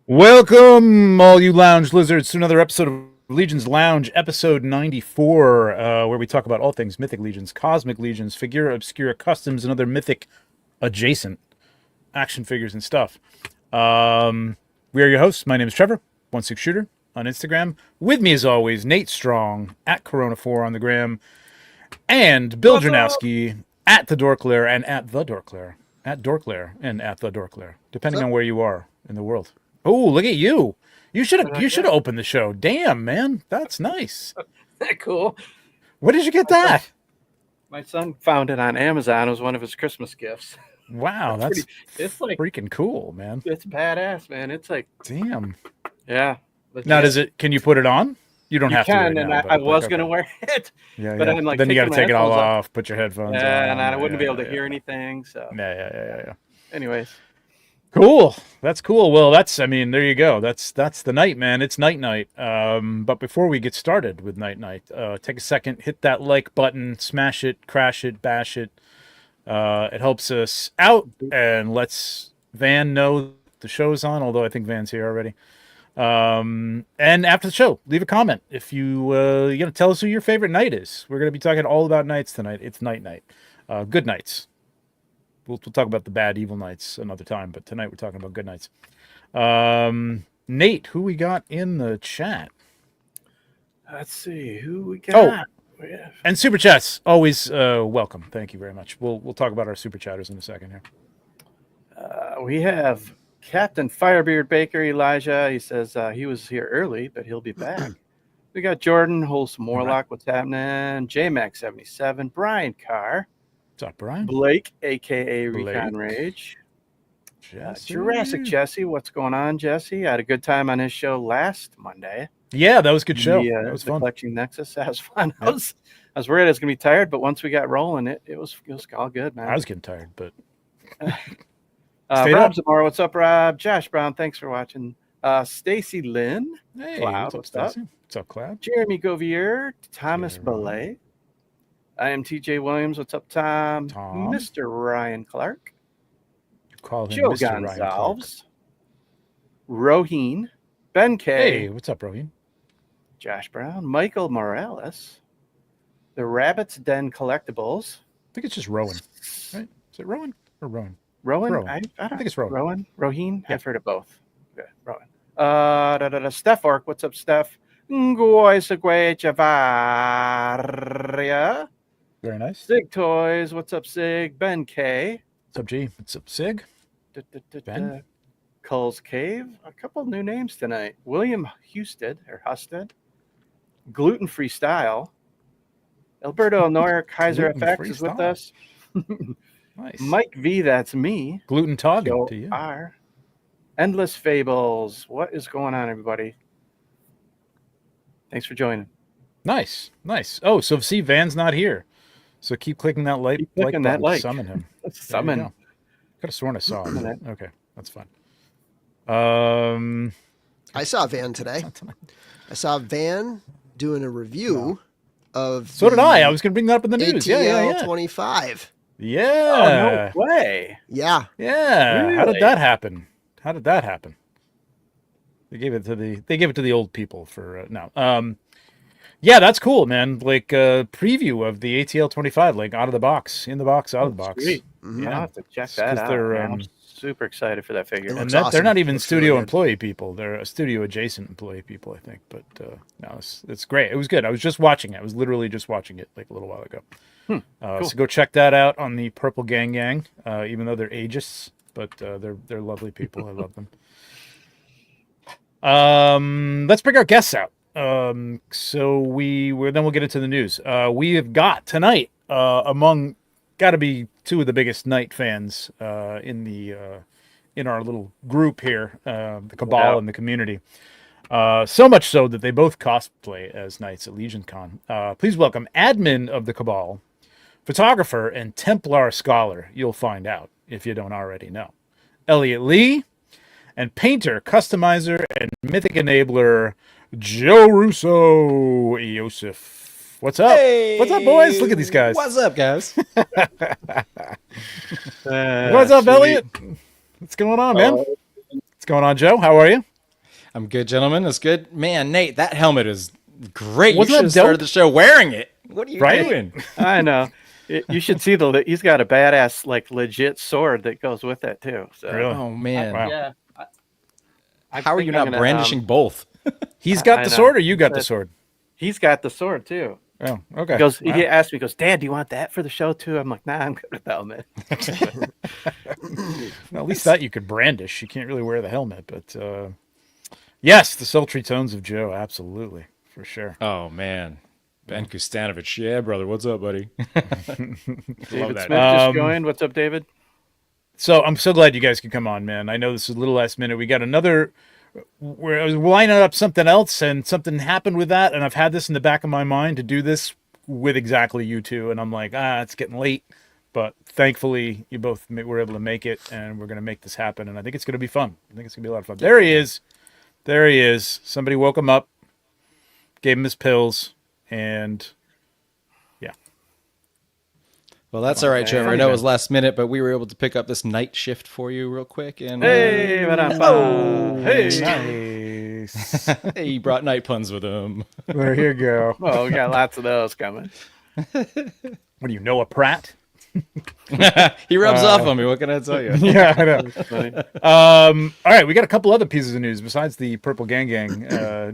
Welcome, all you lounge lizards, to another episode of Legions Lounge, episode 94, where we talk about all things Mythic Legions, Cosmic Legions, Figura Obscura Customs, and other Mythic adjacent action figures and stuff. We are your hosts. My name is Trevor, 16shooter on Instagram. With me, as always, Nate Strong, at Corona4 on the gram, and Bill Janowski, at The Dorklair, and at The Dorklair, at Dorklair, and at The Dorklair, depending on where you are in the world. Oh, look at you! You should have opened the show. Damn, man, that's nice. That cool. Where did you get that? My son found it on Amazon. It was one of his Christmas gifts. Wow, that's it's like freaking cool, man. It's badass, man. It's like damn. Yeah. Now, does it? Can you put it on? You don't have to. Right and now, I was gonna wear it. Yeah, but yeah. I'm like, then you got to take it all off, put your headphones on. And I wouldn't be able to hear anything. So yeah. Anyways. Cool. That's cool. Well, there you go. That's the night, man. It's night. But before we get started with night, take a second, hit that like button, smash it, crash it, bash it. It helps us out and lets Van know the show's on, although I think Van's here already. And after the show, leave a comment. If you tell us who your favorite night is. We're going to be talking all about nights tonight. It's night. Good nights. We'll talk about the bad, evil nights another time, but tonight we're talking about good nights. Nate, who we got in the chat? Let's see who we got. And super chats, always welcome. Thank you very much. We'll talk about our super chatters in a second here. We have Captain Firebeard Baker Elijah. He says he was here early, but he'll be back. We got Jordan, Wholesome Warlock. What's happening? JMax77, Brian Carr. What's up, Brian? Blake, a.k.a. Recon Rage. Jurassic Jesse. What's going on, Jesse? I had a good time on his show last Monday. Yeah, that was a good show. That was fun. Collection Nexus. That was fun. Yep. I was worried I was going to be tired, but once we got rolling, it was all good, man. I was getting tired, but... Rob Zamora. What's up, Rob? Josh Brown. Thanks for watching. Stacy Lynn. Hey, Cloud. what's up, Stacy? What's up, Cloud? Jeremy Govier. Thomas Belay. I am TJ Williams. What's up, Tom? Mr. Ryan Clark. Call him Joe Mr. Gonzalez. Roheen. Ben K. Hey, what's up, Roheen? Josh Brown. Michael Morales. The Rabbit's Den Collectibles. I think it's just Rowan. Right? Is it Rowan or Rowan? Rowan? I think it's Rowan. Roheen? Yeah. I've heard of both. Okay, Rowan. Steph Ork. What's up, Steph? Javaria. Very nice. Sig Toys. What's up, Sig? Ben K. What's up, G? What's up, Sig? Ben? Cull's Cave. A couple new names tonight. William Husted. Gluten Free Style. Alberto Neuer Kaiser FX is with us. Nice. Mike V, that's me. Gluten Togging to you. R. Endless Fables. What is going on, everybody? Thanks for joining. Nice. Oh, so see, Van's not here. So keep clicking that like button to summon him. Summon. Could have sworn I saw him. Okay, that's fine. I saw Van today. I saw Van doing a review of. So did I. I was going to bring that up in the news. ATL 25. Yeah. Oh, no way. Yeah. Really? How did that happen? They gave it to the old people for now. Yeah, that's cool, man. Like a preview of the ATL 25, like out of the box, in the box, out of the box. Sweet. Mm-hmm. I'll have to check that out. I'm super excited for that figure. And they're not even studio employee people. They're a studio adjacent employee people, I think. But no, it's great. It was good. I was just watching it. I was literally just watching it like a little while ago. Cool. So go check that out on the Purple Gang, even though they're ageist, but they're lovely people. I love them. Let's bring our guests out. So we'll get into the news. We have got tonight among got to be two of the biggest Knight fans in our little group here, the Cabal and the community. So much so that they both cosplay as Knights at Legion Con. Please welcome admin of the Cabal, photographer and Templar scholar. You'll find out if you don't already know. Elliot Lee, and painter, customizer, and mythic enabler Joe Russo. Yosef. What's up? Hey, what's up, boys? Look at these guys. What's up, guys? What's up, Elliot? What's going on, man? What's going on, Joe? How are you? I'm good, gentlemen. That's good. Man, Nate, that helmet is great. Wasn't You should that have started dope? the show wearing it. What are you Right? doing? I know. You should see he's got a badass, like legit sword that goes with it too. So Really? Oh man, Wow. yeah. how are you not brandishing both? He's got I the know. sword, or you got the But- sword? He's got the sword too. Oh, okay. He goes. Wow. He asked me. He goes, Dad, do you want that for the show too? I'm like, Nah, I'm good with the helmet. Well, at least that you could brandish. You can't really wear the helmet, but yes, the sultry tones of Joe, absolutely, for sure. Oh man, Ben Kustanovich. Yeah, brother. What's up, buddy? David that. Smith just joined. What's up, David? So I'm so glad you guys could come on, man. I know this is a little last minute. We got another. Where I was lining up something else, and something happened with that, and I've had this in the back of my mind to do this with exactly you two, and I'm like, it's getting late, but thankfully you both were able to make it, and we're gonna make this happen, and I think it's gonna be fun. I think it's gonna be a lot of fun. There he is. There he is. Somebody woke him up, gave him his pills, and Well, that's all right, Trevor. I funny, know it man. was last minute, but we were able to pick up this night shift for you real quick. And Hey, nice. hey, he brought night puns with him. There you go. Well, we got lots of those coming. What do you know, a Pratt? He rubs off on me. What can I tell you? Yeah, I know. Funny. All right, we got a couple other pieces of news besides the Purple Gang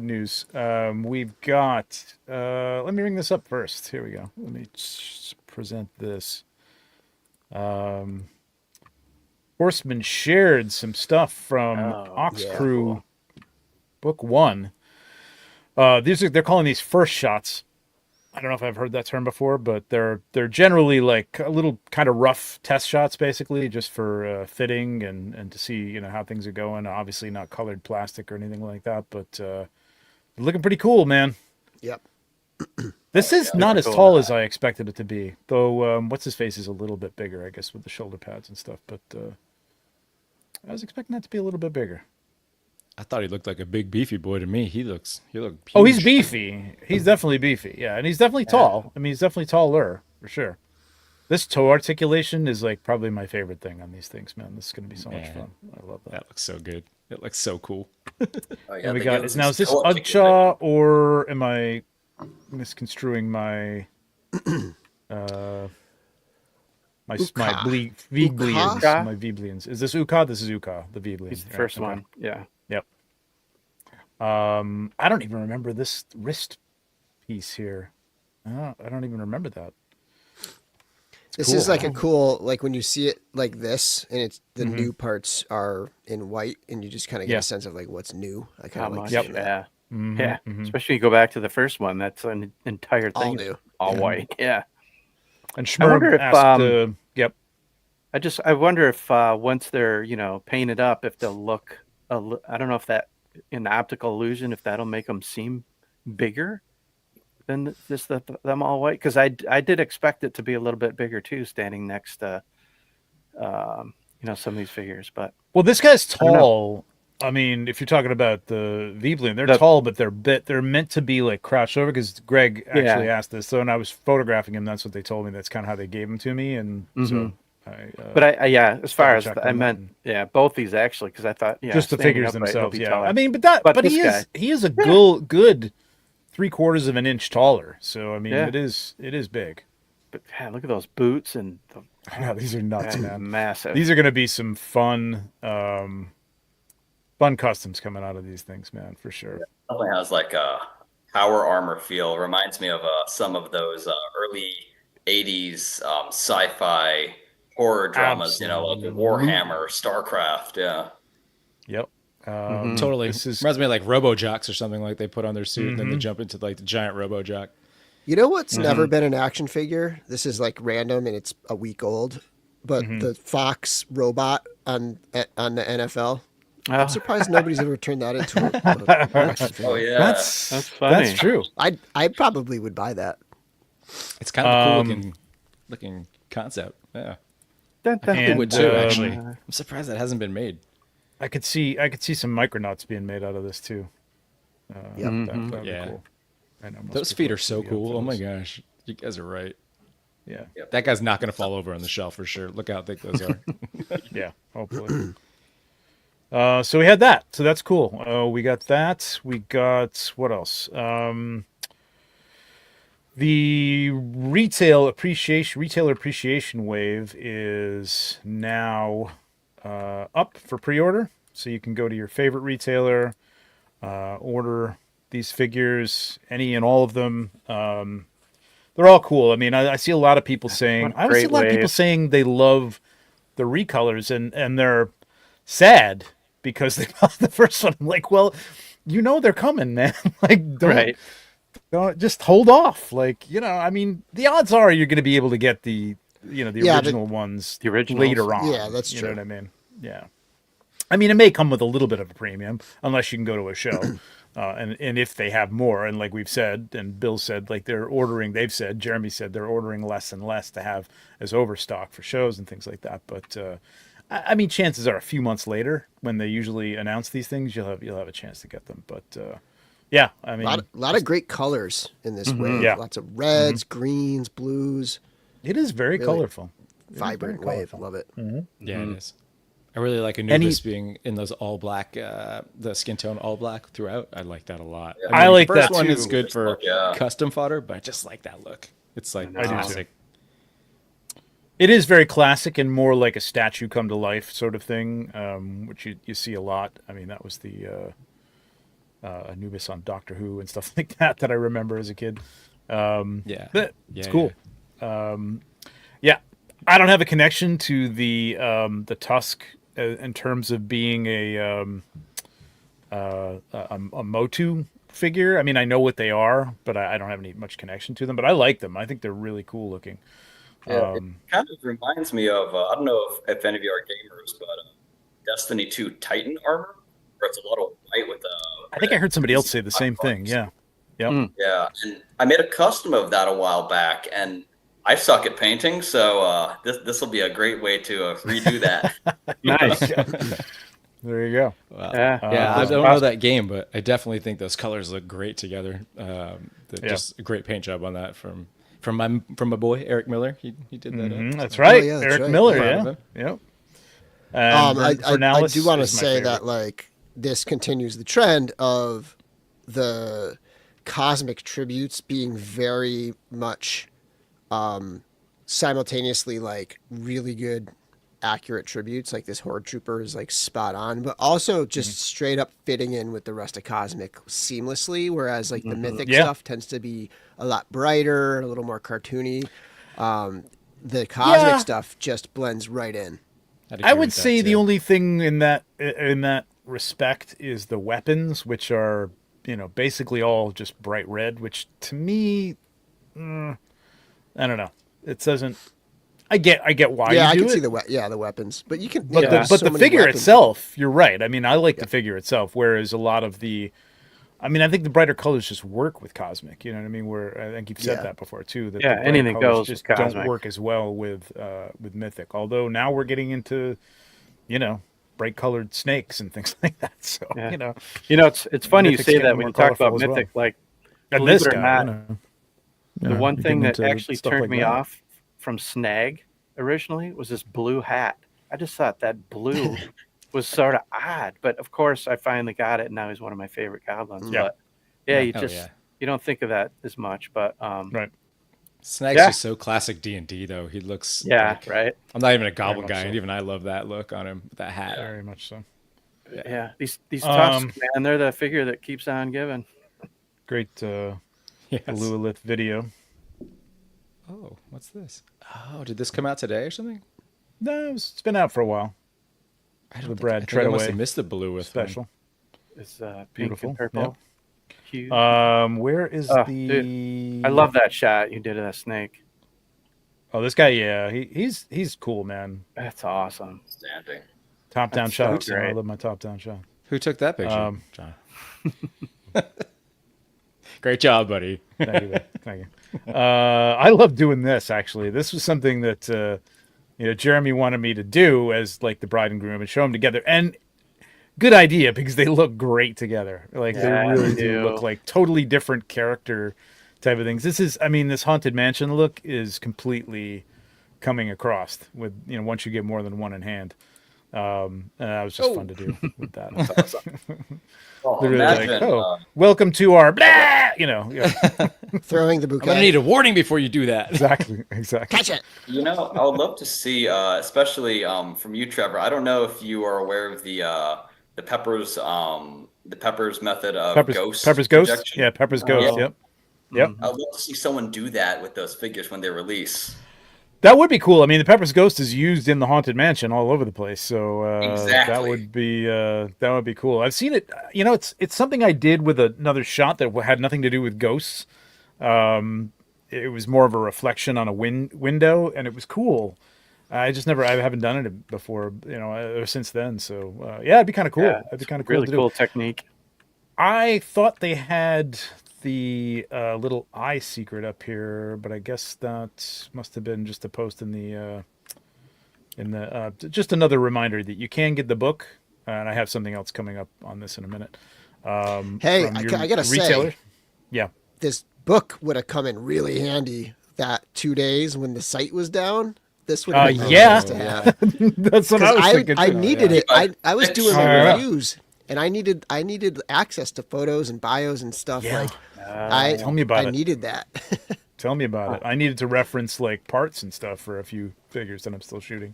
news. We've got. Let me ring this up first. Here we go. Let me present this. Horsemen shared some stuff from Ox yeah, Crew Book 1. They're calling these first shots. I don't know if I've heard that term before, but they're generally like a little kind of rough test shots, basically, just for fitting and to see how things are going. Obviously, not colored plastic or anything like that, but looking pretty cool, man. Yep. This is not as cool. tall as I expected it to be, though. What's his face is a little bit bigger, I guess, with the shoulder pads and stuff. But I was expecting that to be a little bit bigger. I thought he looked like a big beefy boy to me. He looked huge. Oh, he's beefy. He's definitely beefy. Yeah, and he's definitely tall. I mean, he's definitely taller for sure. This toe articulation is like probably my favorite thing on these things, man. This is going to be so much Man. fun. I love that. That looks so good. It looks so cool. Oh, yeah, And we they got give is us now is this co-op Ugchaw or am I misconstruing my my Uka. Veeblians? Uka? My Veeblians. Is this Uka? This is Uka, the Veeblian. He's the Yeah, first okay. one. Yeah. Yep. I don't even remember this wrist piece here. I don't even remember that. This is like a cool, like when you see it like this, and it's the new parts are in white, and you just kind of get Yeah. a sense of like what's new. I kind How of like much? seeing that. Yeah. Mhm, Yeah. mhm. Especially you go back to the first one. That's an entire All thing. new. All white. Yeah. And I wonder Schmerb if, asked, yep. I wonder if once they're painted up, if they'll look. I don't know if that in optical illusion, if that'll make them seem bigger than just them all white. Because I did expect it to be a little bit bigger too, standing next to some of these figures. But Well, this guy's don't know. tall. I mean, if you're talking about the Veeblian, they're The- tall, but they're meant to be like crouched over. Because Greg actually Yeah. asked this, so when I was photographing him, that's what they told me. That's kind of how they gave him to me, and so Mhm. I. But as far as double-checked I on that meant, and- yeah, both these actually, because I thought, just the standing figures upright, he'll themselves, be yeah. taller. I mean, but this he guy. is a good 3/4 of an inch taller. So I mean, Yeah. it is big. But yeah, look at those boots and the I know these are nuts, yeah, man. massive. These are going to be some fun customs coming out of these things, man, for sure. Definitely has like a power armor feel. Reminds me of some of those early '80s sci-fi horror dramas. Like Warhammer, StarCraft. Yeah. Yep. Totally. This is Reminds me of like Robojocks or something like they put on their suit and then they Mhm. jump into like the giant Robojock. You know what's never been an action figure? This is like random and it's a week old, but the Fox robot on the NFL. Oh, I'm surprised nobody's ever turned that into a action figure. Oh yeah. that's funny. true. I probably would buy that. It's kind of a cool looking concept. Yeah. Dun, dun, I And, would too, um, actually. I'm surprised that hasn't been made. I could see some Micronauts being made out of this too. Yep. That'd Yeah. be cool. I know most Those people feet are see so the cool. Oh my outfits. gosh. You guys are right. Yeah, That guy's not going to fall over on the shelf for sure. Look how thick those are. yeah. Hopefully. So we had that. So that's cool. We got that. We got what else? The retailer appreciation wave is now up for pre-order. So you can go to your favorite retailer, order these figures, any and all of them. They're all cool. I mean, I see a lot of people saying, I see a lot of people saying they love the recolors and they're sad because they bought the first one. I'm like, well, you know they're coming, man. Like, don't just hold off. Like, I mean, the odds are you're going to be able to get the original ones later on. Yeah, that's true. You know what I mean? Yeah. I mean, it may come with a little bit of a premium unless you can go to a show. And if they have more, and like we've said, and Bill said, like Jeremy said they're ordering less and less to have as overstock for shows and things like that. But I mean, chances are a few months later, when they usually announce these things, you'll have a chance to get them. But yeah, I mean, a lot of great colors in this wave. Yeah. Lots of reds, greens, blues. It is very colorful, vibrant wave. Love it. Yeah, it is. I really like Anubis being in those all black, the skin tone all black throughout. I like that a lot. Yeah. I like the first that one too. is good for Yeah. custom fodder, but I just like that look. It's like I do too. classic. It is very classic and more like a statue come to life sort of thing, which you see a lot. I mean, that was the Anubis on Doctor Who and stuff like that I remember as a kid. But it's cool. Yeah, I don't have a connection to the Tusk in terms of being a Motu figure. I mean, I know what they are, but I don't have much connection to them. But I like them. I think they're really cool looking. Yeah, it kind of reminds me of I don't know if any of you are gamers, but Destiny 2 Titan armor, where it's a lot of white with I think I heard somebody else say the same thing. Yeah. Yep. Yeah, and I made a custom of that a while back, and I suck at painting, so this will be a great way to redo that. Nice. There you go. Wow. Yeah. I don't know that game, but I definitely think those colors look great together. Just a great paint job on that from my boy Eric Miller. He did that. That's right, yeah, that's Eric right. Miller. Proud of Yeah. him. Yep. I Vernalis do want to is my say favorite. that like this continues the trend of the cosmic tributes being very much simultaneously like really good accurate tributes. Like this Horde Trooper is like spot on, but also just straight up fitting in with the rest of cosmic seamlessly, whereas like the mythic stuff tends to be a lot brighter, a little more cartoony. The cosmic stuff just blends right in. I would say the only thing in that respect is the weapons, which are basically all just bright red. Which to me, I don't know. It doesn't. I get why. Yeah, you I do can it. see the weapons, but you can. But the many figure weapons. itself, you're right. I mean, I like the figure itself, whereas a lot of I think the brighter colors just work with cosmic. You know what I mean? Where I think you've said that before too. That the bright anything colors goes just with don't cosmic. work as well with mythic. Although now we're getting into, bright colored snakes and things like that. So it's funny you Mythic's say getting that when more you talk about colorful as mythic. well. Like, And believe this it or guy, not, the the one you're thing getting that into actually stuff turned like me that. off from Snag originally was this blue hat. I just thought that blue was sort of odd, but of course I finally got it, and now he's one of my favorite goblins. Yeah. But you don't think of that as much, but Right. Snag's just so classic D&D though. He looks right. I'm not even a goblin much guy, so. and even I love that look on him, that hat. Very much so. Yeah, these Tusks, man, they're the figure that keeps on giving. Great Yes. Lilith video. Oh, what's this? Oh, did this come out today or something? No, it's been out for a while. I The Brad I think I must Treadaway have missed the blue with one. special. It's pink Beautiful. and purple. Cute. Where is Oh, the? I love that shot you did of that snake. Oh, this guy, yeah, he's cool, man. That's awesome. Standing. Top down That's so shots. I great. love my top down shot. Who took that picture? John. Great job, buddy. Thank you. Thank you. I love doing this. Actually, this was something that Jeremy wanted me to do as like the bride and groom and show them together. And good idea because they look great together. Like they really do look like totally different character type of things. This Haunted Mansion look is completely coming across with once you get more than one in hand. And that was just fun to do with that. Well, They're really like, imagine, welcome to our blah, yeah. Throwing the I'm gonna bouquet. need a warning before you do that. Exactly. Catch it. I would love to see, especially from you, Trevor. I don't know if you are aware of the Peppers method of ghost Pepper's Ghost? projection. Yeah, Pepper's Ghost, Oh. yep. Yep. I would love to see someone do that with those figures when they release. That would be cool. I mean, the Pepper's Ghost is used in the Haunted Mansion all over the place, so Exactly. that would be cool. I've seen it. It's something I did with another shot that had nothing to do with ghosts. It was more of a reflection on a window, and it was cool. I haven't done it before, or since then. So yeah, it'd be kind of cool. Yeah, It'd be kind of cool. Really to do. cool technique. I thought they had the little eye secret up here, but I guess that must have been just a post in the just another reminder that you can get the book, and I have something else coming up on this in a minute. Hey, from I your gotta retailer. say, Yeah. this book would have come in really handy that 2 days when the site was down. This would have been really yeah. nice to have. That's what I was thinking. I too. needed it. I was doing my Yeah. reviews, and I needed access to photos and bios and stuff. Yeah. Like, Tell me about I it. needed that. Tell me about it. I needed to reference like parts and stuff for a few figures that I'm still shooting.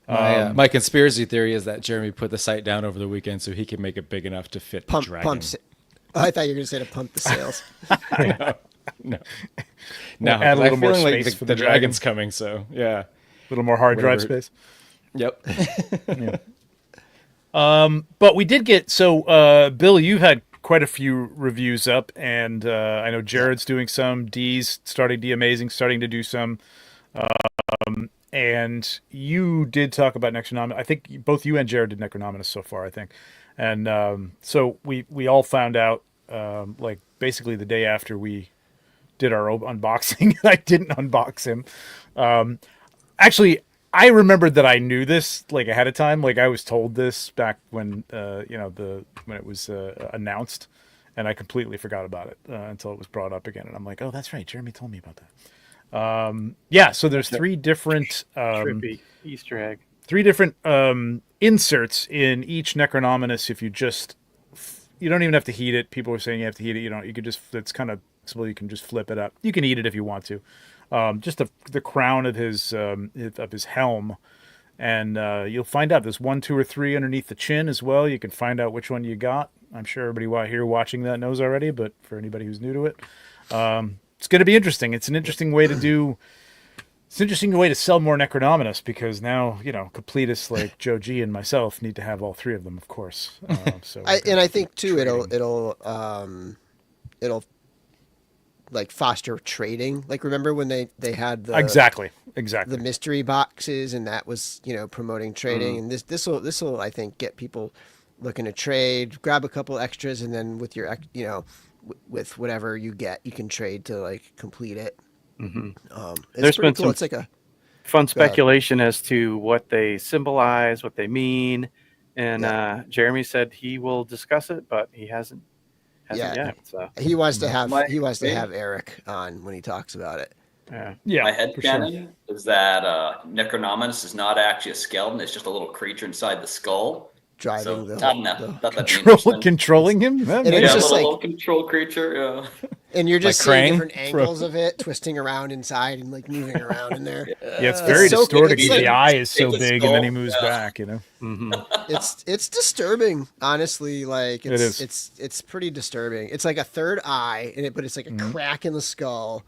My conspiracy theory is that Jeremy put the site down over the weekend so he could make it big enough to fit the dragon. I thought you were going to say to pump the sales. No, add a little I'm more feeling like space for the the dragon's coming. So yeah, A little more hard drive Whatever. space. yep. But we did get Bill, you've had quite a few reviews up, and I know Jared's doing some. Dee's starting to do some. And you did talk about Necronominus. I think both you and Jared did Necronominus so far, I think. And so we all found out like basically the day after we did our unboxing. I didn't unbox him. Actually, I remembered that I knew this like ahead of time. Like I was told this back when when it was announced, and I completely forgot about it until it was brought up again. And I'm like, oh, that's right, Jeremy told me about that. Yeah, so there's three different Trippy Easter egg. three different inserts in each Necronominus. If you don't even have to heat it. People were saying you have to heat it. You could just, it's kind of simple. You can just flip it up. You can eat it if you want to. Just the crown of his helm, and you'll find out there's 1, 2, or 3 underneath the chin as well. You can find out which one you got. I'm sure everybody here watching that knows already, but for anybody who's new to it, it's going to be interesting. It's an interesting way to do. It's an interesting way to sell more Necronominus, because now completists like Joe G and myself need to have all 3 of them, of course. So I think too it'll like foster trading. Like remember when they had the exactly the mystery boxes, and that was promoting trading. And this will I think get people looking to trade, grab a couple extras, and then with your with whatever you get, you can trade to like complete it. Mm-hmm. It's There's pretty been cool. some It's like a fun speculation as to what they symbolize, what they mean, and Jeremy said he will discuss it, but he hasn't yet. So he wants to have Eric on when he talks about it. yeah, My head for canon sure. is that Necronominus is not actually a skeleton; it's just a little creature inside the skull. Driving So the I don't know. Thought that'd be interesting. Controlling him. Yeah, And maybe. it's Yeah, just little like- control creature. Yeah. And you're just Like seeing Krang? different angles of it, twisting around inside and like moving around in there. Yeah, it's very so- distorted it's because the like- eye is so It's a big and then he skull, moves yeah. back. mm-hmm. It's disturbing, honestly. Like It is. it's pretty disturbing. It's like a third eye but it's like a crack in the skull,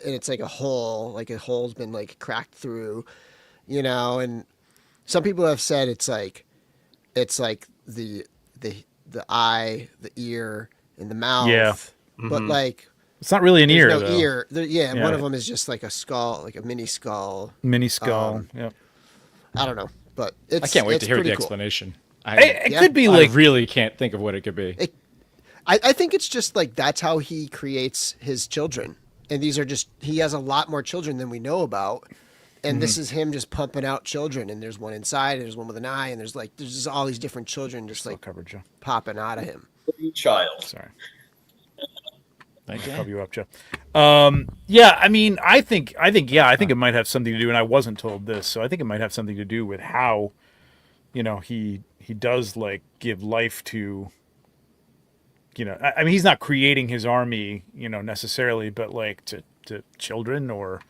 and it's like a hole, like a hole's been like cracked through, and some people have said it's like the eye, the ear, and the mouth. Yeah. But like It's not really an ear, there's no though. ear. Yeah, Yeah. one of them is just like a skull, like a mini skull. Mini skull. Yep. I don't know, but it's I can't wait it's to hear the pretty cool. explanation. It Yeah. could be I like really can't think of what it could be. I think it's just like that's how he creates his children, and he has a lot more children than we know about, and this is him just pumping out children, and there's one inside, and there's one with an eye, and there's just all these different children just like covered, Joe. popping out of him. Child. Sorry. Okay. Cover you up, Joe. Yeah, I mean, I think it might have something to do, and I wasn't told this, so I think it might have something to do with how he does like give life to, I mean, he's not creating his army, necessarily, but like to children or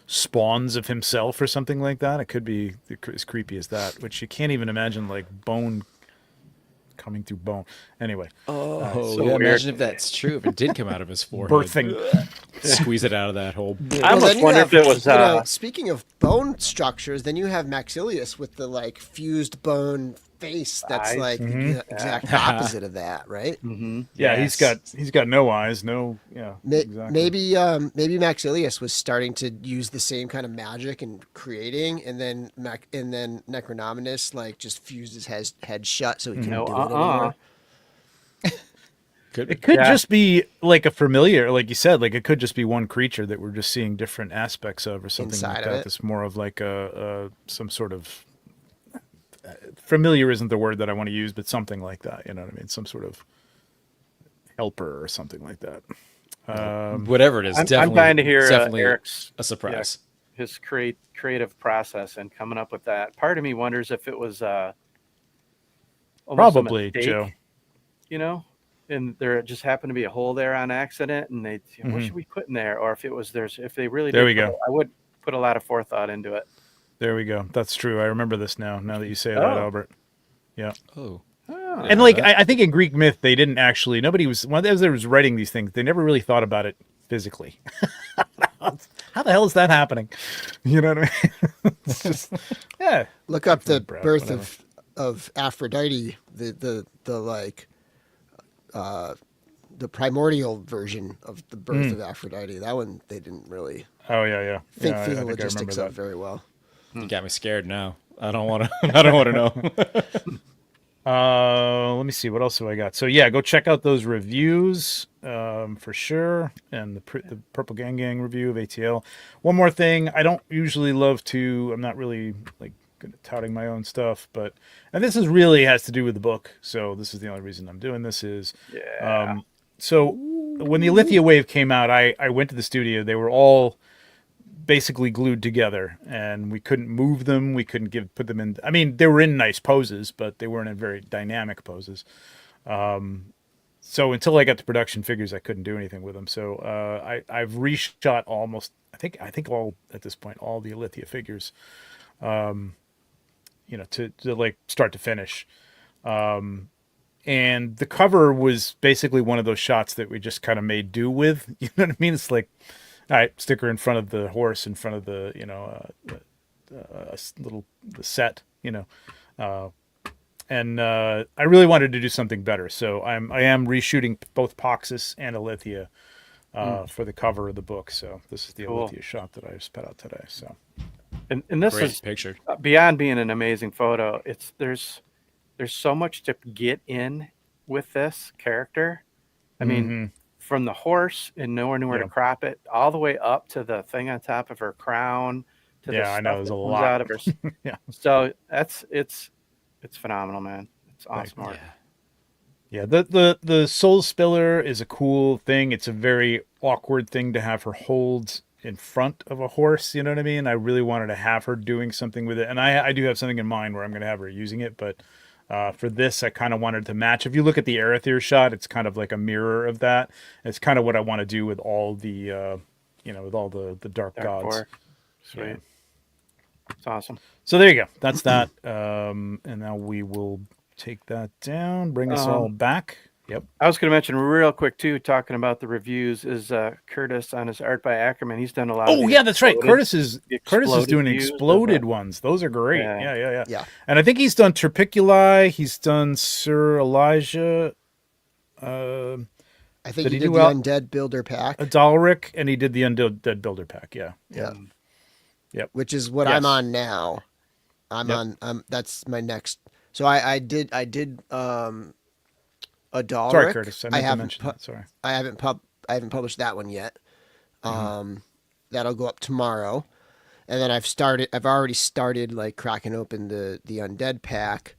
spawns of himself or something like that. It could be as creepy as that, which you can't even imagine, like bone coming through bone. Anyway, Oh, so yeah. weird. Imagine if that's true. If it did come out of his forehead, birthing. squeeze it out of that hole. I almost then you wonder have, if it was. speaking of bone structures, then you have Maxilius with the like fused bone face. That's Eyes. like the exact opposite of that, right? Mhm. Yeah, Yes. he's got no eyes, no. Yeah, exactly. Maybe Maxilius was starting to use the same kind of magic and creating, and then Necronominus like just fused his head shut so he couldn't No, do it anymore. Could be. It could Yeah. just be like a familiar, like you said, like it could just be one creature that we're just seeing different aspects of, or something Inside like of that. it. That's more of like some sort of familiar isn't the word that I want to use, but something like that. You know what I mean? Some sort of helper or something like that. Whatever it is, I'm definitely. dying to hear definitely Eric's a surprise. his creative process and coming up with that. Part of me wonders if it was almost a Probably, mistake, Joe. and there just happened to be a hole there on accident, and they what should we put in there, or if it was if they really There did we go. I would put a lot of forethought into it. There we go. That's true. I remember this now that you say that, Oh. Albert. Yeah. Oh. And like I think in Greek myth they didn't actually, nobody was, as they was writing these things, they never really thought about it physically. How the hell is that happening? You know what I mean? It's just, yeah. Look up the Brad, birth whatever. of Aphrodite, the primordial version of the birth of Aphrodite. That one they didn't really Oh yeah. think Yeah, through the I think I logistics remember of very well. You got me scared now. I don't want to. I don't want to know. Let me see, what else have I got? So yeah, go check out those reviews for sure, and the Purple Gang review of ATL. One more thing, I don't usually love to. I'm not really like good at touting my own stuff, and this is really has to do with the book. So this is the only reason I'm doing this is so when the Alithia wave came out, I went to the studio. They were all basically glued together, and we couldn't move them. We couldn't put them in. I mean, they were in nice poses, but they weren't in very dynamic poses. So until I got to production figures, I couldn't do anything with them. So I've reshot almost. I think all at this point all the Alithia figures. To like start to finish. And the cover was basically one of those shots that we just kind of made do with. You know what I mean? It's like, all right, sticker in front of the horse, in front of the, the set, and I really wanted to do something better. So I am reshooting both Poxus and Alithia for the cover of the book. So this is the Cool. Alithia shot that I just put out today. So And this Great is picture. beyond being an amazing photo. There's so much to get in with this character. I mean, from the horse and knowing where to crop it, all the way up to the thing on top of her crown, to the Yeah, stuff I know, there's that a comes lot. out of her. Yeah. So it's phenomenal, man. It's awesome art. Yeah, the soul spiller is a cool thing. It's a very awkward thing to have her hold in front of a horse. You know what I mean? I really wanted to have her doing something with it, and I do have something in mind where I'm going to have her using it. But for this, I kind of wanted to match. If you look at the Arethyr shot, it's kind of like a mirror of that. It's kind of what I want to do with all the, with all the dark gods. Boar. Sweet. Yeah. It's awesome. So there you go. That's that. And now we will take that down, bring us all back. Yep. I was going to mention real quick too, talking about the reviews, is Curtis on his art by Ackerman. He's done a lot. Oh of yeah, that's right. Curtis is exploded doing views of exploded it. ones. Those are great. Yeah. Yeah. And I think he's done Terpiculi. He's done Sir Elijah. I think Did he he did do the out- Undead Builder pack, Adalric, and he did the Undead Builder pack. Yeah. which is what Yes. I'm on now. I'm Yep. on. That's my next. So I did Adalric. Sorry, Curtis. I meant to haven't mention that. Sorry. I haven't published that one yet. That'll go up tomorrow, and then I've already started like cracking open the Undead pack,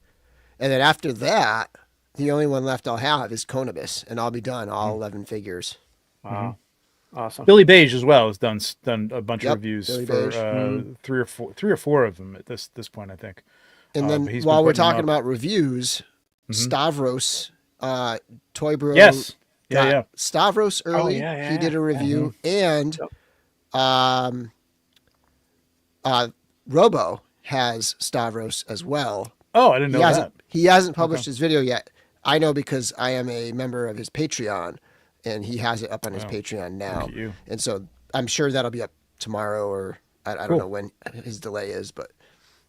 and then after that, the only one left I'll have is Conibus, and I'll be done all 11 figures. Wow. Awesome. Billy Beige as well has done a bunch Yep, of reviews Billy for Beige. three or four of them at this point, I think. And then he's been while we're putting them talking up. about reviews, Stavros, Toy Bro. Yes. got Yeah. Stavros early. yeah, He did a yeah. review, and Yep. Robo has Stavros as well. Oh, I didn't know that. He hasn't published his video yet. I know because I am a member of his Patreon, and he has it up on his Patreon now. Look at you. And so I'm sure that'll be up tomorrow, or I don't know when his delay is, but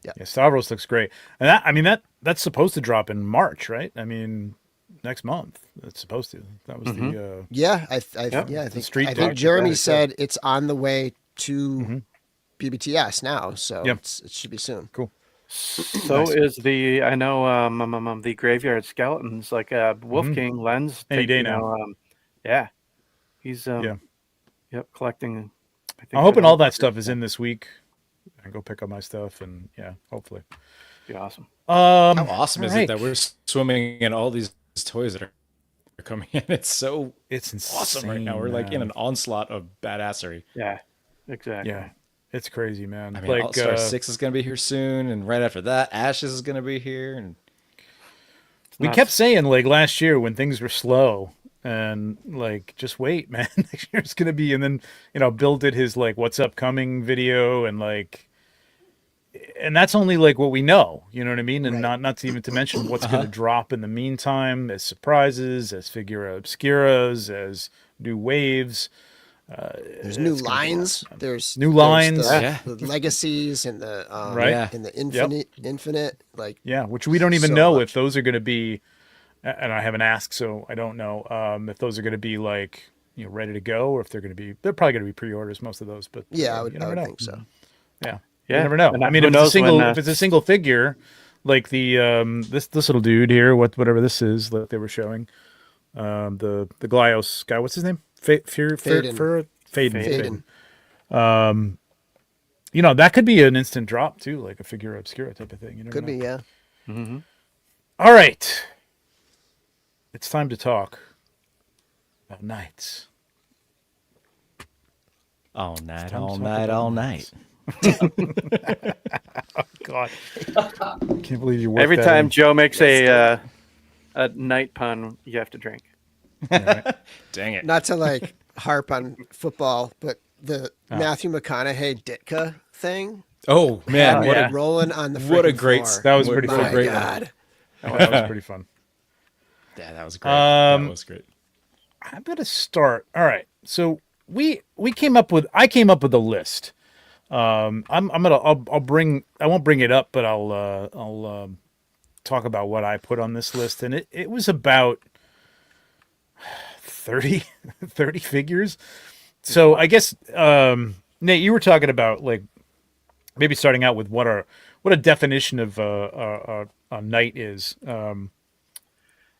Yeah, Stavros looks great, and that's supposed to drop in March, right? I mean, next month. It's supposed to. That was the yeah, I think street I talk think Jeremy that said it's on the way to BBTS now, so Yep. it should be soon. cool. So is the the graveyard skeletons like Wolf King Lens Any day you now. know, yeah, he's Yeah. yep, collecting. I think I'm hoping all that stuff is in this week. I go pick up my stuff, and hopefully. Be awesome. How awesome is all right. it that we're swimming in all these toys that are coming in? It's It's insane awesome right now. We're like in an onslaught of badassery. Yeah, exactly. Yeah, it's crazy, man. I mean, like All-Star 6 is going to be here soon, and right after that, Ashes is going to be here. And we kept saying like last year when things were slow, and like just wait, man. Next year it's gonna be, and then Bill did his like what's upcoming video, and like. And that's only like what we know, you know what I mean? And not to even to mention what's going to drop in the meantime as surprises, as figura obscuras, as new waves. There's new lines. There's new lines. The legacies and the and the infinite like which we don't even know if those are going to be. And I haven't asked, so I don't know if those are going to be like ready to go, or if they're going to be. They're probably going to be pre-orders, most of those. But I would never know. think so. Yeah. Yeah, You never know. and I mean, who if it's a knows single, when, if it's a single figure, like the this little dude here, whatever this is that they were showing, the Glyos guy, what's his name? Faden. That could be an instant drop too, like a figure obscura type of thing. You never Could know. be, yeah. Mm-hmm. All right, it's time to talk about knights. all night, all night, all night. Oh God, can't believe you worked Every that time in. Joe makes a night pun, you have to drink. Dang it. Not to like harp on football, but the Matthew McConaughey Ditka thing. Oh, man. had What me a rolling on the what a freaking great floor. That was pretty fun. My Great one. God. That was pretty fun. Yeah, that was great. That was great. I'm gonna start. All right. So I came up with a list. I won't bring it up, but I'll talk about what I put on this list, and it was about 30 figures. So I guess Nate, you were talking about like maybe starting out with what a definition of a knight is.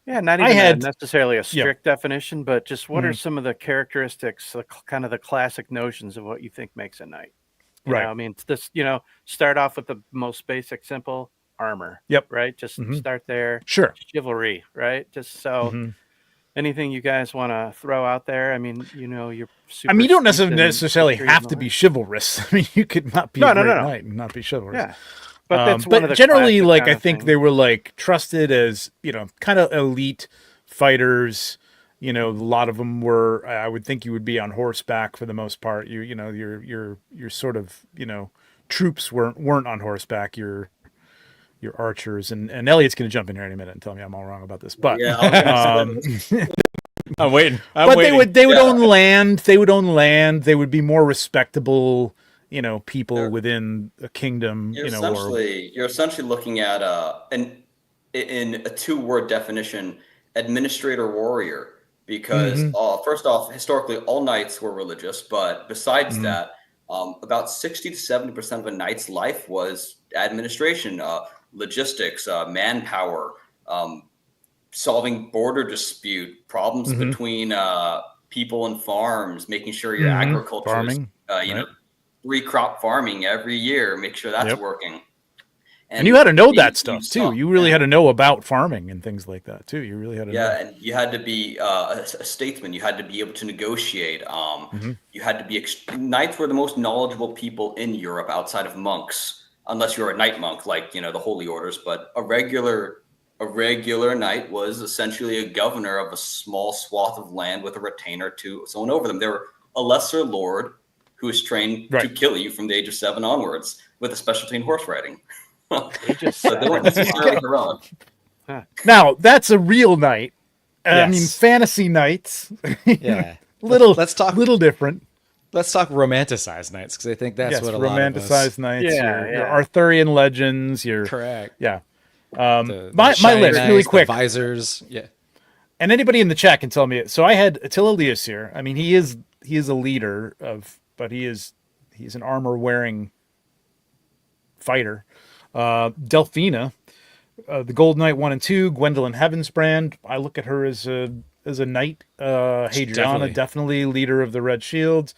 Yeah, not even necessarily a strict definition, but just what are some of the characteristics, kind of the classic notions of what you think makes a knight? You know, I mean, this, start off with the most basic, simple armor. Yep. Right. Just start there. Sure. Chivalry. Right. Just so anything you guys want to throw out there. I mean, you're super. I mean, you don't necessarily have to be chivalrous. I mean, you could not be a great knight and not be chivalrous. Yeah. But that's one of the generally, classic like, kind I of think things. they were like trusted as, kind of elite fighters. A lot of them were, I would think you would be on horseback for the most part. Your sort of, troops weren't on horseback. Your archers and Elliot's going to jump in here in a minute and tell me I'm all wrong about this, but I'm waiting. they would own land. They would own land. They would be more respectable, people within a kingdom. You're essentially looking at in a two-word definition, administrator warrior. Because first off, historically, all knights were religious, but besides that, about 60 to 70% of a knight's life was administration, logistics, manpower, solving border dispute, problems between people and farms, making sure your agriculture, farming, re-crop farming every year, make sure that's working. And you had to know that stuff too. You really had to know about farming and things like that too. You really had to know. Yeah, and you had to be a statesman. You had to be able to negotiate. You had to be. Knights were the most knowledgeable people in Europe outside of monks. unless you're a knight monk, like, the holy orders. But a regular knight was essentially a governor of a small swath of land with a retainer to someone over them. They were a lesser lord who was trained to kill you from the age of 7 onwards with a specialty in horse riding. So they weren't necessarily heroic. Now, that's a real knight. I Yes. mean, fantasy knights. Yeah. Let's talk. Little different. Let's talk romanticized knights, because I think that's what a lot of us... romanticized knights. Yeah, Your Arthurian legends. Your Correct. Yeah. The My shiny list, knights, really the quick. visors. Yeah. And anybody in the chat can tell me. So I had Attila Elias here. I mean, he is a leader but he's an armor wearing fighter. Delphina, the Gold Knight 1 and 2, Gwendolyn Heavensbrand. I look at her as a knight. Hadriana, definitely leader of the Red Shields.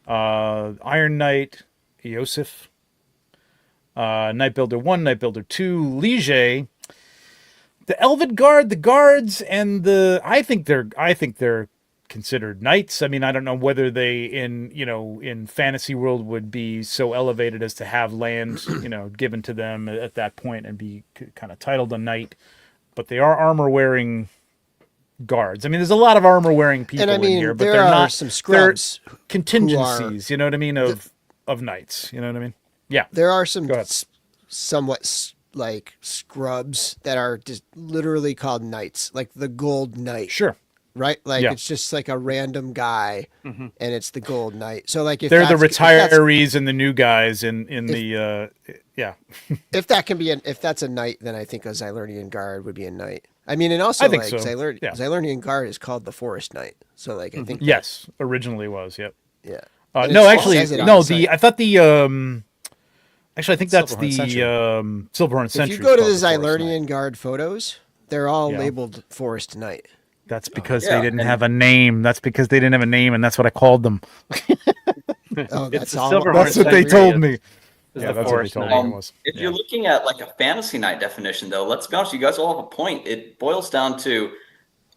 Iron Knight, Eosif. Night Builder 1, Night Builder 2, Liege. The Elven Guard, the guards, and I think they're considered knights. I mean, I don't know whether they in fantasy world would be so elevated as to have land, given to them at that point and be kind of titled a knight, but they are armor wearing guards. I mean, there's a lot of armor wearing people in here, but they're not some scrubs. Contingencies, you know what I mean, of knights, you know what I mean? Yeah. There are some somewhat like scrubs that are just literally called knights, like the Gold Knight. Sure. Right? Like it's just like a random guy and it's the Gold Knight. So like if they're the retirees and the new guys in the if that can be if that's a knight, then I think a Xylernian Guard would be a knight. I mean, and also I think like so. Xylernian Guard is called the Forest Knight. So like I think yes, originally was, yep. Yeah. No, actually no, I thought actually I think that's the Silverhorn Sentry. If you go to the Xylernian Guard photos, they're all labeled Forest Knight. That's because they didn't have a name. That's because they didn't have a name, and that's what I called them. That's what they told me. Yeah, that's what they told me it was. If you're looking at like a fantasy knight definition, though, let's be honest, you guys all have a point. It boils down to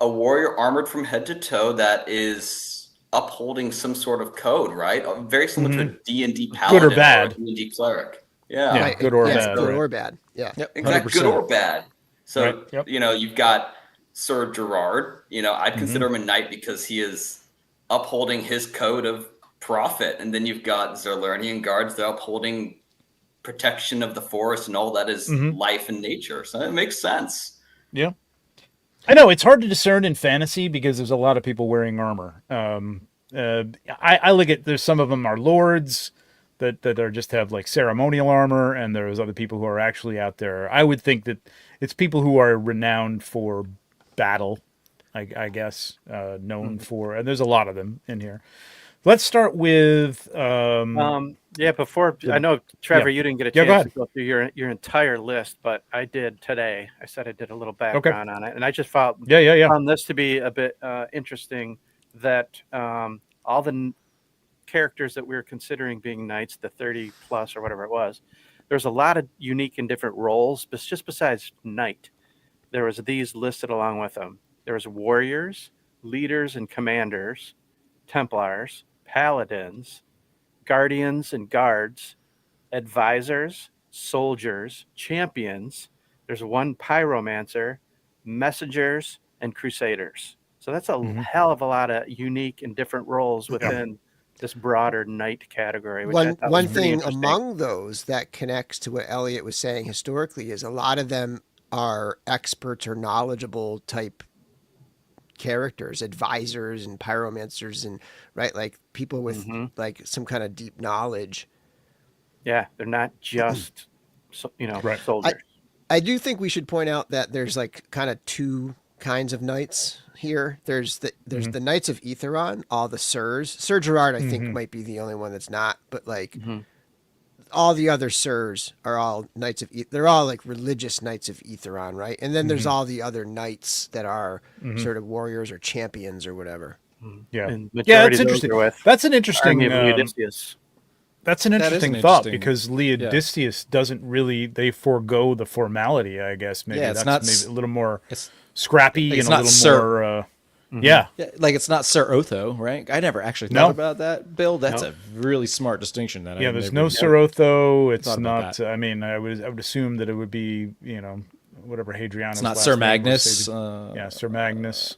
a warrior armored from head to toe that is upholding some sort of code, right? Very similar to a D&D paladin, good or bad, or a D&D cleric. Yeah, right. Good or bad. Good or bad. Yeah, exactly. Good or bad. So Yep. You've got Sir Gerard. I'd consider him a knight because he is upholding his code of profit, and then you've got Xylernian guards. They're upholding protection of the forest and all that is life and nature. So it makes sense. Yeah. I know it's hard to discern in fantasy because there's a lot of people wearing armor. I look at there's some of them are lords that are just have like ceremonial armor, and there's other people who are actually out there. I would think that it's people who are renowned for battle, I guess, known for, and there's a lot of them in here. Let's start with before I know, Trevor, you didn't get a chance to go through your entire list, but I did today. I said I did a little background on it, and I just found this to be a bit interesting, that all the characters that we were considering being knights, the 30 plus or whatever it was, there's a lot of unique and different roles, but just besides knight, there was these listed along with them. There was warriors, leaders and commanders, templars, paladins, guardians and guards, advisors, soldiers, champions. There's one pyromancer, messengers, and crusaders. So that's a hell of a lot of unique and different roles within this broader knight category. Which one thing among those that connects to what Elliot was saying historically is a lot of them are experts or knowledgeable type characters, advisors and pyromancers, and like people with like some kind of deep knowledge. Yeah, they're not just soldiers. I do think we should point out that there's like kind of two kinds of knights here. There's the Knights of Aetheron, all the sirs. Sir Gerard, I think, might be the only one that's not, but like all the other sirs are all knights of they're all like religious knights of Aetheron, right? And then there's all the other knights that are sort of warriors or champions or whatever. Yeah, that's interesting. That's an interesting. That's an interesting thought because Leodicius doesn't really. They forego the formality, I guess. Maybe it's that's not maybe a little more scrappy and a little more. Yeah. Yeah, like it's not Sir Otho, right? I never actually thought No. about that, Bill. That's Nope. a really smart distinction. That Yeah, I there's never no Sir Otho. It's thought about not. that. I mean, I would assume that it would be, whatever Hadrianus. It's not Sir Magnus. Yeah, Sir Magnus.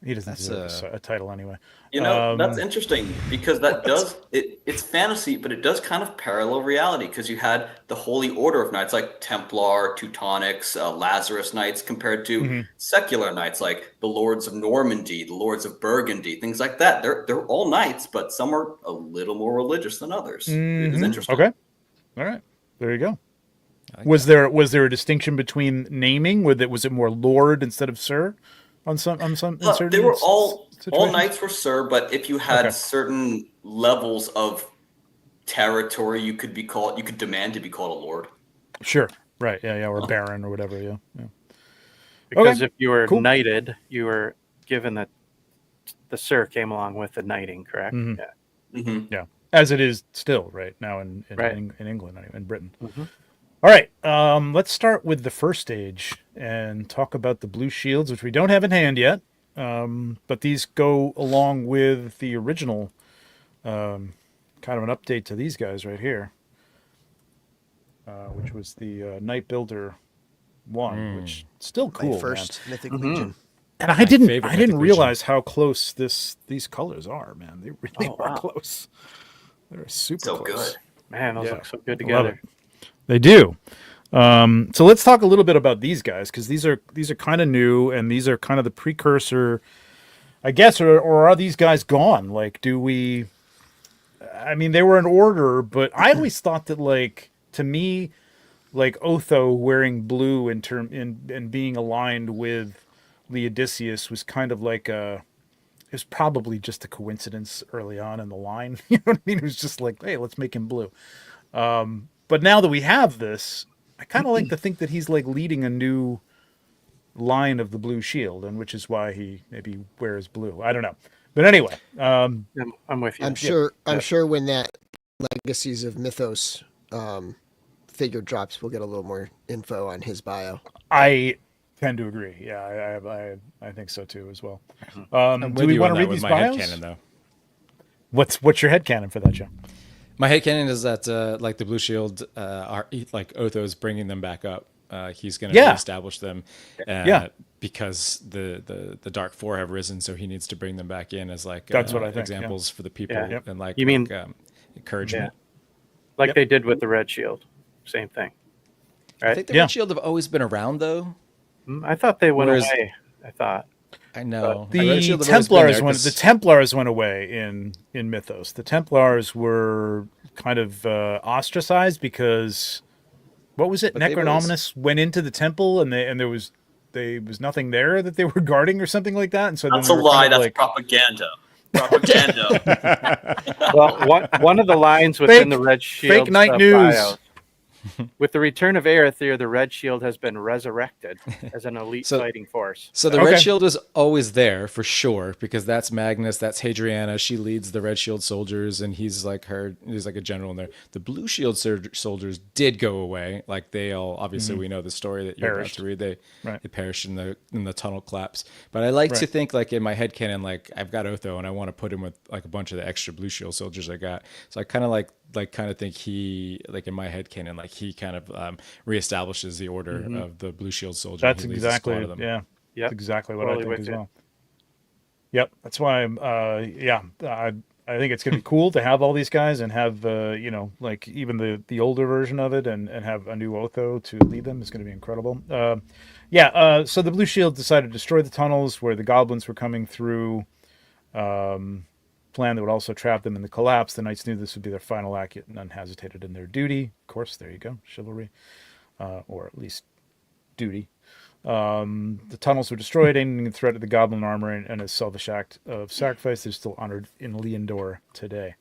He doesn't deserve a title anyway. That's interesting because that does it's fantasy, but it does kind of parallel reality because you had the Holy Order of Knights like Templar, Teutonics, Lazarus Knights compared to secular knights like the Lords of Normandy, the Lords of Burgundy, things like that. They're all knights, but some are a little more religious than others. It is interesting. Okay, all right, there you go. Was there a distinction between naming? Was it more Lord instead of Sir? On some in certain They were all situations? knights were Sir, but if you had certain levels of territory, you could demand to be called a lord. Sure. Right. Yeah. Or Baron or whatever. Yeah. Because if you were Cool. knighted, you were given the Sir came along with the knighting, correct? Yeah. Yeah. As it is still right now in Right. in England, anyway, in Britain. All right. Let's start with the first stage and talk about the blue shields, which we don't have in hand yet. But these go along with the original, kind of an update to these guys right here, which was the Knight Builder 1, which is still cool. My first Mythic Legion. And I didn't favorite Mythic Legion. realize how close these colors are, man. They really Oh, are wow. close. They're super So close. good. Man, those Yeah. look so good I love together. it. They do. So let's talk a little bit about these guys because these are kind of new and these are kind of the precursor, I guess, or are these guys gone? Like, do we? I mean, they were in order, but I always thought that, like, to me, like Otho wearing blue and being aligned with Leodicius was kind of like it was probably just a coincidence early on in the line. You know what I mean? It was just like, hey, let's make him blue. But now that we have this, I kind of like to think that he's like leading a new line of the blue shield, and which is why he maybe wears blue. I don't know, but anyway, I'm with you. I'm sure when that Legacies of Mythos figure drops, we'll get a little more info on his bio. I tend to agree. Yeah, I think so too as well. I'm Do with we you want on to that read with these my bios? headcanon, though. What's your headcanon for that, Joe? My headcanon is that like the blue shield, like Otho's bringing them back up. He's going to reestablish them, because the Dark Four have risen, so he needs to bring them back in as like That's what I think, examples for the people Yeah. and like You mean- encouragement. Like they did with the Red Shield. Same thing. I Right? think the Yeah. Red Shield have always been around, though. I thought they went Whereas- away. I thought. I know The Red Shield have always been Templars there went. 'cause- The Templars went away in Mythos. The Templars were kind of ostracized because what was it? But they've Necronominus went into the temple and there was nothing there that they were guarding or something like that. And so That's a then they were lie. kind of That's propaganda. Propaganda. Well, one of the lines within the Red Shield Knight news. bio, with the return of Arethyr, the Red Shield has been resurrected as an elite So- fighting force. So the Okay. Red Shield was always there for sure because that's Magnus, that's Hadriana. She leads the Red Shield soldiers, and he's like a general in there. The Blue Shield soldiers did go away. Like they all obviously we know the story that you're Perished. about to read. Right. They perished in the tunnel collapse. But I like to think like in my headcanon, like I've got Otho and I want to put him with like a bunch of the extra Blue Shield soldiers I got. So I kind of kind of think he like in my headcanon like he kind of reestablishes the order of the Blue Shield soldiers. That's He leads a exactly squad of them. Yep. That's exactly what Totally I think with as you. well. Yep, that's why I'm I think it's gonna be cool to have all these guys and have like even the older version of it and have a new Otho to lead them is gonna be incredible. So the Blue Shield decided to destroy the tunnels where the goblins were coming through. Plan that would also trap them in the collapse. The knights knew this would be their final act, yet none hesitated in their duty. Of course, there you go, chivalry, or at least duty. The tunnels were destroyed, ending the threat of the goblin armor and a selfish act of sacrifice. They're still honored in Leondor today.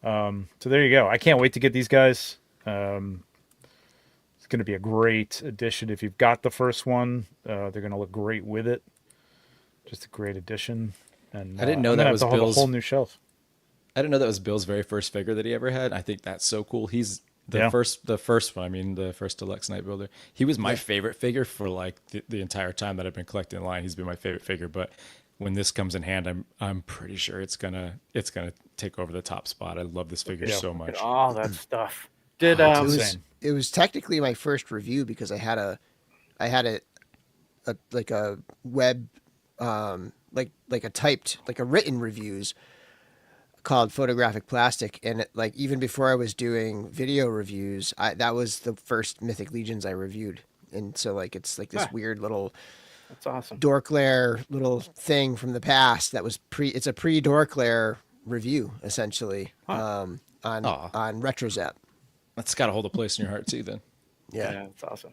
So there you go. I can't wait to get these guys. It's going to be a great addition. If you've got the first one, they're going to look great with it. Just a great addition. And I didn't know I'm that gonna was have to have a Bill's- whole new shelf. I didn't know that was Bill's very first figure that he ever had. I think that's so cool. He's the Yeah. first one. I mean, the first Deluxe Night Builder. He was my favorite figure for like the entire time that I've been collecting in line. He's been my favorite figure. But when this comes in hand, I'm pretty sure it's gonna take over the top spot. I love this figure so much. All that stuff. Did It's It was insane. it was technically my first review because I had a like a web like a typed like a written reviews called Photographic Plastic, and it, like even before I was doing video reviews, that was the first Mythic Legions I reviewed, and so like it's like this weird little That's awesome. Dorklair little thing from the past that was it's a pre-Dorklair review essentially on RetroZap. That's got to hold a place in your heart too. Then Yeah. That's awesome.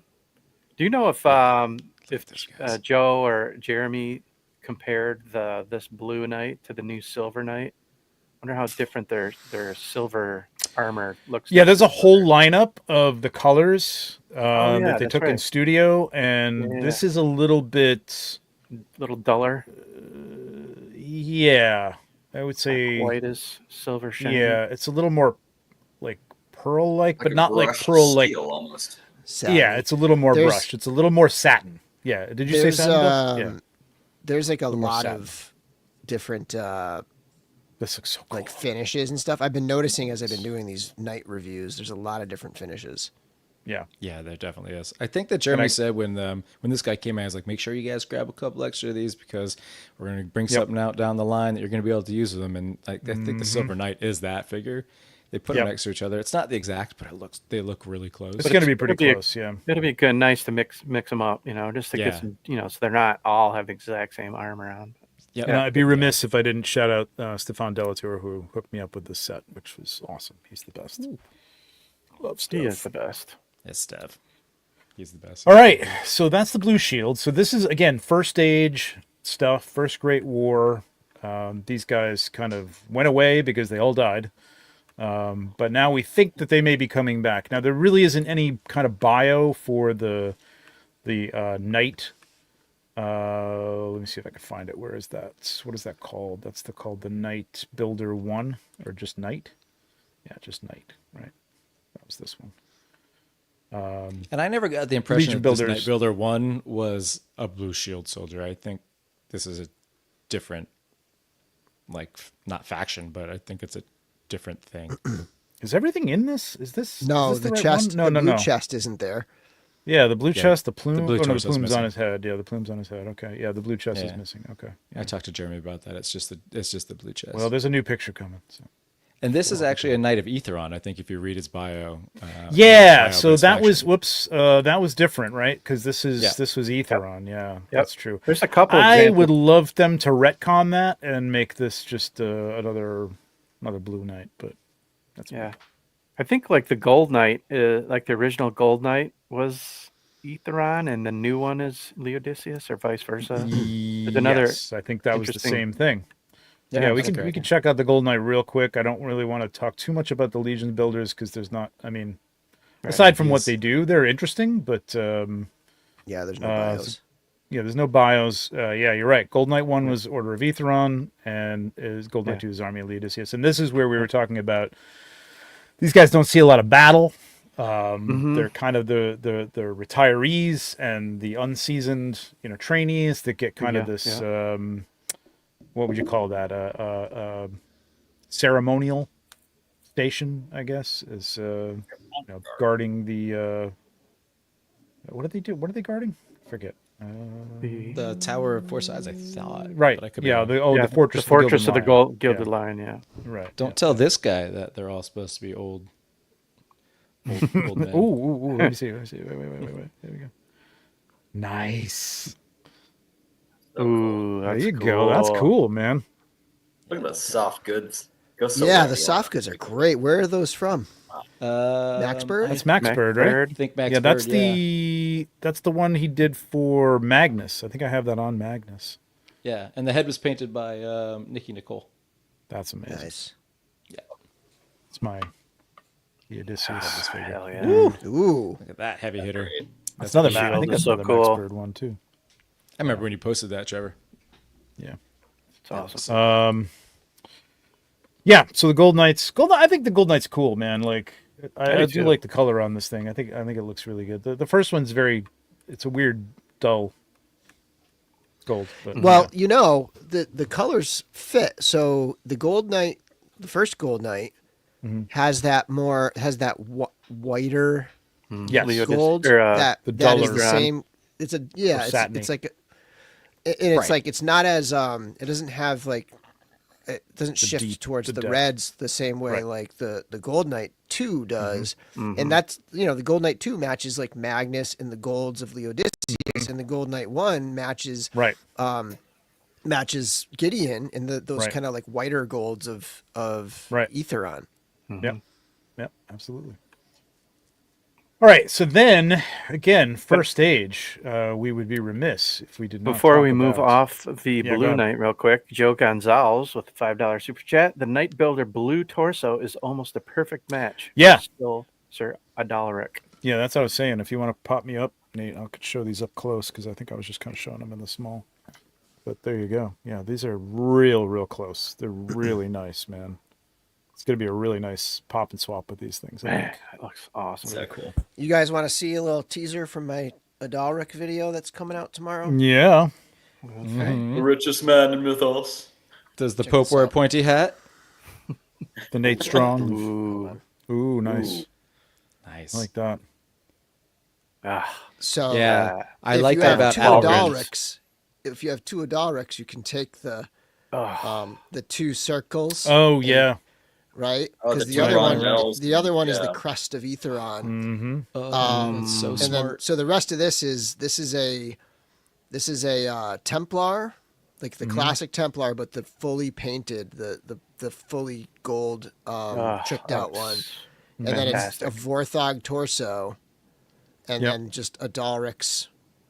Do you know if Joe or Jeremy compared this blue knight to the new silver knight? Wonder how different their silver armor looks. Yeah, there's a whole lineup of the colors yeah, that they that's took in right. studio, and this is a little bit, little duller. yeah, I would say, Not quite as silver shiny. yeah, it's a little more like pearl-like, but a not like brushed pearl-like. steel almost. Yeah, it's a little more brushed. It's a little more satin. Yeah, did you say satin? Bill? Yeah, There's like a more lot satin. of different this looks so cool. like finishes and stuff. I've been noticing as I've been doing these night reviews, there's a lot of different finishes. Yeah, there definitely is. I think that Jeremy said when this guy came out, I was like, make sure you guys grab a couple extra of these because we're going to bring something out down the line that you're going to be able to use with them. And I think the Silver Knight is that figure. They put them next to each other. It's not the exact, but they look really close. it's going to be pretty close. Yeah, It'll be good, nice to mix them up, just to get some, so they're not all have the exact same armor on. Yeah, and I'd be remiss if I didn't shout out Stefan Delatour, who hooked me up with this set, which was awesome. He's the best. Love Steph. He is the best. It's Steph. He's the best. All right, so that's the Blue Shield. So this is again first age stuff, first Great War. These guys kind of went away because they all died, but now we think that they may be coming back. Now there really isn't any kind of bio for the knight. Let me see if I can find it. Where is that? What is that called? That's called the Knight Builder 1, or just Knight? Yeah, just Knight, right? That was this one. And I never got the impression Legion that this Builders. Knight Builder 1 was a Blue Shield soldier. I think this is a different, like, not faction, but I think it's a different thing. Is everything in this? Is this No, is this the right chest. one? The blue chest isn't there. Yeah, the blue chest, the plume. blue Oh, no, the torso is plume's on missing. his head. Yeah, the plume's on his head. Okay. Yeah, the blue chest is Yeah. missing. Okay. I talked to Jeremy about that. It's just the blue chest. Well, there's a new picture coming. So. and this is actually a Knight of Aetheron, I think, if you read his bio. Yeah, bio so of his that was faction. that was different, right? Because this was Aetheron. Yeah, that's true. There's a couple. I examples. would love them to retcon that and make this just another Blue Knight, but that's Yeah, I think like the Gold Knight, like the original Gold Knight was Aetheron, and the new one is Leodicius, or vice versa. There's another. Yes, I think that was the interesting- same thing. Yeah, Yeah, we that's can correct. check out the Gold Knight real quick. I don't really want to talk too much about the Legion builders because there's not. I mean, aside from what they do, they're interesting, but Yeah, there's no bios. yeah, there's no bios. Yeah, you're right. Gold Knight 1 was Order of Aetheron, and Gold Knight 2 is Army of Leodicius. And this is where we were talking about. These guys don't see a lot of battle. They're kind of the retirees and the unseasoned, trainees that get kind of this. What would you call that? Ceremonial station, I guess, is guarding the. What do they do? What are they guarding? Forget. The Tower of Four Sides, I thought. Right. But I could be Yeah. wrong. The fortress. The fortress of the Gilded Gilded Lion. Lion. Yeah. Right. Don't tell this guy that they're all supposed to be old men. Ooh. Let me see. Wait. There we go. Nice. Ooh, There that's you go. That's cool, man. Look at the soft goods. Go so Yeah, well, the you soft goods are great. Where are those from? Maxburg? That's Max Bird, right? Bird. I think Max Yeah, that's Bird, that's the one he did for Magnus. I think I have that on Magnus. Yeah, and the head was painted by Nikki Nicole. That's amazing. Nice. It's my the Odysseus figure. Hell yeah. Ooh. Look at that heavy hitter. That's another the Max. I shield think is that's so another cool. Max Bird one too. I remember when you posted that, Trevor. Yeah. It's awesome. Yeah. So the Gold Knights. I think the Gold Knight's cool, man. Like I do do too. like the color on this thing. I think it looks really good. The first one's it's a weird, dull gold. But, Well, you know, the colors fit. So the Gold Knight, the first Gold Knight, has that whiter yes. Leo gold or, that the that is duller the same. It's a yeah. satiny. It's like, and it's Right. like it's not as it doesn't have like it doesn't shift deep- towards the the depth. reds the same way Right. like the Gold Knight 2 does. And that's, you know, the Gold Knight 2 matches like Magnus and the golds of Leodicius, and the Gold Knight 1 matches right. matches Gideon and those Right. kind of like whiter golds of Right. Aetheron. Yep. Yep. Absolutely. All right. So then, again, first stage, we would be remiss if we did not. Before talk we move about- off the Yeah, go Blue ahead. Knight real quick, Joe Gonzalez with the $5 super chat. The Knight Builder Blue Torso is almost a perfect match. Yeah. Still, Sir Adalaric. Yeah, that's what I was saying. If you want to pop me up, Nate, I could show these up close because I think I was just kind of showing them in the small. But there you go. Yeah, these are real close. They're really nice, man. It's going to be a really nice pop and swap with these things. I Man, think. that looks awesome. So cool. You guys want to see a little teaser from my Adalric video that's coming out tomorrow? Yeah. The richest man in Mythos. Does the Check Pope this wear a out. pointy hat? The Nate Strong. Ooh. Ooh, nice. Nice. I like that. Ah, So Yeah, I if like you that have about two Algorithms. Adalrics, if you have two Adalrics, you can take the oh, two circles, Oh, yeah. right? Oh, Because the the two other one, rondelles. the other one is the Yeah. crest of Aetheron. Mm-hmm. Oh, that's so And then, smart. so the rest of this is a Templar, like the classic Templar, but the fully painted, the fully gold tricked out one. And then it's fantastic. a Vorthog torso, and Yep. then just Adalric's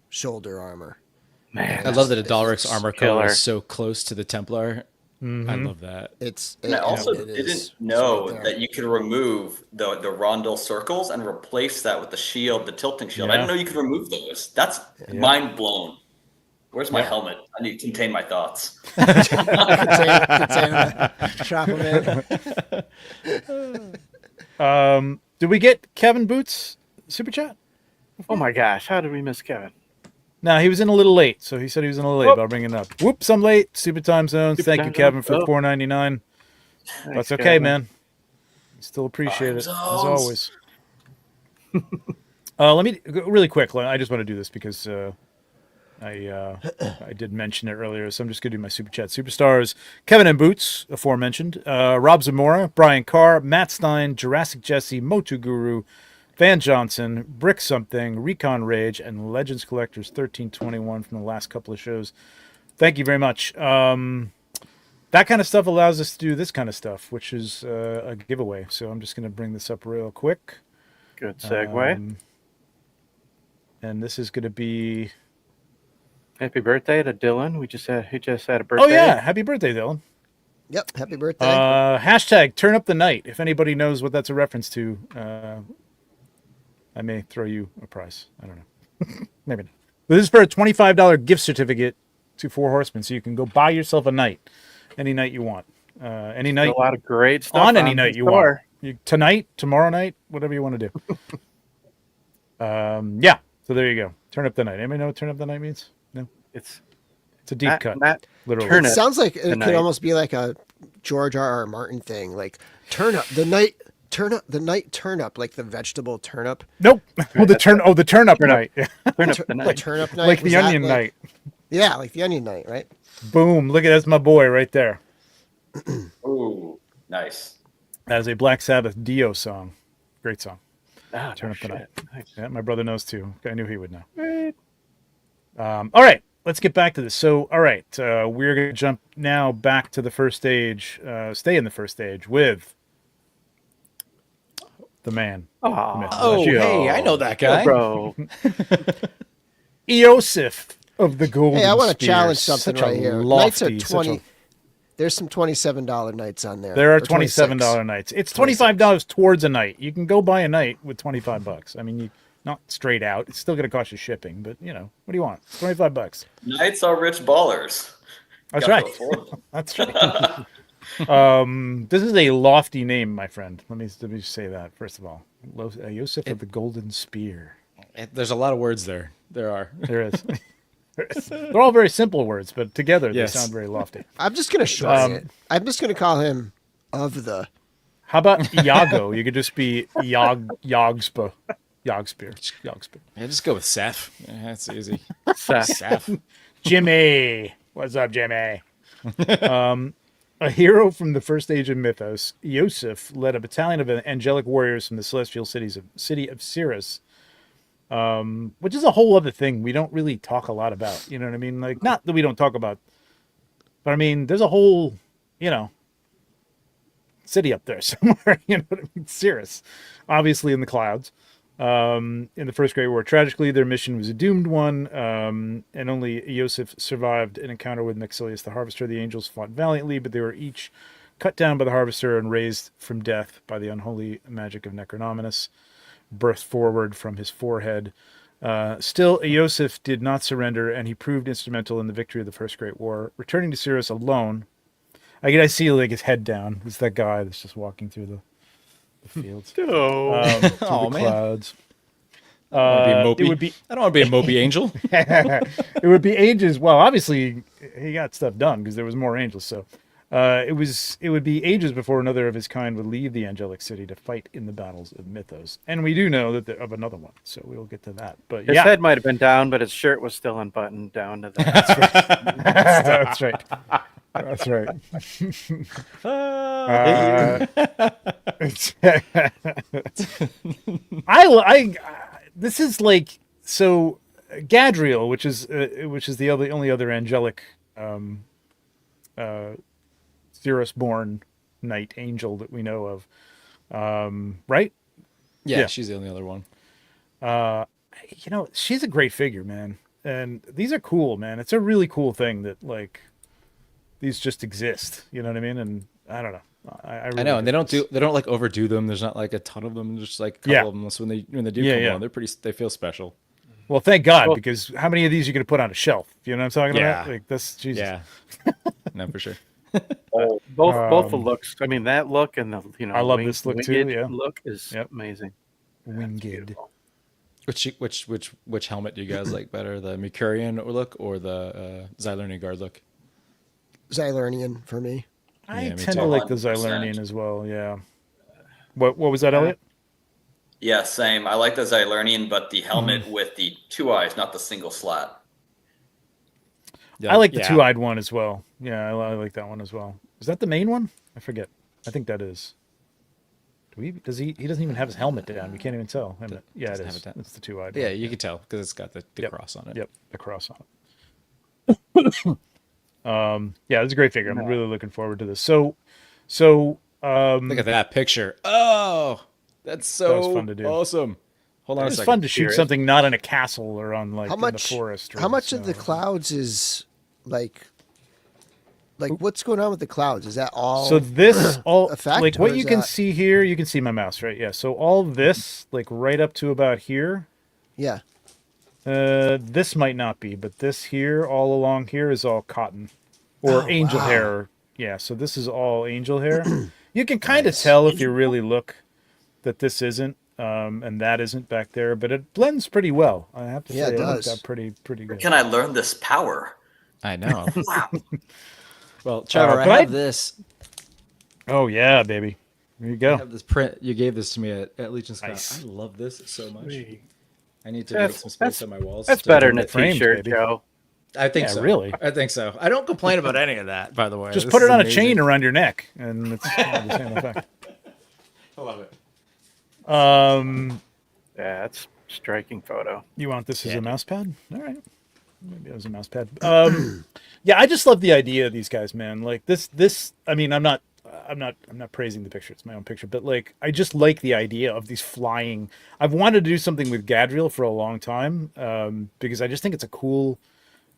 shoulder armor. Man, I love that It's Adalric's armor color killer. is so close to the Templar. I love that. And I also it is. didn't It's know right there. that you could remove the rondel circles and replace that with the shield, the tilting shield. I Yeah. didn't know you could remove those. That's mind blown. Where's my Yeah. helmet? I need to contain my thoughts. Trap 'em in. Did we get Kevin Boots super chat? Oh my gosh, how did we miss Kevin? No, he was in a little late, so he said he was in a little late, Whoop. but I'll bring it up. Whoops, I'm late. Stupid time zones. Stupid Thank time you, Kevin, zone. for Oh. $4.99. That's Thanks, okay, Kevin. man. Still appreciate it, Time as zones. always. Let me really quick. I just want to do this because I did mention it earlier, so I'm just going to do my super chat superstars. Kevin and Boots, aforementioned. Rob Zamora, Brian Carr, Matt Stein, Jurassic Jesse, Motu Guru, Van Johnson, Brick Something, Recon Rage, and Legends Collectors 1321 from the last couple of shows. Thank you very much. That kind of stuff allows us to do this kind of stuff, which is a giveaway. So I'm just going to bring this up real quick. Good segue. And this is going to be... Happy birthday to Dylan. He just had a birthday. Oh, yeah. Happy birthday, Dylan. Yep. Happy birthday. Hashtag turn up the night. If anybody knows what that's a reference to, I may throw you a prize. I don't know. Maybe not. This is for a $25 gift certificate to Four Horsemen, so you can go buy yourself a night, any night you want, any night A lot of great stuff on any the night you store. want. Tonight, tomorrow night, whatever you want to do. Yeah. So there you go. Turn up the night. Anybody know what turn up the night means? No. It's It's a deep cut. not Literally. turn It it. sounds like it the could night. almost be like a George R.R. Martin thing, like turn up the night turnip, like the vegetable turnip. Nope. Oh, the turnip Turn up. night. Turn up the night. Turnip night. Like Was the that onion night. Yeah, like the onion night, right? Boom. Look at that's my boy right there. Ooh, nice. That is a Black Sabbath Dio song. Great song. Ah, Turn no up the night. shit. Nice. Yeah, my brother knows too. I knew he would know. All right, let's get back to this. So, all right, we're going to jump now back to the first stage, stay in the first stage with the man. Aw, Myth. Oh, Joe. hey, I know that guy. bro. Eosif of the Golden Hey, I want to Spear. challenge something Such a right here. Lofty, Nights are such a- 20. There's some $27 nights on there. There are Or 26. $27 nights. It's $25 towards a night. You can go buy a night with $25. I mean, not straight out. It's still going to cost you shipping, but you know, what do you want? It's $25. Knights are rich ballers. That's Gotta right. afford them. That's right. This is a lofty name, my friend. Let me say that first of all. Yosef of the Golden Spear. There's a lot of words there. There are. There is. They're all very simple words, but together Yes. they sound very lofty. I'm just gonna shorten it. I'm just gonna call him of the. How about Iago? You could just be Yogspa. Yogspear. Yeah, just go with Seth. Yeah, that's easy. Seth. Seth. Jimmy. What's up, Jimmy? A hero from the first age of Mythos, Yosef led a battalion of angelic warriors from the celestial city of Cirrus, which is a whole other thing we don't really talk a lot about. You know what I mean? Like, not that we don't talk about, but I mean, there's a whole, city up there somewhere. You know what I mean? Cirrus, obviously in the clouds. In the First Great War, tragically, their mission was a doomed one, and only Yosef survived an encounter with Maxilius the Harvester. The angels fought valiantly, but they were each cut down by the Harvester and raised from death by the unholy magic of Necronominus, birthed forward from his forehead. Still, Yosef did not surrender, and he proved instrumental in the victory of the First Great War. Returning to Cirrus alone, I see like his head down. It's that guy that's just walking through the fields. Through the clouds. It would be I don't want to be a mopey angel. It would be ages. Well, obviously he got stuff done because there was more angels. So it would be ages before another of his kind would leave the angelic city to fight in the battles of Mythos. And we do know that of another one, so we will get to that. But His head might have been down, but his shirt was still unbuttoned down to that. That's right. That's right. This is like so Gadriel, which is the only other angelic Cirrus-born knight angel that we know of, right? Yeah, she's the only other one. She's a great figure, man, and these are cool, man. It's a really cool thing that like these just exist. You know what I mean? And I don't know. I really know, and they don't like overdo them. There's not like a ton of them. Just like a couple of them. So when they do come on, they feel special. Well, thank God, because how many of these are you going to put on a shelf? You know what I'm talking about? Like this, Jesus. Yeah. No, for sure. Both the looks. I mean, that look and the I love this look too. Yeah, look is amazing. Winged. Which helmet do you guys like better, the Mercurian look or the Xylernian Guard look? Xylernian for me. I tend to like the Xylernian as well. Yeah. What was that, Elliot? Yeah, same. I like the Xylernian, but the helmet with the two eyes, not the single slat. Yeah, I like the two-eyed one as well. Yeah, I like that one as well. Is that the main one? I forget. I think that is. Does he doesn't even have his helmet down. You can't even tell. Yeah, it is. It's the two-eyed one. Yeah, you can tell because it's got the cross on it. Yep, the cross on it. Yeah, it's a great figure. I'm really looking forward to this. So look at that picture. Oh, that's so that was fun to do. Awesome. Hold on a second. It's fun to shoot something not in a castle or on in the forest. How much of the clouds is like what's going on with the clouds? Is that all? So this all effect, like what you can see here. You can see my mouse, right? Yeah. So all this like right up to about here. Yeah. This might not be, but this here, all along here, is all cotton or angel hair. Yeah, so this is all angel hair. You can kind of tell if you really look that this isn't, and that isn't back there, but it blends pretty well. I have to say, it works out pretty good. Where can I learn this power? I know. Wow. Well, Trevor, I have this. Oh yeah, baby. There you go. I have this print. You gave this to me at Legion's Con. Nice. I love this so much. I need to make some space on my walls. That's better than a frames, t-shirt, baby. Joe. I think so. Really? I think so. I don't complain about any of that, by the way. Just This put it is on a amazing. chain around your neck, and it's the same effect. I love it. Yeah, that's a striking photo. You want this as a mouse pad? All right. Maybe it was a mouse pad. Yeah, I just love the idea of these guys, man. Like this. I mean, I'm not praising the picture. It's my own picture, but like, I just like the idea of these flying. I've wanted to do something with Gadriel for a long time because I just think it's a cool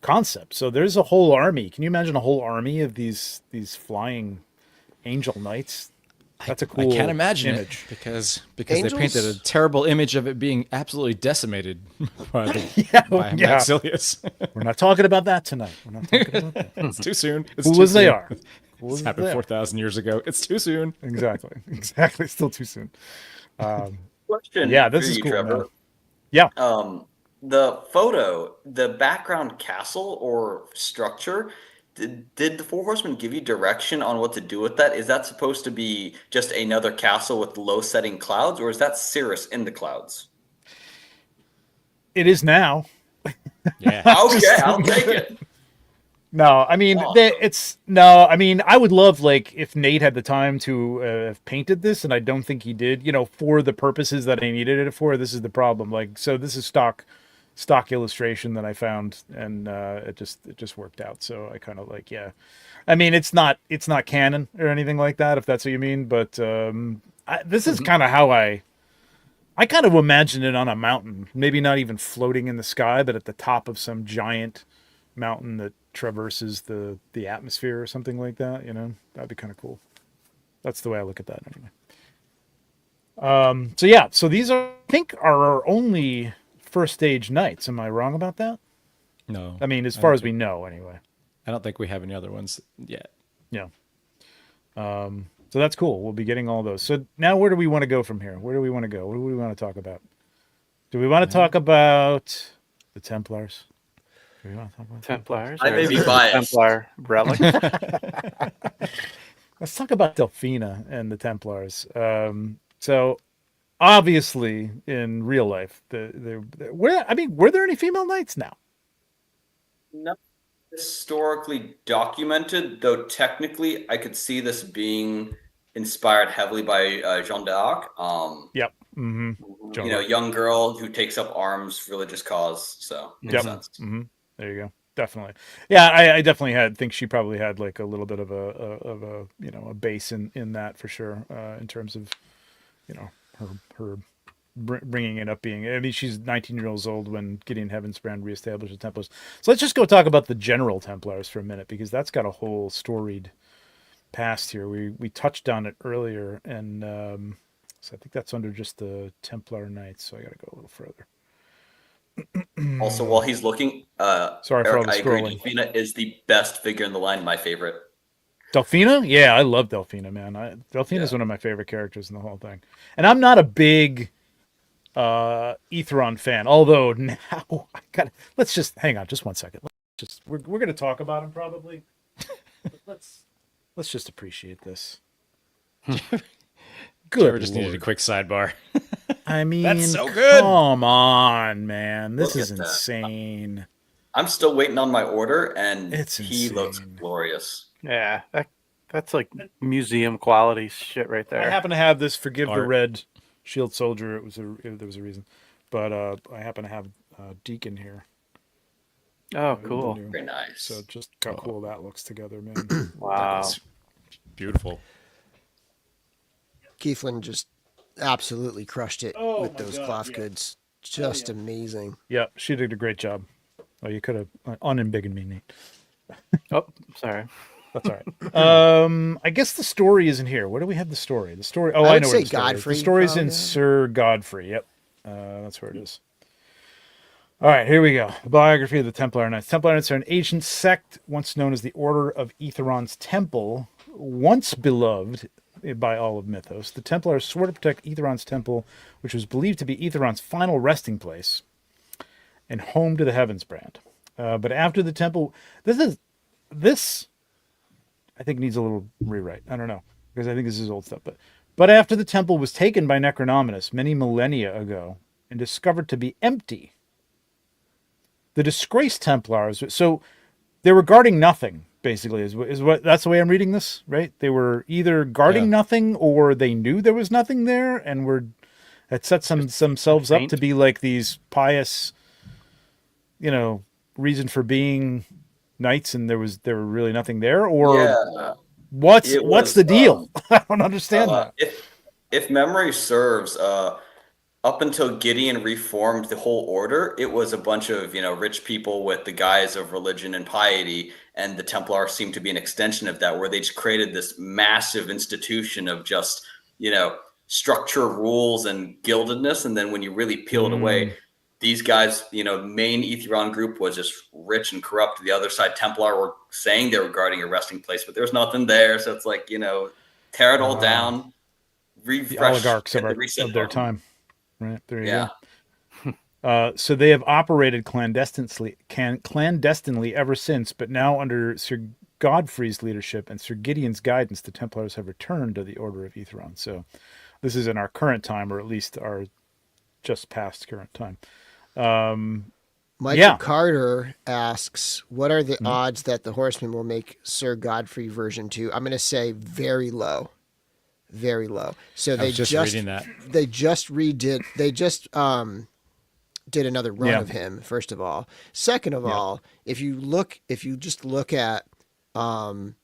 concept. So there's a whole army. Can you imagine a whole army of these flying angel knights? That's a cool. I can't imagine image. it because they painted a terrible image of it being absolutely decimated by Maxilius. We're not talking about that tonight. We're not talking about that. It's too soon. It's Cool too as they soon. are. Cool It's as happened they are. 4,000 years ago. It's too soon. Exactly. Still too soon. Question. Yeah, this for is you, cool. Trevor. Man. Yeah. the photo, the background castle or structure, did the Four Horsemen give you direction on what to do with that? Is that supposed to be just another castle with low setting clouds, or is that Cirrus in the clouds? It is now. Yeah. Okay, I'll take it. No, I mean I mean, I would love like if Nate had the time to have painted this, and I don't think he did. You know, for the purposes that I needed it for. This is the problem. Like, so this is stock illustration that I found, and it just worked out. So I kind of like, yeah. I mean, it's not canon or anything like that, if that's what you mean. But this is kind of how I kind of imagine it on a mountain, maybe not even floating in the sky, but at the top of some giant mountain that traverses the atmosphere or something like that. You know, that'd be kind of cool. That's the way I look at that anyway. So yeah, so these are, I think, are our only first stage knights. Am I wrong about that? No. I mean, as far as we know, anyway. I don't think we have any other ones yet. Yeah. So that's cool. We'll be getting all those. So now where do we want to go from here? Where do we want to go? What do we want to talk about? Do we want to talk about the Templars? Do we want to talk about Templars. I may be or biased. Templar relic. Let's talk about Delphina and the Templars. So obviously in real life, were there any female knights now? No. Historically documented, though technically I could see this being inspired heavily by Jeanne d'Arc. Yep. Mm-hmm. You know, young girl who takes up arms, religious cause. So makes sense. Mm-hmm. There you go. Definitely. Yeah, I definitely think she probably had like a little bit of a you know, a base in that for sure, in terms of, you know, her bringing it up being, I mean, she's 19 years old when Gideon Heavensbrand reestablished the Templars. So let's just go talk about the general Templars for a minute, because that's got a whole storied past here. We touched on it earlier, and so I think that's under just the Templar Knights, so I gotta go a little further. Also, while he's looking, sorry for all the I agree, scrolling. Delphina is the best figure in the line, my favorite. Delphina? Yeah, I love Delphina, man. Delphina is one of my favorite characters in the whole thing. And I'm not a big Etheron fan, although now let's just hang on just one second. We're gonna talk about him probably. let's just appreciate this. Good. Trevor just needed a quick sidebar. I mean, that's so good. Come on, man. This Look is at that. insane. I'm still waiting on my order, and he insane. looks glorious. Yeah, that's like museum quality shit right there. I happen to have this Forgive the Art. Red Shield Soldier. There was a reason, but I happen to have Deacon here. Oh, cool. Very nice. So just how cool that looks together, man. Wow. That's beautiful. Keithlin just absolutely crushed it with my those God, cloth yeah. goods. Just amazing. Yeah, she did a great job. Oh, you could have unembiggened me, Nate. Oh, sorry. That's all right. I guess the story isn't here. Where do we have the story? The story. Oh, I would know say where the story is. Godfrey, The story's in probably. Sir Godfrey. Yep, that's where it is. All right, here we go. The biography of the Templar Knights. Templar Knights are an ancient sect once known as the Order of Etheron's Temple, once beloved by all of Mythos. The Templars swore to protect Etheron's Temple, which was believed to be Etheron's final resting place and home to the Heavensbrand. But after the temple, this I think needs a little rewrite. I don't know, because I think this is old stuff. But after the temple was taken by Necronominus many millennia ago and discovered to be empty, the disgraced Templars, so they were guarding nothing, basically, is what that's the way I'm reading this, right? They were either guarding nothing, or they knew there was nothing there and had set themselves up to be like these pious, you know, reason for being knights, and there were really nothing there, or what's the deal? I don't understand that. If memory serves, up until Gideon reformed the whole order, it was a bunch of, you know, rich people with the guise of religion and piety, and the Templars seemed to be an extension of that, where they just created this massive institution of just, you know, structure, rules, and gildedness. And then when you really peel it away, these guys, you know, main Etheron group was just rich and corrupt. The other side, Templar, were saying they were guarding a resting place, but there's nothing there. So it's like, you know, tear it all down, refresh, The oligarchs of their button. time. Right, there you go. So they have operated clandestinely ever since, but now under Sir Godfrey's leadership and Sir Gideon's guidance, the Templars have returned to the Order of Etheron. So this is in our current time, or at least our just past current time. Michael Carter asks, what are the odds that the Horsemen will make Sir Godfrey version 2? I'm going to say very low. Very low. So they just reading that. They just redid. They just did another run of him. First of all. Second of all, if you just look at Elijah,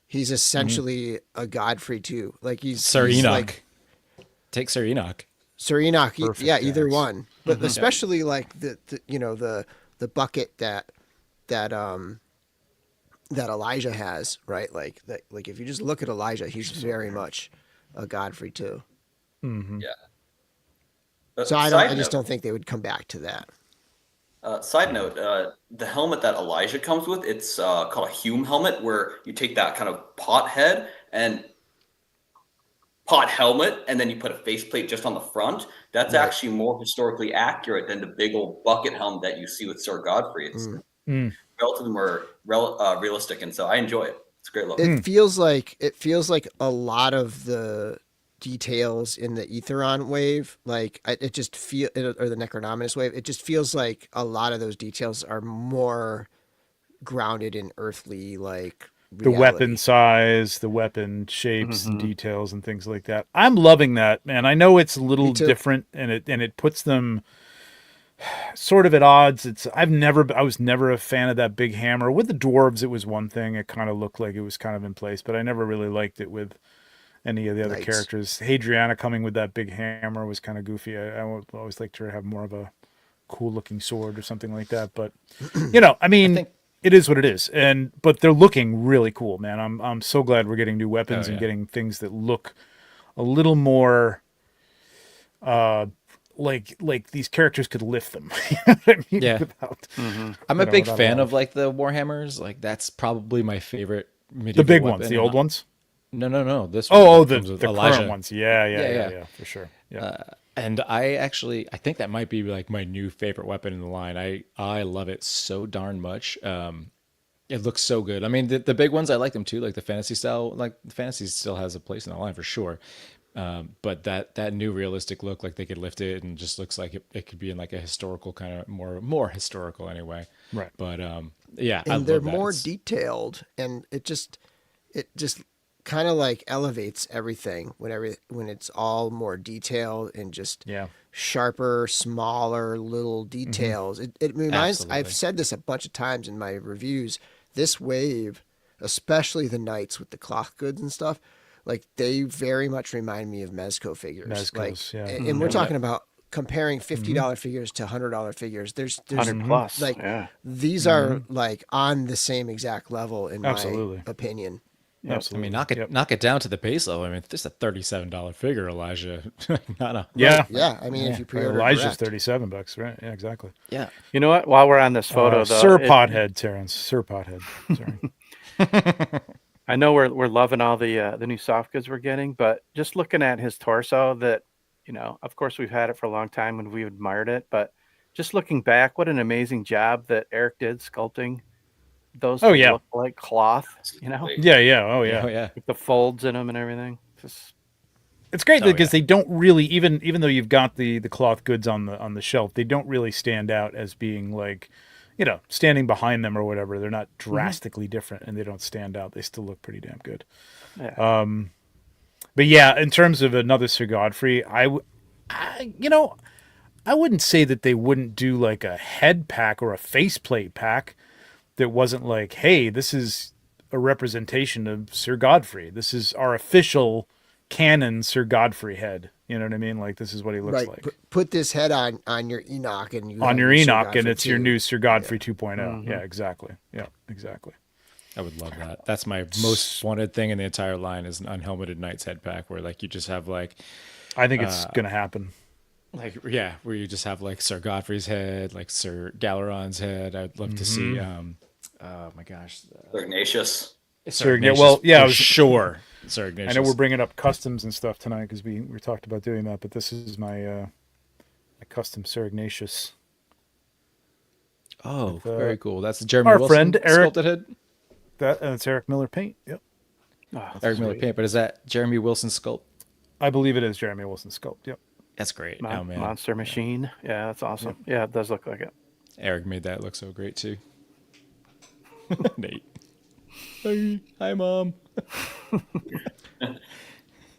he's essentially a Godfrey too. Like he's Sir Enoch. Like, take Sir Enoch. Sir Enoch, either one, but especially like the bucket that Elijah has, right? Like if you just look at Elijah, he's very much a Godfrey too. Mm-hmm. Yeah. So I just don't think they would come back to that. Side note, the helmet that Elijah comes with, it's called a Hume helmet, where you take that kind of pot helmet and then you put a faceplate just on the front. That's actually more historically accurate than the big old bucket helmet that you see with Sir Godfrey. It's relatively more realistic, and so I enjoy it. It's a great look. It feels like a lot of the details in the Etheron wave, like it just feel, or the Necronominus wave, it just feels like a lot of those details are more grounded in earthly, like reality. The weapon size, the weapon shapes and details and things like that. I'm loving that, man. I know it's a little different, and it puts them sort of at odds. I was never a fan of that big hammer. With the dwarves, it was one thing. It kind of looked like it was kind of in place, but I never really liked it with any of the other characters. Hadriana coming with that big hammer was kind of goofy. I always liked her to have more of a cool looking sword or something like that. But I mean, it is what it is. But they're looking really cool, man. I'm so glad we're getting new weapons and getting things that look a little more like these characters could lift them. You know what I mean? Yeah. I'm a big fan of like the Warhammers. Like that's probably my favorite medieval the big weapon. ones, the old ones. No. This one. The current ones. Yeah, for sure. Yeah. And I think that might be like my new favorite weapon in the line. I love it so darn much. It looks so good. I mean, the big ones, I like them too. Like the fantasy style, like the fantasy still has a place in the line for sure. But that new realistic look, like they could lift it and just looks like it could be in like a historical kind of more historical anyway. Right. But and they're more detailed, and it just kind of like elevates everything when it's all more detailed and just sharper, smaller little details. It reminds. Absolutely. I've said this a bunch of times in my reviews. This wave, especially the knights with the cloth goods and stuff, like they very much remind me of Mezco figures. And we're talking about comparing $50 figures to $100 figures. There's 100 plus. Like these are like on the same exact level in my opinion. Absolutely. I mean, knock it down to the base level. I mean, this is a $37 figure, Elijah. Not a I mean, if you pre-order Elijah's direct. $37, right? Yeah, exactly. Yeah. You know what? While we're on this photo, though, Sir Pothead, Terrence. Sir Pothead. Sorry. I know we're loving all the new soft goods we're getting, but just looking at his torso, that of course we've had it for a long time and we admired it, but just looking back, what an amazing job that Eric did sculpting those. Look like cloth, Yeah. with the folds in them and everything. It's great because they don't really, even though you've got the cloth goods on the shelf, they don't really stand out as being like, standing behind them or whatever. They're not drastically different, and they don't stand out. They still look pretty damn good. Yeah. But yeah, in terms of another Sir Godfrey, I wouldn't say that they wouldn't do like a head pack or a faceplate pack that wasn't like, hey, this is a representation of Sir Godfrey. This is our official canon Sir Godfrey head. You know what I mean? Like, this is what he looks like. Put this head on your Enoch, and it's your new Sir Godfrey 2.0. Yeah, exactly. Yeah, exactly. I would love that. That's my most wanted thing in the entire line is an unhelmeted knight's head pack where like you just have like, I think it's gonna happen. Like where you just have like Sir Godfrey's head, like Sir Galeron's head. I'd love to see. Oh my gosh, Sir Ignatius. Sir Ignatius. Well, yeah, sure. Sir Ignatius. I know we're bringing up customs and stuff tonight because we talked about doing that, but this is my custom Sir Ignatius. Oh, With, very cool. That's the Jeremy our Wilson friend, Eric. sculpted head. That's Eric Miller paint. Yep. Oh, Eric Miller sweet. paint, but is that Jeremy Wilson sculpt? I believe it is Jeremy Wilson sculpt. Yep. That's great. Oh man, Monster Machine. Yeah, that's awesome. Yeah, it does look like it. Eric made that look so great too. Nate. Hi, Mom.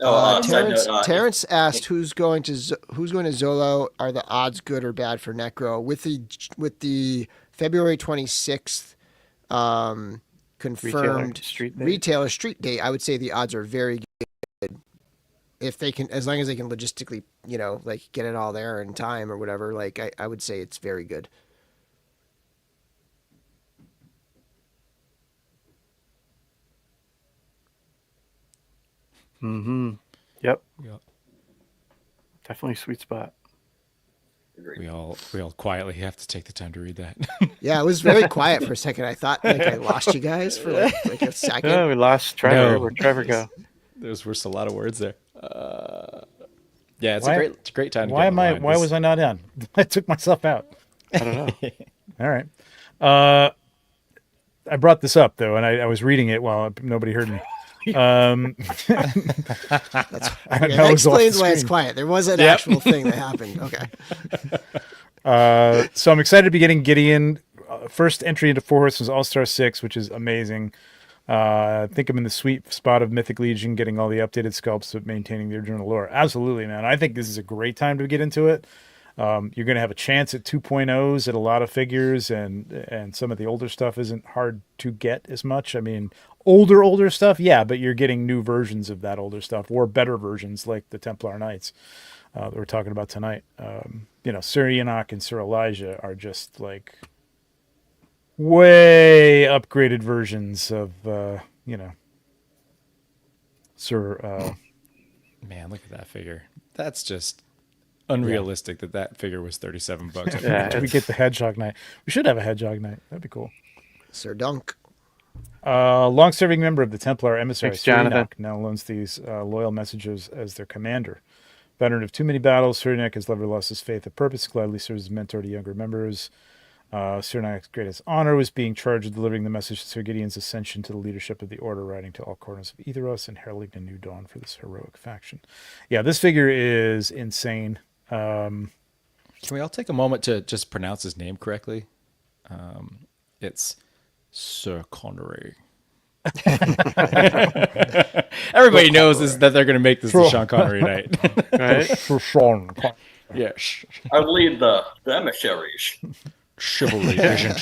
Side Terrence, note, Terrence asked who's going to Zolo. Are the odds good or bad for Necro? With the February 26th confirmed retailer street date, I would say the odds are very good. If they can, as long as they can logistically, like get it all there in time or whatever, like I would say it's very good. Mm-hmm. Yep. Yeah. Definitely a sweet spot. We all quietly have to take the time to read that. Yeah, it was very quiet for a second. I thought like I lost you guys for like a second. Oh, we lost Trevor. No. Where'd Trevor go? Those were a lot of words there. Yeah, it's a great time. Why was I not on? I took myself out. I don't know. All right. I brought this up though, and I was reading it while nobody heard me. That explains why it's quiet. There was an actual thing that happened. Okay. So I'm excited to be getting Gideon. First entry into Four Horsemen's All-Star 6, which is amazing. I think I'm in the sweet spot of Mythic Legion, getting all the updated sculpts but maintaining the original lore. Absolutely, man. I think this is a great time to get into it. You're going to have a chance at 2.0s at a lot of figures, and some of the older stuff isn't hard to get as much. I mean, older stuff, yeah, but you're getting new versions of that older stuff, or better versions like the Templar Knights that we're talking about tonight. Sir Enoch and Sir Elijah are just like way upgraded versions of, Sir... Man, look at that figure. That's just unrealistic that figure was $37. Yeah, we get the Hedgehog Knight. We should have a Hedgehog Knight. That'd be cool. Sir Dunk. Long-serving member of the Templar Emissaries, Thanks, Jonathan. now loans these loyal messengers as their commander. Veteran of too many battles, Cyrenac has never lost his faith and purpose, gladly serves as mentor to younger members. Cyrenac's greatest honor was being charged with delivering the message to Sir Gideon's ascension to the leadership of the Order, riding to all corners of Etheros and heralding a new dawn for this heroic faction. Yeah, this figure is insane. Can we all take a moment to just pronounce his name correctly? It's Sir Connery. Everybody knows that they're going to make this the Sean Connery night. Right? For Sean. Yes. I lead the emissaries. Chivalry. Vision.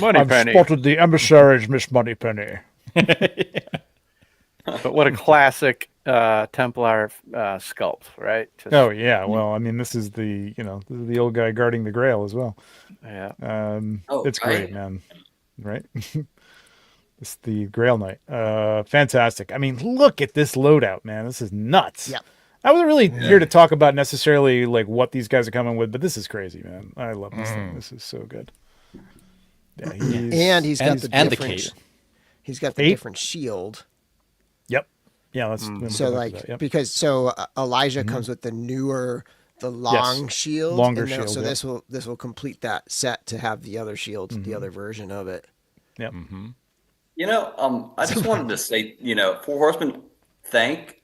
Moneypenny. Spotted the emissaries, Miss Moneypenny. But what a classic Templar sculpt, right? Just, Oh yeah, well, I mean, this is the the old guy guarding the Grail as well. yeah. It's great, right. man. Right? It's the Grail Knight. Fantastic. I mean, look at this loadout, man. This is nuts. Yep. I wasn't really here to talk about necessarily like what these guys are coming with, but this is crazy, man. I love this thing. This is so good. Yeah, He's got the and the different. cape. He's got the Cape? different shield. Yep. Yeah, let's So like because Elijah comes with the long shield, Longer and then- shield, So yeah. this will complete that set to have the other shield, the other version of it. Yep. I just wanted to say, Four Horsemen, thank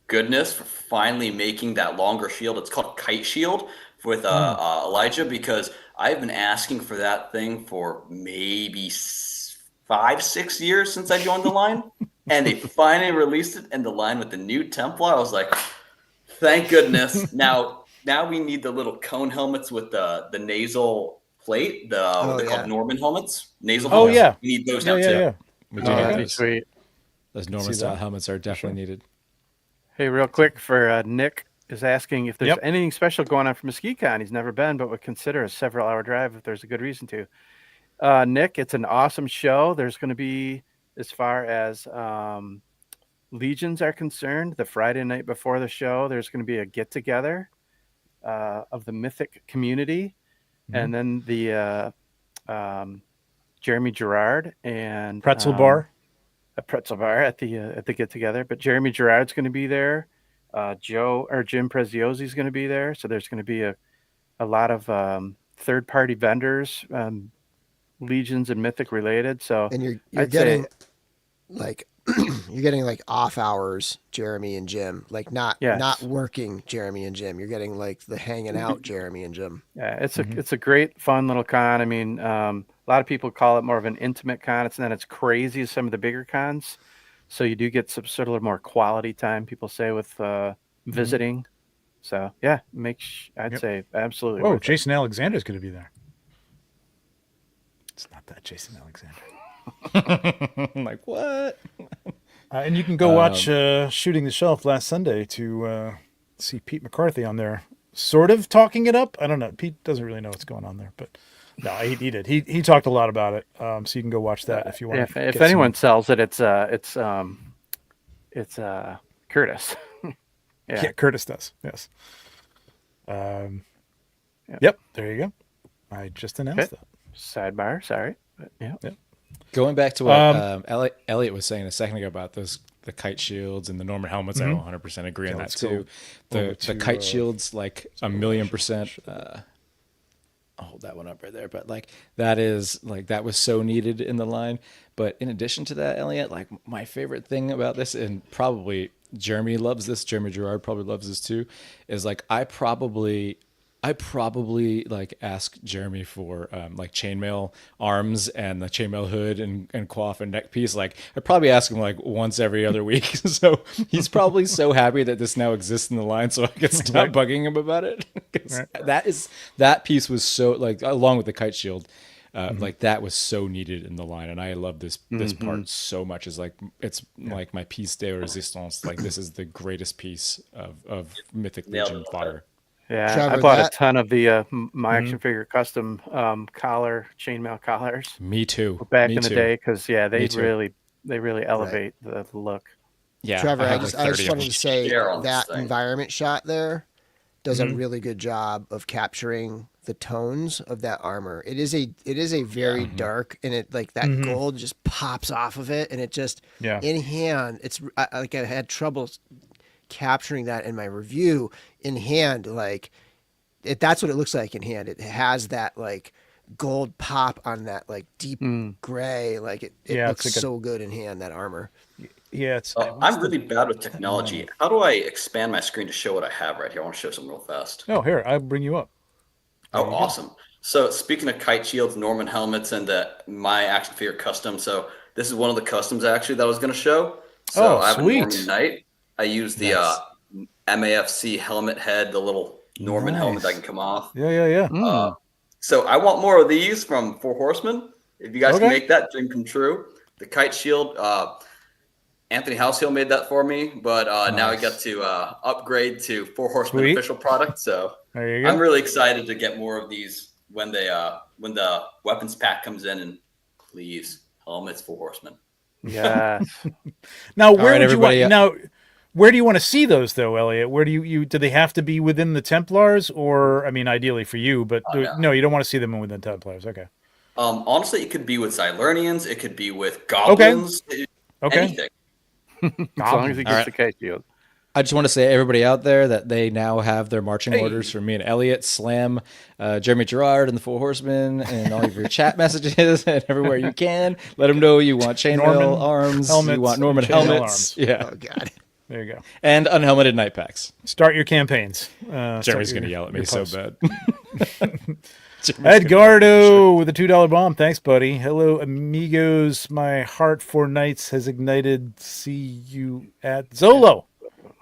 goodness for finally making that longer shield. It's called Kite Shield with Elijah, because I've been asking for that thing for maybe 5-6 years since I joined the line, and they finally released it in the line with the new Templar. I was like, thank goodness. Now we need the little cone helmets with the nasal plate, what they're called Norman helmets, nasal helmets. yeah. We need those Yeah, now yeah, too. yeah. We do Oh, need that'd be those. sweet. Those Norman style helmets are definitely needed. Hey, real quick for Nick is asking if there's Yep. anything special going on for MesquiteCon. He's never been, but would consider a several-hour drive if there's a good reason to. Nick, it's an awesome show. There's going to be, as far as Legions are concerned, the Friday night before the show, there's going to be a get-together of the Mythic community, and then the Jeremy Gerard and Pretzel bar. a pretzel bar at the get together. But Jeremy Gerard's going to be there. Jim Preziosi is going to be there. So there's going to be a lot of third-party vendors, Legions and Mythic related. So And you're I'd getting say, like you're getting like off hours Jeremy and Jim, like not yes. working Jeremy and Jim. You're getting like the hanging out Jeremy and Jim. Yeah, it's a great fun little con. I mean, a lot of people call it more of an intimate con. It's not as crazy as some of the bigger cons, so you do get some sort of more quality time. People say with visiting. So yeah, I'd say absolutely. Whoa, worth it. Jason Alexander's going to be there. It's not that Jason Alexander. I'm like, what? And you can go watch Shooting the Shelf last Sunday to see Pete McCarthy on there, sort of talking it up. I don't know. Pete doesn't really know what's going on there, but no, he did. He talked a lot about it. So you can go watch that if you want. If anyone sells it, it's Curtis. Yeah, Curtis does. Yes. Yep. There you go. I just announced that. Sidebar. Sorry. But, yeah. Yep. Going back to what Elliot was saying a second ago about the kite shields and the Norman helmets, I 100% agree on that let's too. go The kite shields, like a million percent. I'll hold that one up right there. But like that was so needed in the line. But in addition to that, Elliot, like my favorite thing about this, and probably Jeremy loves this, Jeremy Gerard probably loves this too, is like I probably like ask Jeremy for like chainmail arms and the chainmail hood and coif and neck piece. Like I probably ask him like once every other week. So he's probably so happy that this now exists in the line, so I can stop bugging him about it. That piece was so like, along with the kite shield, like that was so needed in the line, and I love this part so much. Is like it's like my piece de resistance. Like this is the greatest piece of Mythic Legion fodder. Yeah, Trevor, I bought a ton of the my action figure custom chainmail collars. Me too. Back Me in the too. day, because they too. really elevate the look. Yeah, Trevor, I have just like 30 of wanted them. to say Share on that this thing. environment shot there does a really good job of capturing the tones of that armor. It is a very dark, and it like that gold just pops off of it, and it just in hand. It's like I had trouble capturing that in my review in hand. Like that's what it looks like in hand. It has that like gold pop on that like deep gray. Like it looks it's like so good in hand, that armor. Yeah, it's. I'm really bad with technology. How do I expand my screen to show what I have right here? I want to show something real fast. Oh, here, I'll bring you up. Oh, awesome. So speaking of kite shields, Norman helmets, and my action figure custom. So this is one of the customs actually that I was going to show. So I have a Norman Knight. I use the MAFC helmet head, the little Norman helmet that can come off. Yeah. So I want more of these from Four Horsemen. If you guys can make that, dream come true. The kite shield, Anthony Househill made that for me, but now I get to upgrade to Four Horsemen official product. So there you go. I'm really excited to get more of these when the weapons pack comes in, and please helmets for Horsemen. Yeah. Now where would you want? Now where do you want to see those though, Elliot? Where do you do they have to be within the Templars, or I mean, ideally for you, but no, you don't want to see them within Templars. Okay. Honestly, it could be with Xylernians. It could be with goblins. Anything. As long as he gets the kite shield. I just want to say, everybody out there, that they now have their marching orders from me and Elliot, Slam, Jeremy Gerard, and the Four Horsemen, and all of your chat messages and everywhere you can. Let them know you want chainmail arms, you want Norman helmets. Yeah. Oh God. There you go. And unhelmeted night packs. Start your campaigns. Jeremy's going to yell at me so bad. Edgardo with a $2 bomb. Thanks, buddy. Hello, amigos. My heart for knights has ignited. See you at Zolo.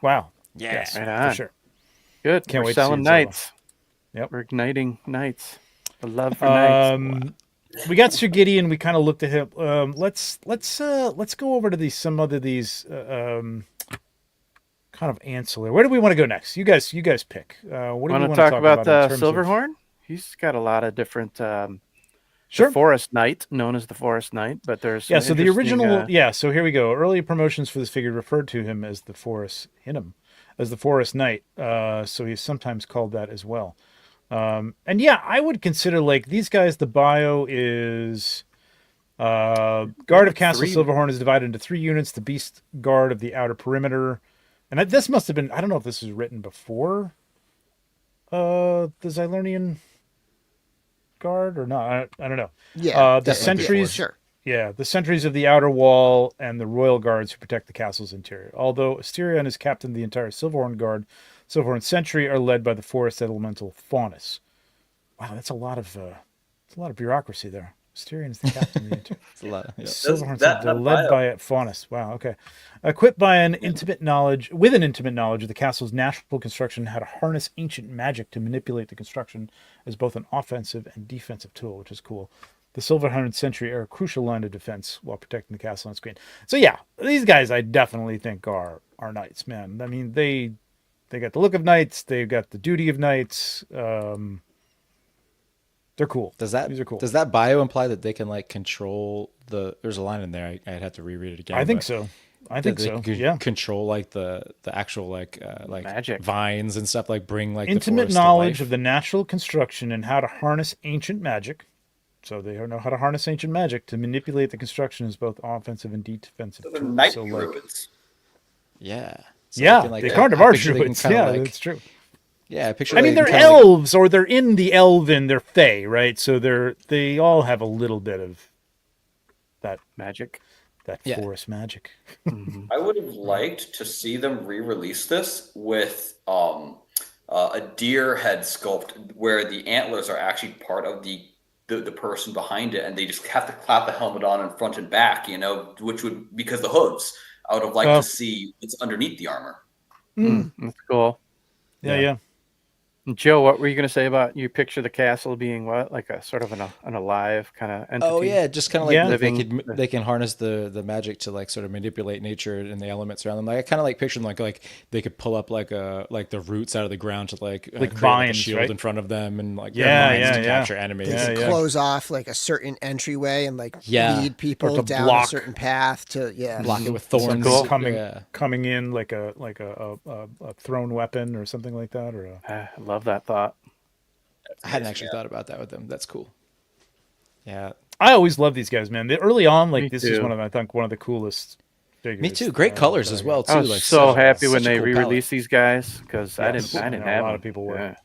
Wow. Yes. Right for sure. Good. Can't wait to selling see knights. Yep. We're igniting knights. A love for knights. We got Sir Gideon. We kind of looked at him. Let's go over to some other these kind of ancillary. Where do we want to go next? You guys pick. What do we want to talk about the Silverhorn? He's got a lot of different. Sure. The Forest Knight, known as the Forest Knight, but there's so the original. So here we go. Early promotions for this figure referred to him as the Forest Knight. So he's sometimes called that as well. And I would consider like these guys. The bio is Guard of Castle Silverhorn is divided into 3 units. The Beast Guard of the outer perimeter. And this must have been, I don't know if this was written before the Xylernian Guard or not. I don't know. Yeah, the sentries, sure. yeah, the sentries of the outer wall and the royal guards who protect the castle's interior. Although Asterion is captain of the entire Silverhorn Guard, Silverhorn Sentry are led by the forest elemental Faunus. Wow, that's a lot of bureaucracy there. Asterion is the captain of the interior. It's a lot. Yeah. Silverhorn that Sentry, led by Faunus. Wow, okay. Equipped by an intimate knowledge of the castle's natural construction, how to harness ancient magic to manipulate the construction as both an offensive and defensive tool, which is cool. The Silverhorn Sentry are a crucial line of defense while protecting the castle on screen. So yeah, these guys I definitely think are knights, man. I mean, they got the look of knights, they've got the duty of knights. They're cool. These are cool. Does that bio imply that they can like control the? There's a line in there. I'd have to reread it again. I think so. Yeah. Control like the actual like magic vines and stuff, like bring like intimate the knowledge of the natural construction and how to harness ancient magic. So they know how to harness ancient magic to manipulate the construction as both offensive and defensive. So knight druids. Yeah. So they kind of are druids. Yeah, that's true. Yeah, I mean, they're elves, or they're in the elven. They're fae, right? So they all have a little bit of that magic, that forest magic. I would have liked to see them re-release this with a deer head sculpt where the antlers are actually part of the person behind it, and they just have to clap the helmet on in front and back, which would, because the hooves. I would have liked to see what's underneath the armor. That's cool. Yeah. Joe, what were you going to say about you picture the castle being what, like a sort of an alive kind of entity? Oh yeah, just kind of like they can harness the magic to like sort of manipulate nature and the elements around them. Like I kind of like picture them like they could pull up like the roots out of the ground to like create vines, a shield right? in front of them and like to capture enemies. They could close off like a certain entryway and like lead people down a certain path to block it with thorns coming in like a thrown weapon or something like that. Or I love that thought. I hadn't actually thought about that with them. That's cool. Yeah, I always love these guys, man. Early on, like this is one of the coolest figures. Me too. Great colors as well too. I was like so happy when they cool re-released these guys because I didn't have a lot of people were.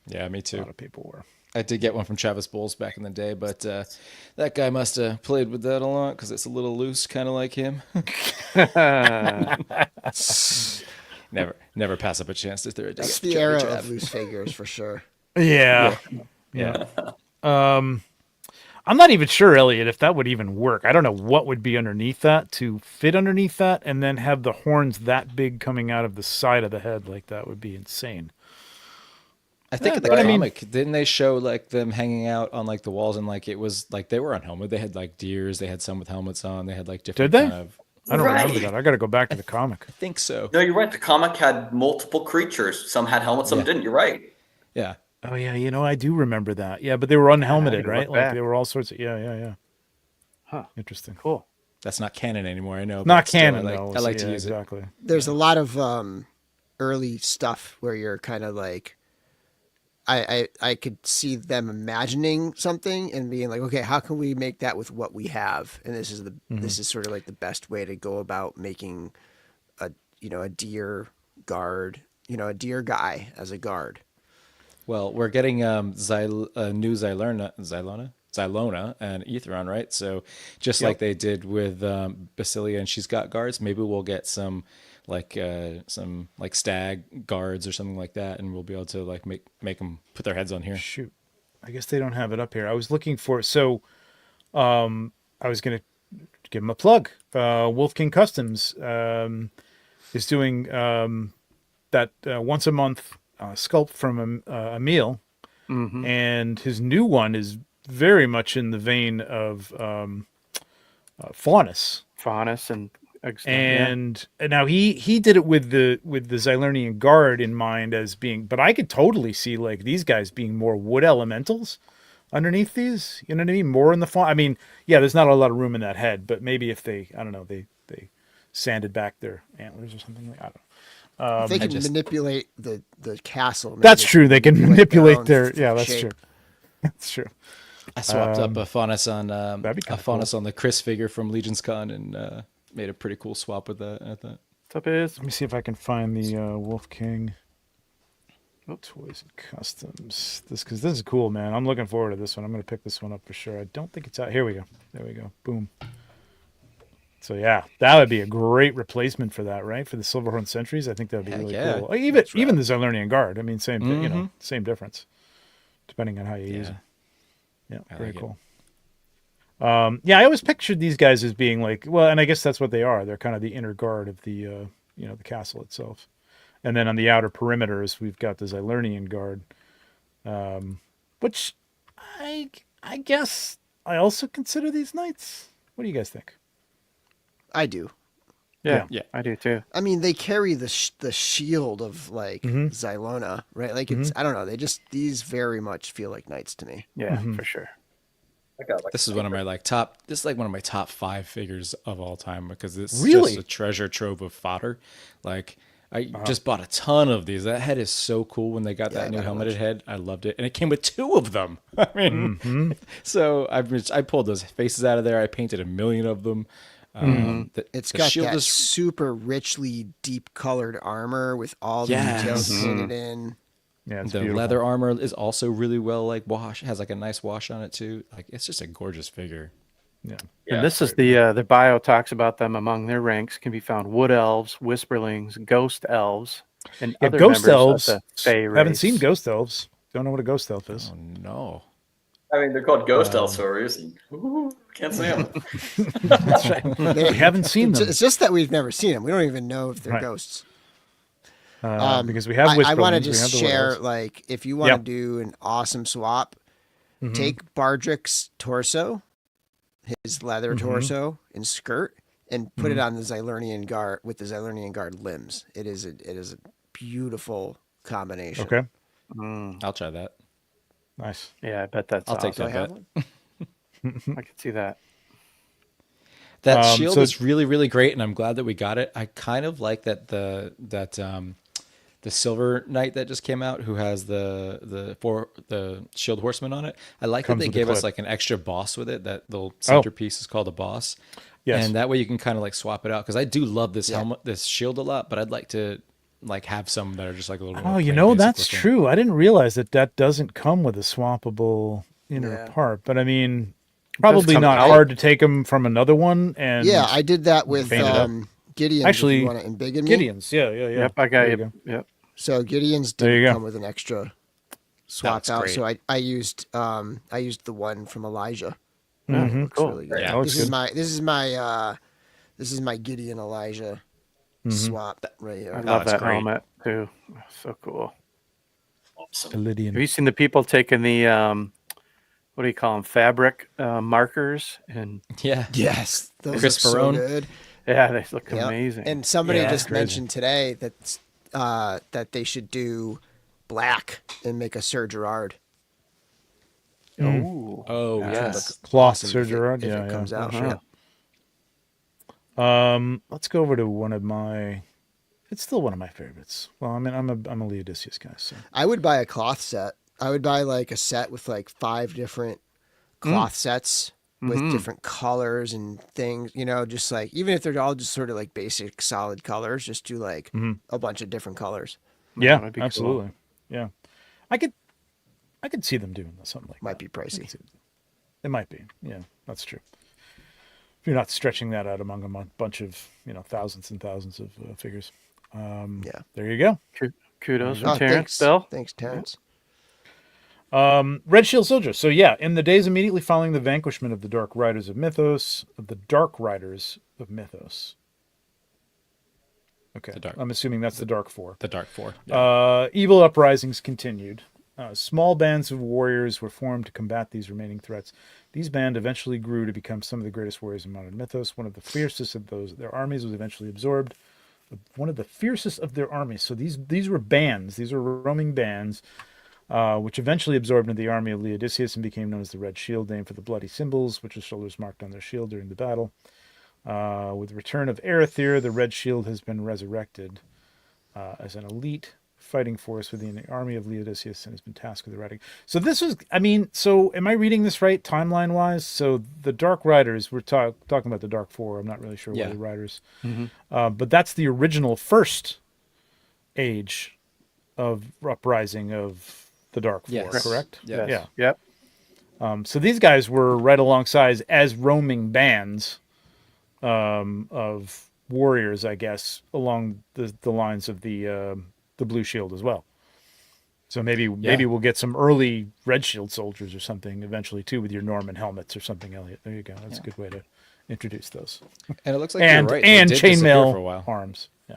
Yeah, me too. A lot of people were. I did get one from Travis Bowles back in the day, but that guy must have played with that a lot because it's a little loose, kind of like him. Never pass up a chance to throw a dig. That's the era of loose figures for sure. Yeah. I'm not even sure, Elliot, if that would even work. I don't know what would be underneath that to fit underneath that, and then have the horns that big coming out of the side of the head like that would be insane. I think in the comic, didn't they show like them hanging out on like the walls and like it was like they were unhelmeted. They had like deers. They had some with helmets on. They had like different. Did they? Kind of, I don't remember that. I got to go back to the comic. I think so. No, you're right. The comic had multiple creatures. Some had helmets, some didn't. You're right. Yeah. Oh yeah, I do remember that. Yeah, but they were unhelmeted, right? Like they were all sorts of Huh. Interesting. Cool. That's not canon anymore. I know. Not canon. I like to use exactly. There's a lot of early stuff where you're kind of like, I could see them imagining something and being like, okay, how can we make that with what we have? And this is sort of like the best way to go about making a deer guard, a deer guy as a guard. Well, we're getting new Xylona and Aetheron, right? So just like they did with Basilia and She's Got Guards, maybe we'll get some stag guards or something like that, and we'll be able to like make them put their heads on here. Shoot, I guess they don't have it up here. I was looking for I was gonna give them a plug. Wolf King Customs is doing that once a month sculpt from a meal, and his new one is very much in the vein of Faunus. And now he did it with the Xylernian Guard in mind as being, but I could totally see like these guys being more wood elementals underneath these. You know what I mean? More in the font. I mean, yeah, there's not a lot of room in that head, but maybe if they sanded back their antlers or something like I don't know. If they can manipulate the castle. That's true. They can manipulate their. Yeah, that's true. That's true. I swapped up a Faunus on on the Chris figure from Legions Con and made a pretty cool swap with that. I thought. What's up, Iz? Let me see if I can find the Wolf King Toys and Customs. Because this is cool, man. I'm looking forward to this one. I'm going to pick this one up for sure. I don't think it's out. Here we go. There we go. Boom. So yeah, that would be a great replacement for that, right? For the Silverhorn Sentries, I think that would be really cool. Even the Zilurnian Guard. I mean, same thing, same difference, depending on how you use it. Yeah, very cool. I always pictured these guys as being like, well, and I guess that's what they are. They're kind of the inner guard of the the castle itself. And then on the outer perimeters, we've got the Zilurnian Guard, which I guess I also consider these knights. What do you guys think? I do. Yeah, I do too. I mean, they carry the shield of like Zilona, right? Like it's I don't know. These very much feel like knights to me. Yeah, for sure. This is one of my top. This is like one of my top 5 figures of all time because it's Really? just a treasure trove of fodder. Like I just bought a ton of these. That head is so cool. When they got that new helmeted head, I loved it, and it came with 2 of them. I mean, so I pulled those faces out of there. I painted 1 million of them. It's got that super richly deep colored armor with all the details painted in. Yeah, it's the beautiful. leather armor is also really well like wash. Has like a nice wash on it too. Like it's just a gorgeous figure. Yeah. And this is the bio talks about them among their ranks can be found wood elves, whisperlings, ghost elves, and other ghost members elves. of the Fae Haven't race. seen ghost elves. Don't know what a ghost elf is. Oh no. I mean, they're called ghost elves for a reason. Ooh, can't see them. That's right. We haven't seen them. It's just that we've never seen them. We don't even know if they're Right. ghosts. Because we have I want to Whisperlings, we just have the share, Wood like, if you want to do an awesome swap, take Bardrick's torso, his leather torso and skirt, and put it on the Zilurnian Guard with the Zilurnian Guard limbs. It is a beautiful combination. Okay. I'll try that. Nice. Yeah, I bet that's I'll take awesome. that bet. I can see that. That shield so- is really, really great, and I'm glad that we got it. I kind of like that the Silver Knight that just came out, who has the Shield Horseman on it. I like that Comes they with the gave us clip. like an extra boss with it. That little centerpiece is called a boss. Yes. And that way you can kind of like swap it out, because I do love this helmet, this shield a lot, but I'd like to like have some that are just like a little. Oh, more you plain know, basic that's looking. true. I didn't realize that doesn't come with a swappable inner Yeah. part. But I mean, probably come not out. hard to take them from another one. And Yeah, I did that with paint it up. Gideon's. Actually, if you want to embiggen me. Gideon's. Yeah. Yep, I got There you. go. Yep. So Gideon's There you didn't go. come with an extra swap That's out. great. So I used the one from Elijah. Mhm. Looks Cool. really good. Yeah, that looks This is my Gideon Elijah swap right here. I love it's that great. helmet too. So cool. Awesome. Elydian. Have you seen the people taking the what do you call them? Fabric markers and Yeah. Yes, those Chris look so Perone. good. yeah, they look Yep. amazing. And somebody Yeah, just crazy. mentioned today that they should do black and make a Sir Gerard. oh, Oh Yeah. yes. Cloth Awesome Sir if it- Gerard. if Yeah, it comes out. Uh-huh. Let's go over to one of my. It's still one of my favorites. Well, I mean, I'm a Leodicius guy. So I would buy a cloth set. I would buy like a set with like 5 different cloth sets with different colors and things, just like, even if they're all just sort of like basic solid colors, just do like a bunch of different colors. yeah, that'd be cool. absolutely. Yeah, I could see them doing something like Might that. be pricey. It might be. Yeah, that's true. If you're not stretching that out among a bunch of thousands and thousands of figures. Yeah. There you go. Kudos Oh, from Terrence. thanks. Bill. Thanks, Terrence. Red Shield Soldier. So yeah, in the days immediately following the vanquishment of the Dark Riders of Mythos. Okay, The Dark- I'm assuming that's the Dark Four. The Dark Four. Yeah. Evil uprisings continued. Small bands of warriors were formed to combat these remaining threats. These bands eventually grew to become some of the greatest warriors in modern mythos. One of the fiercest of their armies was eventually absorbed. One of the fiercest of their armies. So these were bands. These were roaming bands, which eventually absorbed into the army of Leodicius and became known as the Red Shield, named for the bloody symbols, which the shoulders marked on their shield during the battle. With the return of Erethyr, the Red Shield has been resurrected as an elite fighting force within the army of Leodicius and has been tasked with eradicating. So this was, I mean, so am I reading this right timeline wise? So the Dark Riders, we're talking about the Dark Four. I'm not really sure why the Riders, but that's the original first age of uprising of the Dark Four, correct? Yes. Yeah. Yep. So these guys were right alongside as roaming bands of warriors, I guess, along the lines of the Blue Shield as well. So maybe we'll get some early Red Shield soldiers or something eventually too, with your Norman helmets or something, Elliot. There you go. That's a good way to introduce those. And it looks like and you're right. and They did disappear for a chainmail while. arms. Yeah.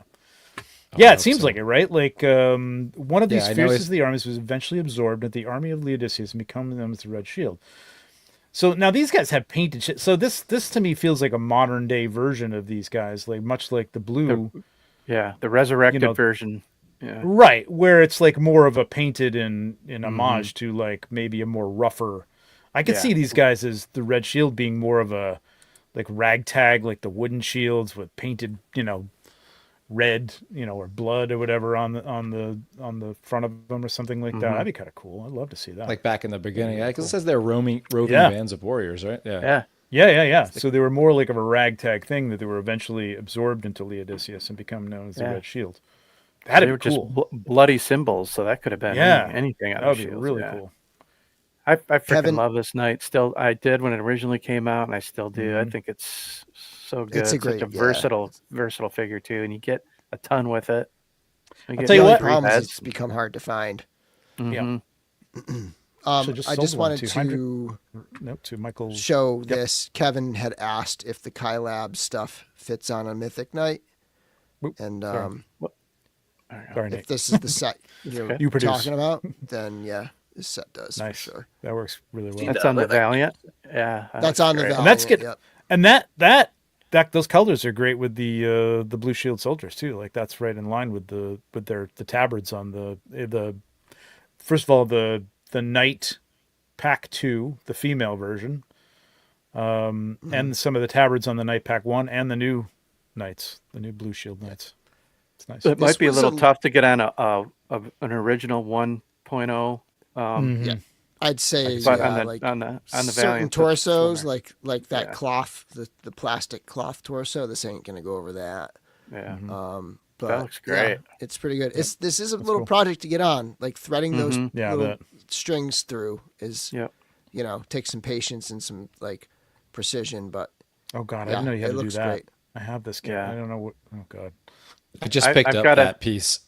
Oh, Yeah, I it seems hope so. like it, right? Like one of these I know fiercest it's- of the armies was eventually absorbed at the army of Leodicius and become known as the Red Shield. So now these guys have painted shit. So this to me feels like a modern day version of these guys, like much like the blue, The resurrected You know, version. Yeah. right? Where it's like more of a painted in homage to like maybe a more rougher. I could Yeah. see these guys as the Red Shield being more of a like ragtag, like the wooden shields with painted, red, or blood or whatever on the front of them or something like that. That'd be kind of cool. I'd love to see that. Like back in the beginning, because it says they're roving Yeah. bands of warriors, right? Yeah. Yeah. So they were more like of a ragtag thing that they were eventually absorbed into Leodicius and become known as the Yeah. Red Shield. They That'd were be cool. just bloody symbols, so that could have been anything out That of would be shields. really yeah. cool. I freaking Kevin- love this knight. Still, I did when it originally came out, and I still do. I think it's so good. It's a great- such a yeah. versatile figure too, and you get a ton with it. tell You you The only what- problem is heads. it's become hard to find. Yeah. I just just sold one wanted to Heinrich. to Nope, to Michael. show this. Kevin had asked if the Kai Lab stuff fits on a Mythic Knight, Oop, and sorry. Sorry, if Nate. this is the set you're okay. You produce. talking about, then yeah, this set does Nice. for sure. That works really well. That's on the Valiant. Yeah, That's on the great. Valiant. And that's good. Yep. And that those colors are great with the Blue Shield soldiers too. Like that's right in line with the tabards on the first of all the Knight Pack 2, the female version, and some of the tabards on the Knight Pack 1 and the new Knights, the new Blue Shield Knights. It's nice. It might be a was little tough to get on an original 1.0. Yeah, I'd say But yeah, on the certain Valiant, torsos, that's like that Yeah. cloth, the plastic cloth torso. This ain't gonna go over that. yeah. But looks great. yeah, it's pretty good. This is a little project to get on. Like threading those Yeah, I little bet. strings through is Yep. takes some patience and some like precision. But Oh God, I yeah, didn't know you had it to do looks that. great. I have this kit. Yeah. I don't know what. Oh God. I just I- picked I've up got that piece.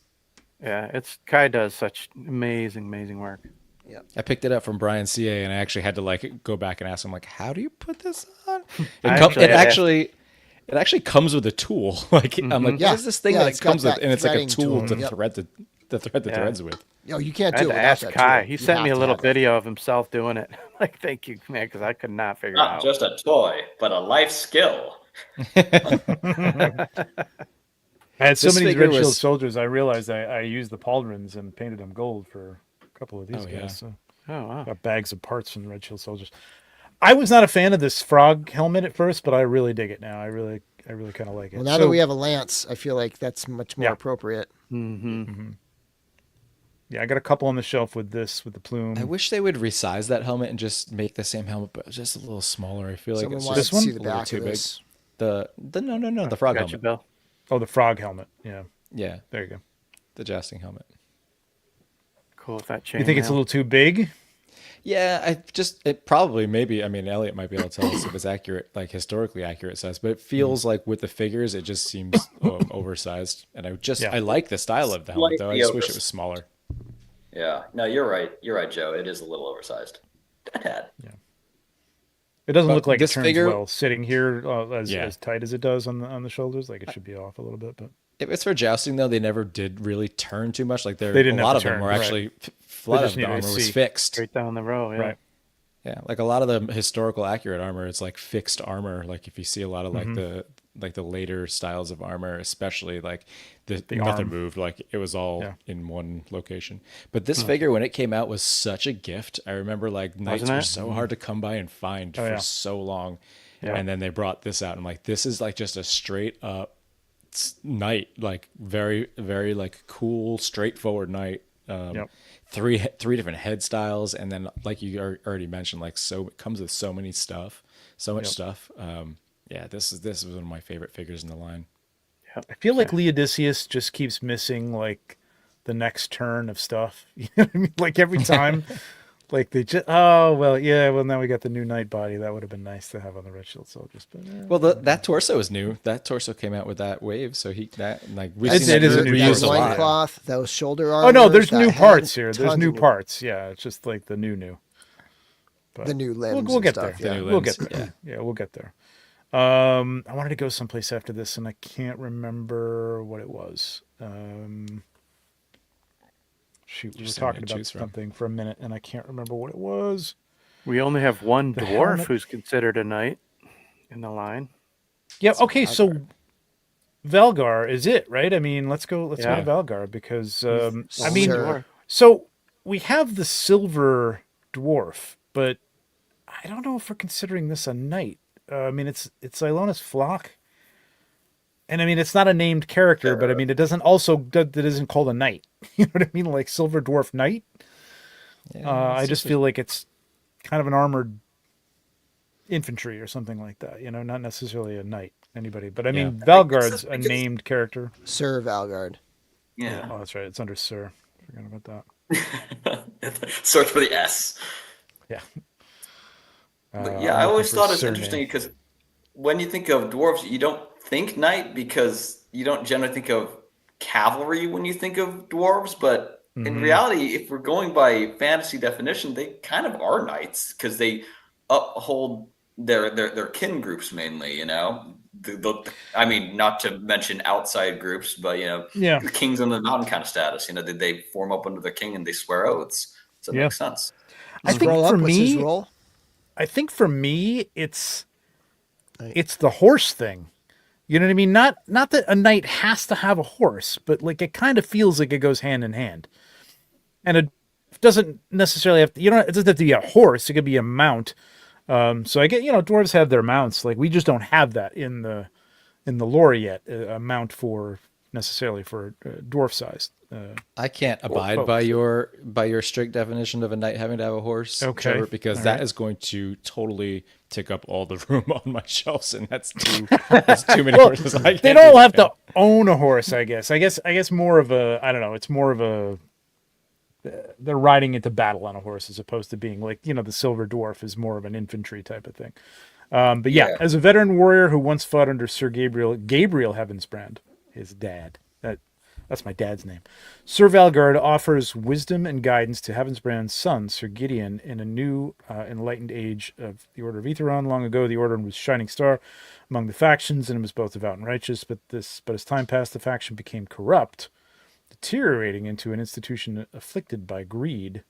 Yeah, Kai does such amazing work. I picked it up from Brian CA, and I actually had to like go back and ask him like, "How do you put this on?" It actually comes with a tool. Like I'm like, Yeah. what is this thing Yeah, that it's it got comes with? that And it's like a threading tool tool. to Yep. thread the Yeah. threads with. you can't I do had it to without ask that Kai. tool. He You sent me have a to little have it. video of himself doing it. Like, thank you, man, because I could not figure it Not out. just a toy, but a life skill. I had so This many figure Red Shield was- soldiers. I realized I used the pauldrons and painted them gold for a couple of these Oh, guys. yeah. So Oh wow. got bags of parts from the Red Shield soldiers. I was not a fan of this frog helmet at first, but I really dig it now. I really kind of like it. Well, now that we have a lance, I feel like that's much more Yeah. appropriate. yeah, I got a couple on the shelf with the plume. I wish they would resize that helmet and just make the same helmet, but just a little smaller. I feel like Someone it's wanted just to one? see a the little back too of big. this. No, the frog Got you, helmet. Bill. Oh, the frog helmet. Yeah, Yeah, there you go. the jousting helmet. Cool with that chain. You think it's a little too big? Yeah, it probably maybe. I mean, Elliot might be able to tell us if it's accurate, like historically accurate size, but it feels like with the figures, it just seems oversized. And I like the style of the helmet, though. I just wish it was smaller. Yeah. No, you're right. You're right, Joe. It is a little oversized. A tad. It doesn't But look like it this turns figure- well sitting here as Yeah. tight as it does on the shoulders. Like it should be off a little bit, but If it's for jousting, though, they never did really turn too much. Like They didn't a have lot to of them turn, were right. actually flat just of the needed armor to was see. fixed. straight down the row. Yeah. right. Yeah, like a lot of the historical accurate armor, it's like fixed armor. Like if you see a lot of like the later styles of armor, especially like the nothing arm. moved, like it was all Yeah. in one location. But this figure, when it came out, was such a gift. I remember like knights Wasn't were it? so hard to come by and find for yeah. so long, Yeah. and then they brought this out. And I'm like, this is like just a straight up knight, like very very like cool, straightforward knight. Yep. Three different head styles, and then like you already mentioned, like so it comes with so many stuff, so much Yep. stuff. Yeah, this is one of my favorite figures in the line. I feel like Leodicius just keeps missing like the next turn of stuff. You know what I mean? Like every time, like they just now we got the new knight body. That would have been nice to have on the red shield soldiers. But Well, that torso is new. That torso came out with that wave, so we've It seen is that a new reused torso. a lot. Loincloth, those shoulder armor. oh no, there's new parts here. There's new parts. Yeah, it's just like the new. But The new limbs. We'll and get stuff, there. Yeah. new We'll limbs, get there. yeah. Yeah, we'll get there. I wanted to go someplace after this, and I can't remember what it was. Shoot, we were Just so many talking to about choose from. something for a minute, and I can't remember what it was. We only have one The dwarf helmet- who's considered a knight in the line. Yeah. Okay. So Valgar is it, right? I mean, let's go to Yeah. Valgar because I He's mean, Sir. dwarf. so we have the silver dwarf, but I don't know if we're considering this a knight. I mean, it's Ilona's flock, and I mean, it's not a named character, but I mean, it isn't called a knight. You know what I mean? Like silver dwarf knight. Yeah, I just feel like it's kind of an armored infantry or something like that. You know, not necessarily a knight. Anybody, but I mean, Valgard's a named character. Sir Valgard. Yeah. Oh, that's right. It's under Sir. Forgot about that. Search for the S. Yeah. But yeah, I'm I looking always for thought it's surname. interesting because when you think of dwarves, you don't think knight because you don't generally think of cavalry when you think of dwarves. But in reality, if we're going by fantasy definition, they kind of are knights because they uphold their kin groups mainly. You know, I mean, not to mention outside groups, but you know, Yeah. the kings on the mountain kind of status. You know, they form up under the king and they swear oaths. So it Yeah. makes sense. I think Roll for up. What's his me, role? it's the horse thing. You know what I mean? Not that a knight has to have a horse, but like it kind of feels like it goes hand in hand. And it doesn't necessarily have to, it doesn't have to be a horse. It could be a mount. So I get, dwarves have their mounts. Like we just don't have that in the lore yet. A mount necessarily for dwarf sized. I can't abide folks. by your strict definition of a knight having to have a horse, Okay. Trevor, because All that right. is going to totally take up all the room on my shelves, and that's too many horses. I They can't don't do have that. to own a horse, I guess. I guess more of a, I don't know. It's more of a, they're riding into battle on a horse as opposed to being like, the silver dwarf is more of an infantry type of thing. But yeah, as a veteran warrior who once fought under Sir Gabriel Heavensbrand, his dad, that's my dad's name. Sir Valgard offers wisdom and guidance to Heavensbrand's son, Sir Gideon, in a new enlightened age of the Order of Etheron. Long ago, the Order was shining star among the factions, and it was both devout and righteous. But as time passed, the faction became corrupt, deteriorating into an institution afflicted by greed.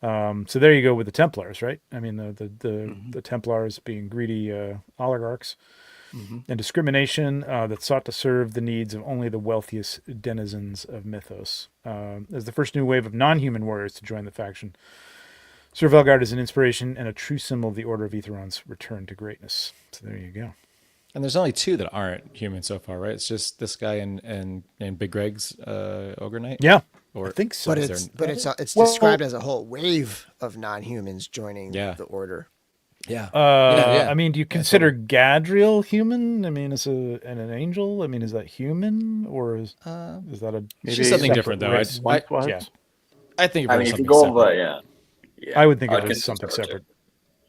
So there you go with the Templars, right? I mean, the Templars being greedy oligarchs. And discrimination that sought to serve the needs of only the wealthiest denizens of Mythos. As the first new wave of non-human warriors to join the faction, Sir Valgard is an inspiration and a true symbol of the Order of Etheron's return to greatness. So there you go. And there's only two that aren't human so far, right? It's just this guy and Big Greg's ogre knight. Yeah, Or I think so. But is there- it's Well- described as a whole wave of non-humans joining Yeah. the order. yeah. I mean, do you consider Gadriel human? I mean, an angel? I mean, is that human or is that a She's something separate different though. race? Yeah. I think I of mean, if something you go separate. by, yeah. I would think I of would it as something consider it too. separate.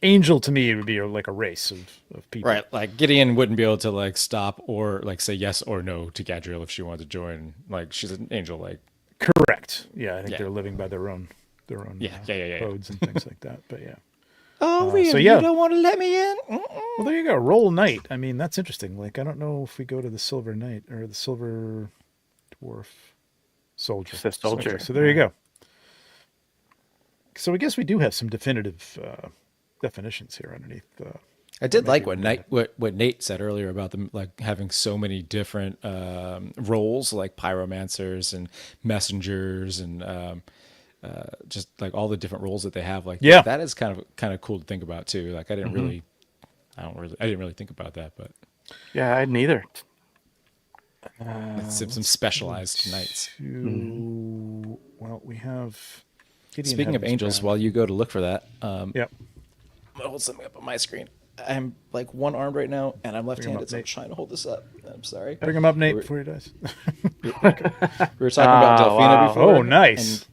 Angel to me would be like a race of people. Right, like Gideon wouldn't be able to like stop or like say yes or no to Gadriel if she wanted to join. Like she's an angel, like Correct. Yeah, I think Yeah. they're living by their own Yeah. codes and things like that. But yeah. oh really? so yeah. You don't want to let me in? Well, there you go. Roll knight. I mean, that's interesting. Like, I don't know if we go to the silver knight or the silver dwarf soldier. Just a soldier. So there you go. So I guess we do have some definitive definitions here underneath. I did like what Nate said earlier about them like having so many different roles, like pyromancers and messengers, and just like all the different roles that they have. Like, Yeah. that is kind of cool to think about too. Like, I didn't really think about that, but Yeah, I neither. With some specialized knights. Well, we have. Gideon Speaking had of this angels, band. while you go to look for that, Yep. I'm gonna hold something up on my screen. I'm like one armed right now, and I'm left-handed, so I'm Nate. trying to hold this up. I'm sorry. Bring him up, Nate, We were- before he dies. We were talking about Oh, Delphina wow. before. Oh, nice.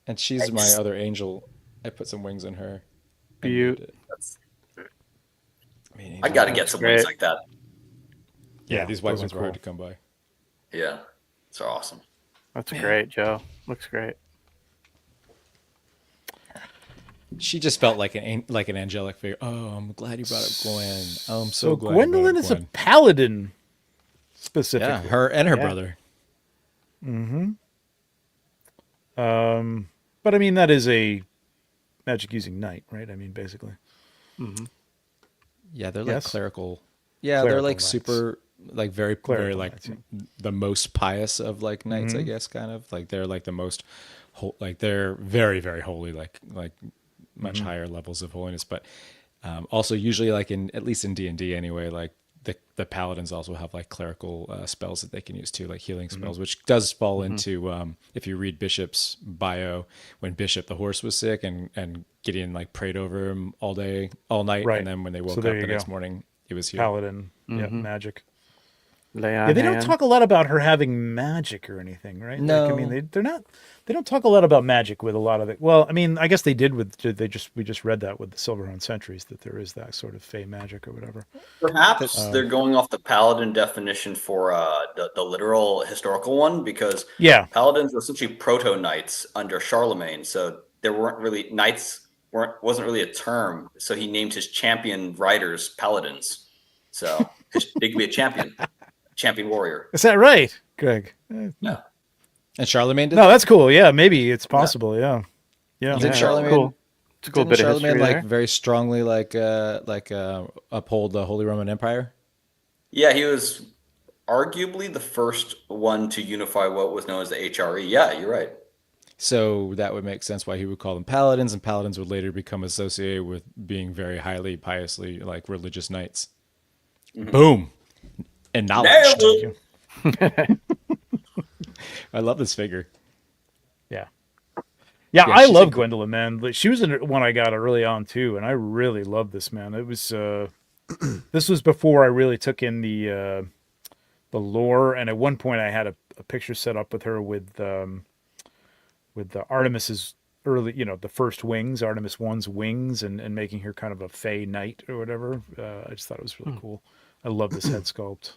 And she's my other angel. I put some wings on her. Beaut. I got to get some wings like that. Yeah, Yeah, these white those are ones were hard cool. to come by. Yeah, it's awesome. That's great, Joe. Looks great. She just felt like an angelic figure. Oh, I'm glad you brought up Gwen. Oh, I'm so glad. Gwendolyn you is brought a up paladin, Gwen. specifically. Yeah, her and her Yeah. brother. But I mean, that is a magic using knight, right? I mean, basically. Yeah, they're Yes? like clerical. Yeah, Clerical they're like knights. super, like very Clerical like knights, yeah. the most pious of like knights, I guess, kind of like they're like the most, like they're very very holy, like much higher levels of holiness. But also usually like in at least in D&D anyway, like the paladins also have like clerical spells that they can use too, like healing spells, which does fall into if you read Bishop's bio, when Bishop the horse was sick and Gideon like prayed over him all night, Right. and then when they woke So up there the you next go. morning, it was healed. Paladin. Yeah, magic. Lay on Yeah, they don't hand. talk a lot about her having magic or anything, right? Like, I No. mean, they don't talk a lot about magic with a lot of it. Well, I mean, I guess they did we just read that with the Silverhorn Sentries, that there is that sort of fey magic or whatever. Perhaps they're going off the paladin definition for the literal historical one, because Yeah. paladins were essentially proto knights under Charlemagne, so there weren't really wasn't really a term. So he named his champion riders paladins. So they could be a champion warrior. Is that right, Greg? Yeah. And Charlemagne did. No, that's cool. Yeah, maybe it's possible. Yeah. Yeah. Did Yeah, Charlemagne? cool. It's a cool Didn't bit of Charlemagne history like there. very strongly uphold the Holy Roman Empire? Yeah, he was arguably the first one to unify what was known as the HRE. Yeah, you're right. So that would make sense why he would call them paladins, and paladins would later become associated with being very highly piously like religious knights. Boom. And knowledge. Nailed it. I love this figure. Yeah, Yeah, I she's love a- Gwendolyn, man. Like, she was one I got early on too, and I really loved this, man. It was this was before I really took in the lore, and at one point I had a picture set up with her with the Artemis's early, the first wings, Artemis 1's wings, and making her kind of a fey knight or whatever. I just thought it was really cool. I love this head sculpt.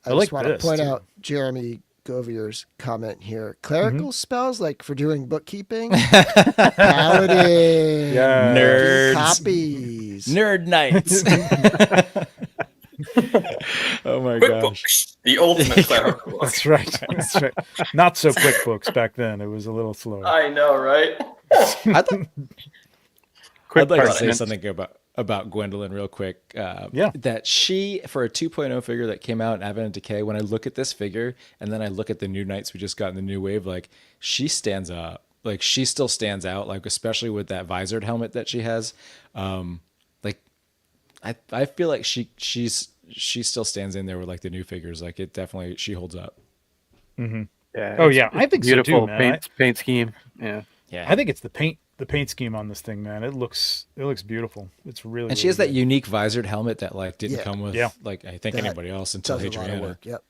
I like just want to this, point too. out Jeremy Govier's comment here. Clerical spells, like for doing bookkeeping, paladin, Yeah. Nerds. copies. Nerd knights. Oh my gosh. QuickBooks, the ultimate clerical. That's right. That's right. Not so QuickBooks back then. It was a little slower. I know, right? I'd like, Quick I'd like to say parchment. something about Gwendolyn real quick. Yeah. That she, for a 2.0 figure that came out in Advent and Decay, when I look at this figure and then I look at the new knights we just got in the new wave, like she stands up. Like she still stands out, like especially with that visored helmet that she has. Like I feel like she still stands in there with like the new figures. Like it definitely, she holds up. Yeah. Oh, it's- yeah. I it's think so, too, beautiful man. paint scheme. Yeah. Yeah. I think it's the paint scheme on this thing, man. It looks beautiful. It's really. And she has really that unique visored helmet that like didn't Yeah. come with Yeah. like I think That anybody else until Does a lot of Hadriana. work. Yep.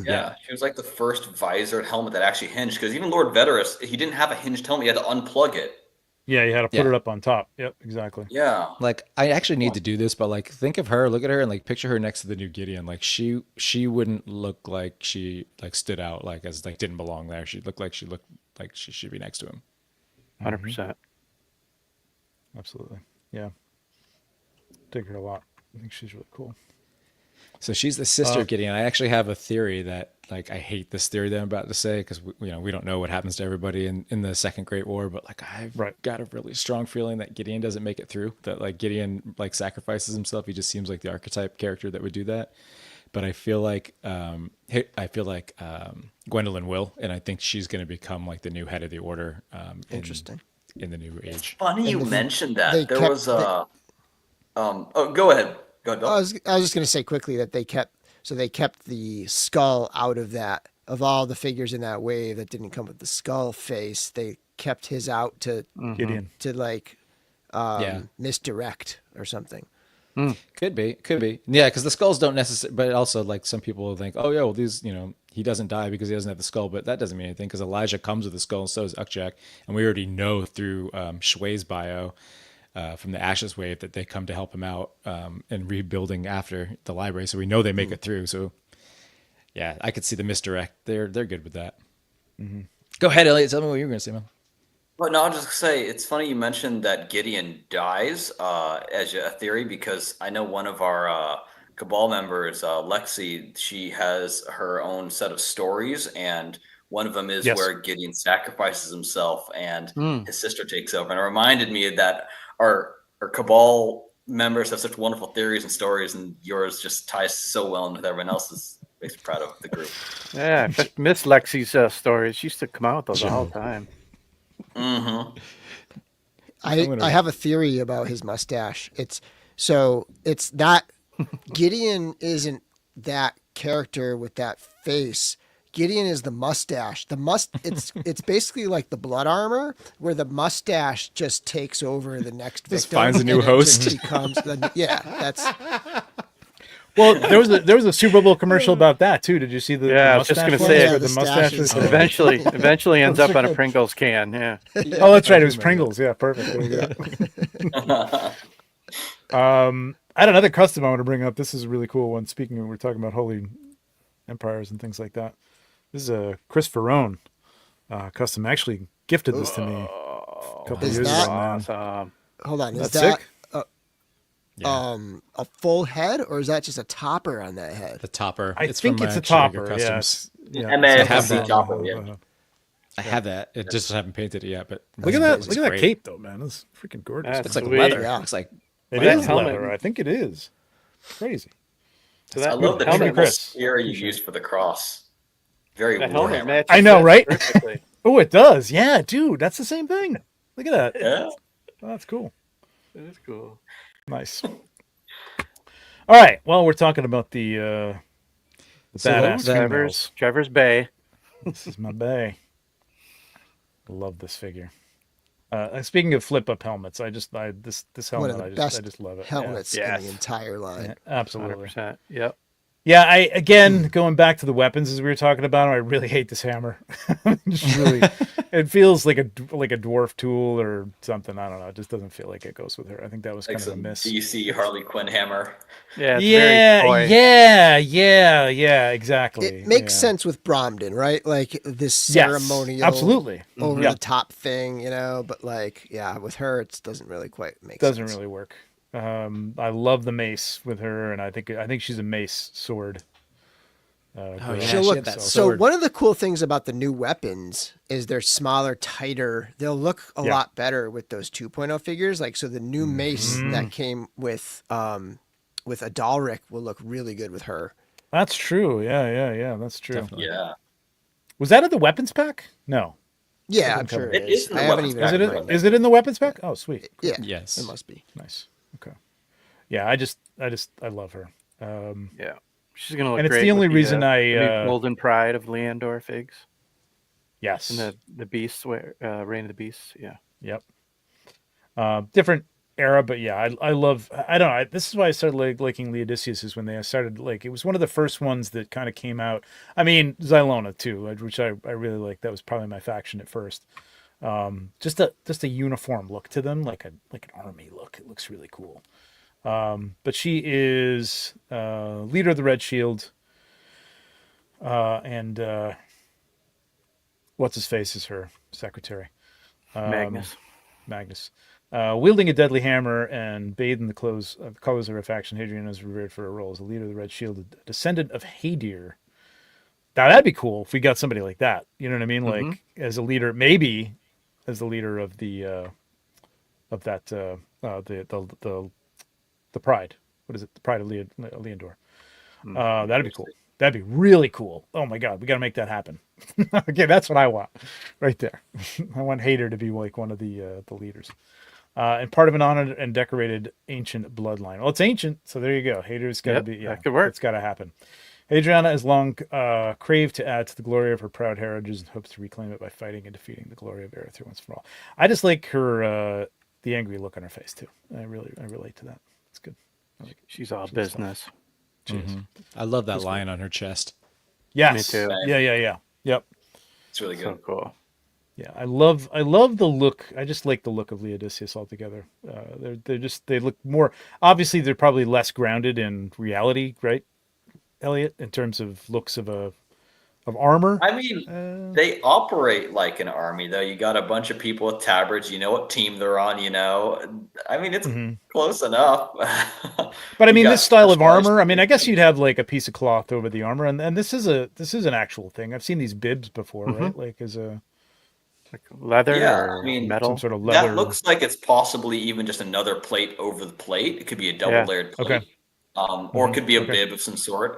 Yeah, she was like the first visored helmet that actually hinged. Because even Lord Veterus, he didn't have a hinged helmet; he had to unplug it. Yeah, you had to put Yeah. it up on top. Yep, exactly. Yeah, Like I actually need to do this, but like think of her, look at her, and like picture her next to the new Gideon. Like she wouldn't look like she like stood out like as like didn't belong there. She looked like she should be next to him. 100%. Absolutely. Yeah. Dig her a lot. I think she's really cool. So she's the sister of Gideon. I actually have a theory that like I hate this theory that I'm about to say because we don't know what happens to everybody in the Second Great War, but like I've Right. got a really strong feeling that Gideon doesn't make it through. That like Gideon like sacrifices himself. He just seems like the archetype character that would do that. But I feel like Gwendolyn will, and I think she's going to become like the new head of the order. Interesting. In the new age. funny you And mentioned they that. There kept- was a. Oh, go ahead. Go ahead, Bill. I was just going to say quickly that they kept So they kept the skull out of that. Of all the figures in that wave that didn't come with the skull face, they kept his out to Gideon. like misdirect or something. Could be. Yeah, because the skulls don't necessarily. But also, like some people will think, oh yeah, well these, he doesn't die because he doesn't have the skull, but that doesn't mean anything because Elijah comes with the skull, and so does Ukjak, and we already know through Shui's bio from the Ashes wave that they come to help him out in rebuilding after the library, so we know they make it through. So yeah, I could see the misdirect. They're good with that. Go ahead, Elliot. Tell me what you were going to say, man. But no, I'll just say it's funny you mentioned that Gideon dies as a theory because I know one of our Cabal members, Lexi, she has her own set of stories, and one of them is where Gideon sacrifices himself and his sister takes over. And it reminded me that our Cabal members have such wonderful theories and stories, and yours just ties so well in with everyone else's. Makes me proud of the group. Yeah, I miss Lexi's stories. She used to come out with those all the time. I have a theory about his mustache. It's not Gideon isn't that character with that face. Gideon is the mustache. It's basically like the blood armor where the mustache just takes over the next victim. Just finds a new host. That's. Well, there was a Super Bowl commercial about that too. Did you see the? Yeah, the I was just mustache gonna say one? it. The mustaches. Eventually ends up on a Pringles can. Yeah. Oh, that's right. It was Pringles. Yeah, perfect. There you go. I had another custom I want to bring up. This is a really cool one. Speaking of, we're talking about holy empires and things like that. This is a Chris Ferrone custom. Actually gifted this to me a couple Is years that ago. Man. Awesome. Hold on, is That's that sick. a full head or is that just a topper on that head? The topper. I It's think from it's a Traeger topper. Customs. Yeah. MAFC chopper, yeah. I have that. It just haven't painted it yet. But Look at that! it's Look at that great. cape, though, man. It's freaking gorgeous. That's It's like Sweet. leather. Yeah. It looks like It that is helmet- leather. I think it is. Crazy. So that I love the Helmet, triple Chris. spear you used for the cross. Very the helmet Warhammer. matches I know, that right? perfectly. Oh, it does. Yeah, dude, that's the same thing. Look at that. Yeah. Oh, that's cool. That is cool. Nice. All right. Well, we're talking about the So what badass was females. Trevor's Bay. This is my bay. I love this figure. Speaking of flip up helmets, this One helmet of the I best just love it. helmets Yes. in the entire line. Yeah, absolutely. 100%. Yep. Yeah, again going back to the weapons as we were talking about, I really hate this hammer. Just really, it feels like a dwarf tool or something. I don't know. It just doesn't feel like it goes with her. I think that was Like kind of a some miss. DC Harley Quinn hammer. Yeah. It's very toy. yeah, exactly. It makes yeah. sense with Bromden, right? Like this Yes, ceremonial, absolutely. over Yeah. the top thing, But like, yeah, with her, it doesn't really quite make Doesn't sense. really work. I love the mace with her, and I think she's a mace sword. yeah, girl. she She'll had look. that So sword. one of the cool things about the new weapons is they're smaller, tighter. They'll look a Yeah. lot better with those 2.0 figures. Like so, the new mace that came with Adalric will look really good with her. That's true. Yeah. That's true. Definitely. Yeah. Was that in the weapons pack? No. Yeah, I'm Doesn't sure cover it it. is. It is in I the haven't weapons even. pack, Is it? right? opened Is it in the weapons pack? Oh, sweet. Yeah. Yes. It must be. Nice. Okay. Yeah, I love her. Yeah. She's gonna look And it's great the only with reason the new I Golden Pride of Leandor figs yes. and the Beasts, Reign of the Beasts. Yeah. Yep. Different era, but yeah, I love. I don't know. This is why I started liking Leodicius. Is when they started it was one of the first ones that kind of came out. I mean, Xylona too, which I really like. That was probably my faction at first. Just a uniform look to them, like an army look. It looks really cool. But she is leader of the Red Shield, and what's his face is her secretary. Magnus. Magnus. Wielding a deadly hammer and bathed in the colors of her faction, Hadrian is revered for her role as a leader of the Red Shield, a descendant of Hadir. Now that'd be cool if we got somebody like that. You know what I mean? Like as a leader, maybe as the leader of the Pride. What is it? The Pride of Leandor. That'd be cool. That'd be really cool. Oh my God, we got to make that happen. Okay, that's what I want, right there. I want Hader to be like one of the leaders, and part of an honored and decorated ancient bloodline. Well, it's ancient, so there you go. Hader's got to Yep, be. Yeah, that could work. It's got to happen. Adriana has long craved to add to the glory of her proud heritage and hopes to reclaim it by fighting and defeating the glory of Erether once for all. I just like her the angry look on her face too. I relate to that. It's good. I like it. She's all business. I love that lion on her chest. Yes. Me too. Yeah. Yep. It's really So good. cool. Yeah, I love the look. I just like the look of Leodicius altogether. They look more. Obviously, they're probably less grounded in reality, right, Elliot, in terms of looks of armor. I mean, they operate like an army, though. You got a bunch of people with tabards. You know what team they're on. I mean, it's close enough. But I You mean, got this style of specialized armor. I mean, I guess people. you'd have like a piece of cloth over the armor, and this is an actual thing. I've seen these bibs before, right? Like as a Like leather Yeah, or I mean, metal. some sort of leather. That looks like it's possibly even just another plate over the plate. It could be a double Yeah. layered Okay. plate, or it could be a Okay. bib of some sort.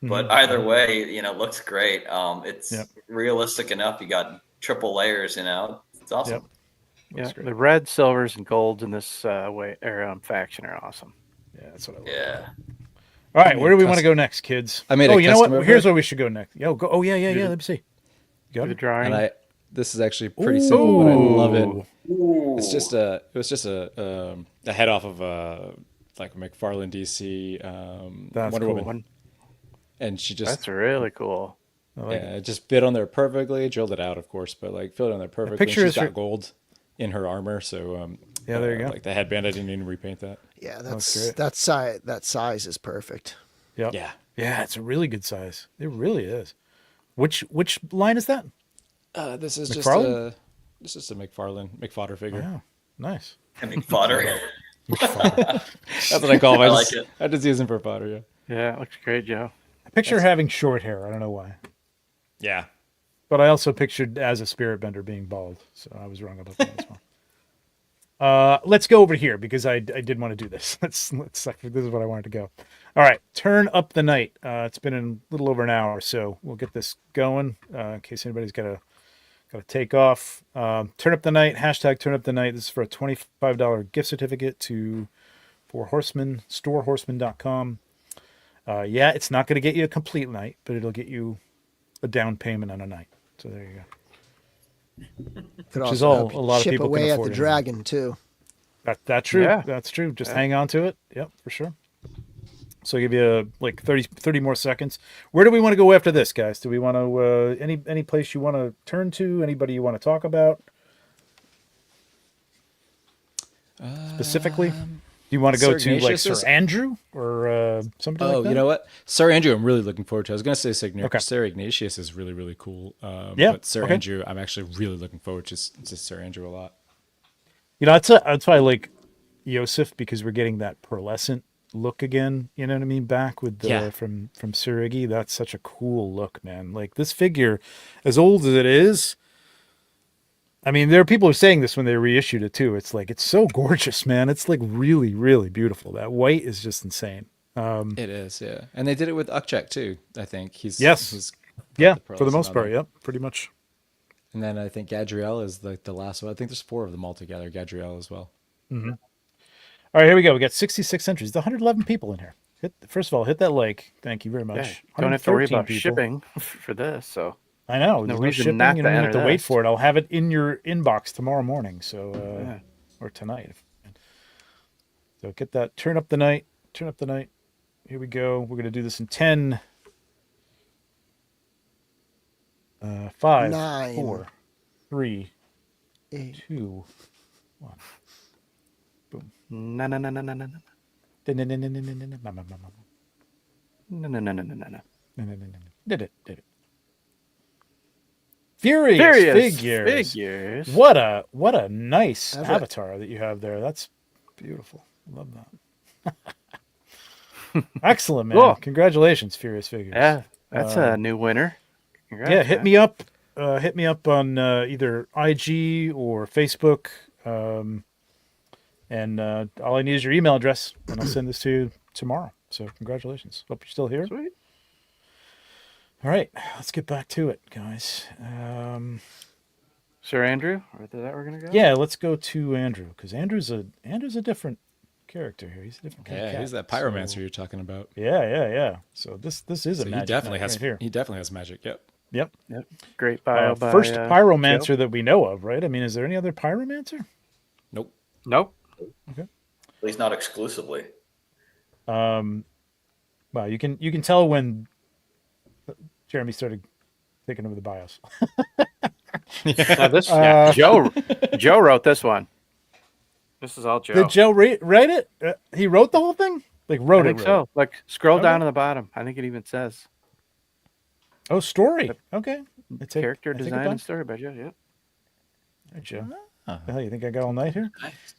But either way, it looks great. It's Yep. realistic enough. You got triple layers. It's awesome. Yeah, Looks great. the red, silvers, and golds in this faction are awesome. Yeah, that's what I love. Yeah. All right, where do we want to go next, kids? I made a you know what? custom over Here's it. where we should go next. Yo, go. Oh yeah. Let me see. You got The it? drawing. And this is actually pretty simple, but I love it. Ooh. It was just a head off of like a McFarlane DC That's Wonder cool. Woman, and she just That's really cool. I like it. it just fit on there perfectly. Drilled it out, of course, but like fit on there perfectly. picture And is she's got for- gold in her armor, so Yeah, there you go. Like the headband, I didn't even repaint that. Yeah, That's that's great. that size is perfect. Yep. Yeah. Yeah, it's a really good size. It really is. Which line is that? This is McFarlane? just a McFodder figure. Wow, nice. I mean, fodder. That's what I call him. I like it. I just use him for fodder. Yeah. Yeah, it looks great, Joe. I picture her having short hair. I don't know why, Yeah. but I also pictured as a spirit bender being bald, so I was wrong about that as well. Let's go over here because I did want to do this. Let's. This is what I wanted to go. All right, turn up the night. It's been a little over an hour, so we'll get this going in case anybody's got to take off. Turn up the night. Hashtag turn up the night. This is for a $25 gift certificate for Horsemen, storehorsemen.com. Yeah, it's not going to get you a complete night, but it'll get you a down payment on a night. So there you go. Could Which is also all help a lot of chip people can away at afford the anyway. dragon too. That's true. Yeah. That's true. Just hang on to it. Yep, for sure. So I'll give you like 30 more seconds. Where do we want to go after this, guys? Do we want to any place you want to turn to? Anybody you want to talk about specifically? Do you want to go Sir to like Ignatius Sir is- Andrew or somebody like that? You know what? Sir Andrew, I'm really looking forward to. I was going to say Okay. Sir Ignatius is really, really cool. Yeah, But Sir okay. Andrew, I'm actually really looking forward to Sir Andrew a lot. You know, that's why I like Yosef, because we're getting that pearlescent look again. You know what I mean? Back with the Yeah. from Sir Iggy. That's such a cool look, man. Like this figure, as old as it is. I mean, there are people who are saying this when they reissued it too. It's like it's so gorgeous, man. It's like really, really beautiful. That white is just insane. It is, yeah. And they did it with Ukchek too. I think he's Yes. got Yeah, the for the pearlescent most on part, there. yep, pretty much. And then I think Gadriel is like the last one. I think there's 4 of them all together. Gadriel as well. All right, here we go. We got 66 entries. There's 111 people in here. First of all, hit that like. Thank you very Yeah, much. don't have to worry 113 about people. shipping for this. So I know. No There's reason shipping, not and to you don't have enter to wait this. for it. I'll have it in your inbox tomorrow morning. So, Yeah. or tonight. So get that. Turn up the night. Turn up the night. Here we go. We're gonna do this in 10, 5, 9, 4, 3, 8. 2, 1. no. Did it. Furious figures. What a nice Everett. avatar that you have there. That's beautiful. Love that. Excellent, man. Cool. Congratulations, Furious Figures. Yeah, that's a new winner. Congrats, Yeah, hit man. me up. Hit me up on either IG or Facebook. And all I need is your email address, and I'll send this to you tomorrow. So congratulations. Hope you're still here. Sweet. All right, let's get back to it, guys. Sir Andrew, or is that we're gonna go? Yeah, let's go to Andrew, because Andrew's a different character here. He's a different kind of Yeah, cat. he's that pyromancer So, you're talking about. yeah. So this is a So he magic definitely knight has right here. he definitely has magic. Yep. Yep. Yep. Great bio by First Joe. pyromancer that we know of, right? I mean, is there any other pyromancer? Nope. Nope. Okay. At least not exclusively. Well, you can tell when Jeremy started taking over the BIOS. Now this, yeah, Joe wrote this one. This is all Joe. Did Joe write it? He wrote the whole thing? Like wrote I it? think so. Like scroll Okay. down to the bottom. I think it even says Oh, story. Okay. character I take it design back. and story by Joe. Yeah. All right, Joe. Oh. The hell, you think I got all night here? Nice.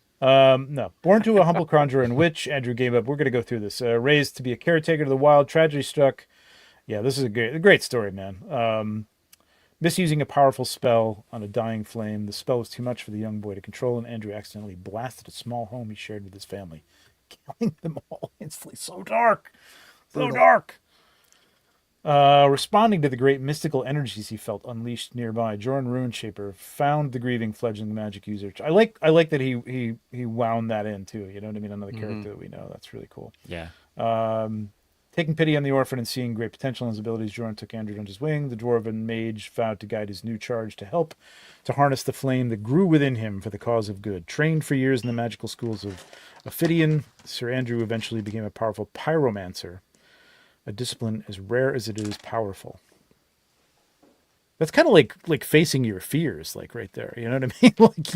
No. Born to a humble conjurer in which Andrew gave up. We're going to go through this. Raised to be a caretaker to the wild, tragedy struck. Yeah, this is a great story, man. Misusing a powerful spell on a dying flame. The spell was too much for the young boy to control, and Andrew accidentally blasted a small home he shared with his family, killing them all instantly. So dark. So dark. Responding to the great mystical energies he felt unleashed nearby, Jordan Runeshaper found the grieving fledgling magic user. I like that he wound that in too. You know what I mean? Another character that we know. That's really cool. Yeah. Taking pity on the orphan and seeing great potential in his abilities, Jordan took Andrew under his wing. The dwarven mage vowed to guide his new charge to help to harness the flame that grew within him for the cause of good. Trained for years in the magical schools of Ophidian, Sir Andrew eventually became a powerful pyromancer, a discipline as rare as it is powerful. That's kind of like facing your fears, like right there. You know what I mean? Like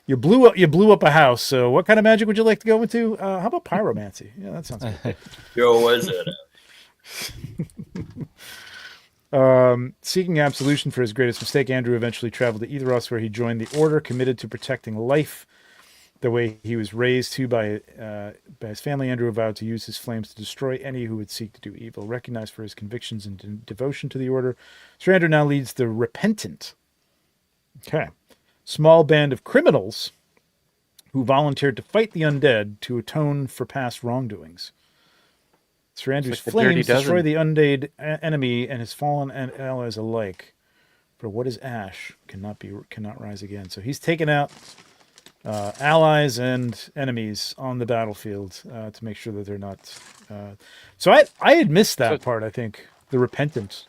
you blew up a house. So what kind of magic would you like to go into? How about pyromancy? Yeah, that sounds good. Joe was it? Seeking absolution for his greatest mistake, Andrew eventually traveled to Etheros, where he joined the Order, committed to protecting life the way he was raised to by his family. Andrew vowed to use his flames to destroy any who would seek to do evil. Recognized for his convictions and devotion to the Order, Sir Andrew now leads the Repentant, small band of criminals who volunteered to fight the undead to atone for past wrongdoings. Sir Andrew's like the Dirty flames destroy Dozen. the undead enemy and his fallen allies alike. For what is ash cannot rise again. So he's taken out allies and enemies on the battlefield to make sure that they're not. So I had missed that part. I think the Repentant,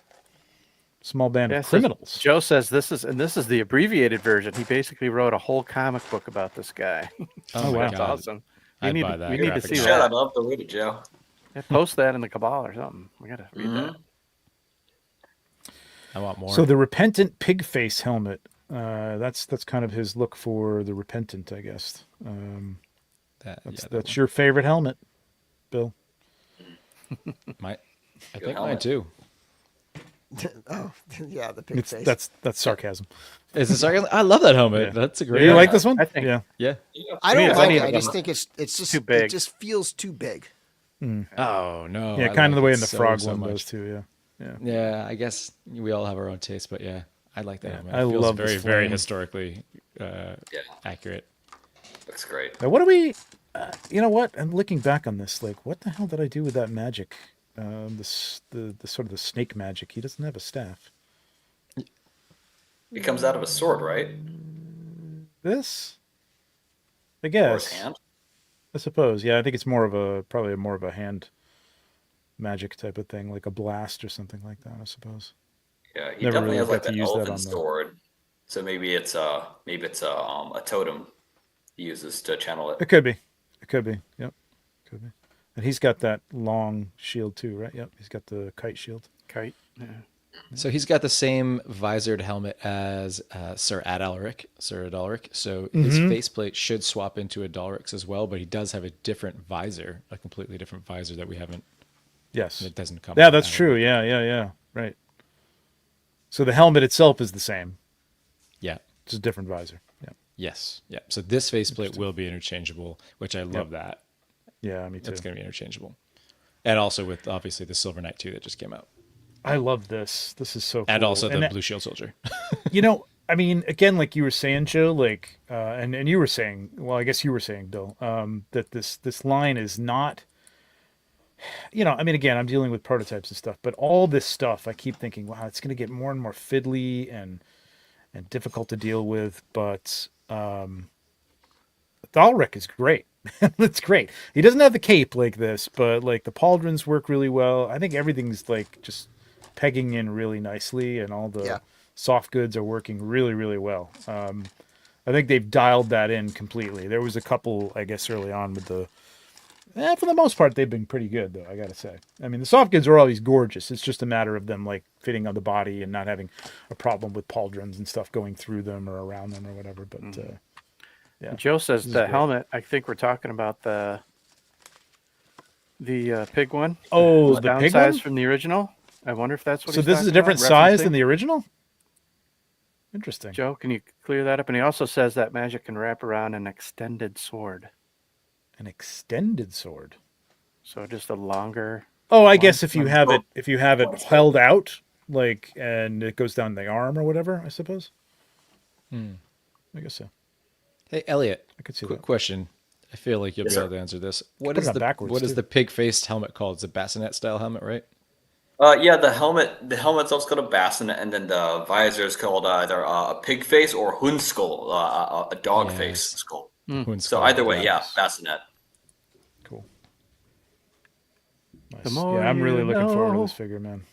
small band of so criminals. Joe says this is the abbreviated version. He basically wrote a whole comic book about this guy. Oh, my That's God. awesome. I'd buy that We need to graphic see novel. Shut that. up, I'll have to read it, Joe. Yeah, post that in the Cabal or something. We gotta read that. I want more. So the Repentant pig face helmet. That's kind of his look for the Repentant, I guess. That's your favorite helmet, Bill. I think mine helmet. too. Oh, yeah, the pig face. That's sarcasm. Is it sarcasm? I love that helmet. Yeah. That's a Do great. you like this one? I think- Yeah. Yeah. I don't Yeah, like any it. of I them. just think it's just Too big. It just feels too big. Oh no. Yeah, I kind of like the way it in the so, frog so one much. does too. Yeah. Yeah, I guess we all have our own taste, but yeah, I like that Yeah, helmet. I It feels love very, this very flame. historically accurate. Looks great. Now, what do we? You know what? I'm looking back on this. Like, what the hell did I do with that magic? The sort of the snake magic. He doesn't have a staff. It comes out of a sword, right? This, I Or guess. his hand? I suppose. Yeah, I think it's probably more of a hand magic type of thing, like a blast or something like that. I suppose. Yeah, he Never definitely really has like got to that use that elven on the- sword. So maybe it's a totem he uses to channel it. It could be. Yep, could be. And he's got that long shield too, right? Yep, he's got the kite shield. Kite. Yeah. So he's got the same visored helmet as Sir Adalric. So his faceplate should swap into Adalric's as well, but he does have a different visor, a completely different visor that we haven't. Yes. It doesn't come. Yeah, with that's that. true. Yeah. Right. So the helmet itself is the same, Yeah. just a different visor. Yeah. Yes. Yeah. So this faceplate will be interchangeable, which I love that. Yeah, me too. It's going to be interchangeable. And also with obviously the Silver Knight 2 that just came out. I love this. This is so cool. And also the And Blue Shield Soldier. you know, I mean, again, like you were saying, Joe, like, and you were saying, well, I guess you were saying, Bill, that this line is not, you know, I mean, again, I'm dealing with prototypes and stuff, but all this stuff, I keep thinking, wow, it's going to get more and more fiddly and difficult to deal with. But Dalric is great. That's great. He doesn't have the cape like this, but like the pauldrons work really well. I think everything's like just pegging in really nicely, and all the Yeah. soft goods are working really, really well. I think they've dialed that in completely. There was a couple, I guess, early on with the. For the most part, they've been pretty good, though, I gotta say. I mean, the soft goods are always gorgeous. It's just a matter of them like fitting on the body and not having a problem with pauldrons and stuff going through them or around them or whatever. But yeah, Joe says is the great. helmet. I think we're talking about the pig one. Oh, the the pig downsized one? from the original. I wonder if that's what. So he's this is a talking different about, size referencing. than the original. Interesting. Joe, can you clear that up? And he also says that magic can wrap around an extended sword. An extended sword. So just a longer. Oh, I guess if you one. have it held out, like, and it goes down the arm or whatever, I suppose. I guess so. Hey, Elliot, I could see quick that. question. I feel like you'll Yes, be sir. able to answer this. Put it on backwards, What is too. the pig-faced helmet called? It's a bassinet style helmet, right? Yeah, the helmet's also called a bassinet, and then the visor is called either a pig face or hundskull, a dog face Yes. skull. Hoon's So called either way, that. yeah, bassinet. Cool. Nice. The Yeah, more I'm really you looking forward to know. this figure, man.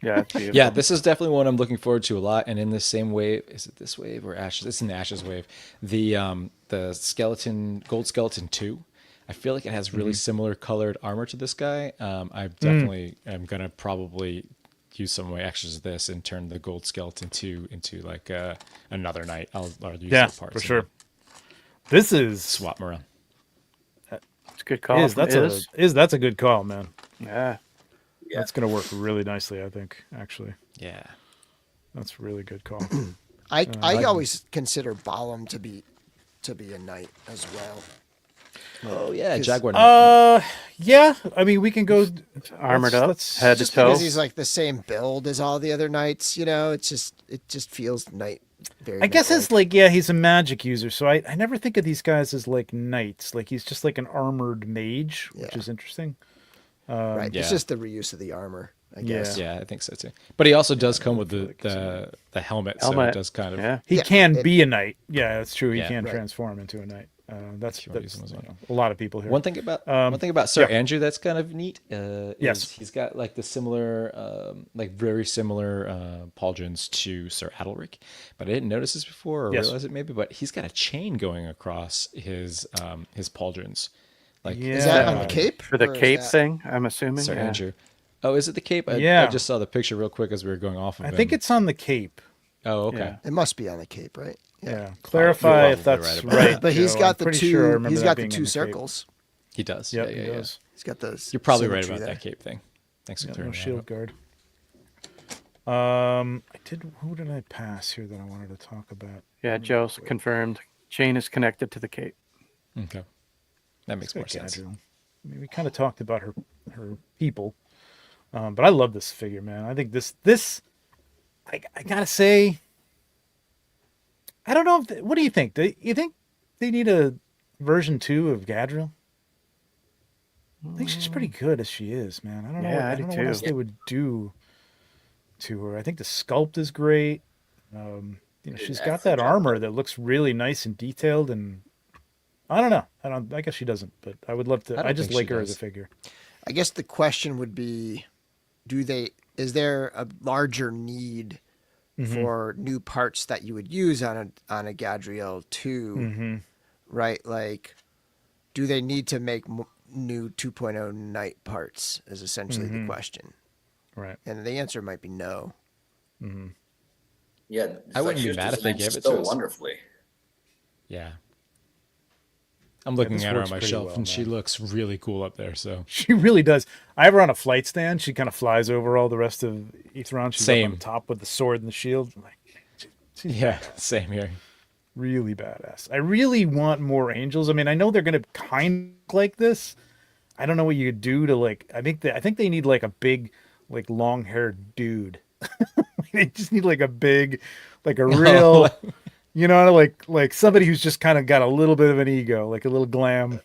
Yeah, it's beautiful. Yeah, this is definitely one I'm looking forward to a lot. And in the same wave, is it this wave or Ashes? It's in the Ashes wave. The skeleton, Gold Skeleton 2. I feel like it has really similar colored armor to this guy. I definitely am gonna probably use some of my extras of this and turn the Gold Skeleton 2 into like another knight. I'll use Yeah, the parts for and sure. This is swap 'em around. It's a good call. that's a good call, man. Yeah. Yeah. That's gonna work really nicely, I think. Actually, Yeah. that's a really good call. I always consider Balam to be a knight as well. Oh yeah, Is- Jaguar Knight. Yeah. I mean, we can go Armored let's- up, let's- head to Just toe. because he's like the same build as all the other knights, it just feels knight very. I guess it's knight-like. like, yeah, he's a magic user, so I never think of these guys as like knights. Like he's just like an armored mage, which Yeah. is interesting. Right. Yeah. It's just the reuse of the armor, I guess. Yeah, I think so too. But he also does come with the helmet, so it does kind of. Yeah. He Yeah, can it- be a knight. Yeah, that's true. He Yeah. can Right. transform into a knight. That's you wanna use him as well. a lot of people here. One thing about Sir yeah. Andrew that's kind of neat. Yes. Is he's got like the similar, like very similar pauldrons to Sir Adalric, but I didn't notice this before or Yes. realize it maybe. But he's got a chain going across his pauldrons. Like Yeah. Is that on the cape? For the or is cape that- thing, I'm assuming. Sir yeah. Andrew. Oh, is it the cape? I Yeah. just saw the picture real quick as we were going off of I him. think it's on the cape. Oh, okay. Yeah. It must be on the cape, right? Yeah. Clarify if probably that's right about right. But he's Joe. got I'm the pretty two. sure I remember He's that got the being on two cape. circles. He does. Yep, yeah, he yeah, yeah. does. He's got those. You're probably right symmetry about there. that cape thing. Thanks for Yeah, clearing no that shield up. guard. Who did I pass here that I wanted to talk about? Yeah, Joe's confirmed. Chain is connected to the cape. Okay, that makes more Let's go sense. Gadriel. I mean, we kind of talked about her people, but I love this figure, man. I think this I gotta say, I don't know if what do you think? Do you think they need a version 2 of Gadriel? I think she's pretty good as she is, man. I don't know. Yeah, I I do don't know what else too. they would do to her. I think the sculpt is great. She's got that armor that looks really nice and detailed, and I don't know. I guess she doesn't, but I would love to. I I, don't just think like she her as does. a figure. I guess the question would be, is there a larger need for new parts that you would use on a Gadriel 2, right? Like, do they need to make new 2.0 Knight parts is essentially the question. Right. And the answer might be no. Yeah, I wouldn't she be was mad if they designed gave it so to us. wonderfully. Yeah. I'm looking this at her on works my pretty shelf, well, and she man. looks really cool up there. So She really does. I have her on a flight stand. She kind of flies over all the rest of Ethron. She's up Same. on the top with the sword and the shield. I'm like, she's yeah, same here. really badass. I really want more angels. I mean, I know they're gonna kind of look like this. I don't know what you could do to like. I think they need like a big, like long haired dude. They just need like a big, like a real, like somebody who's just kind of got a little bit of an ego, like a little glam.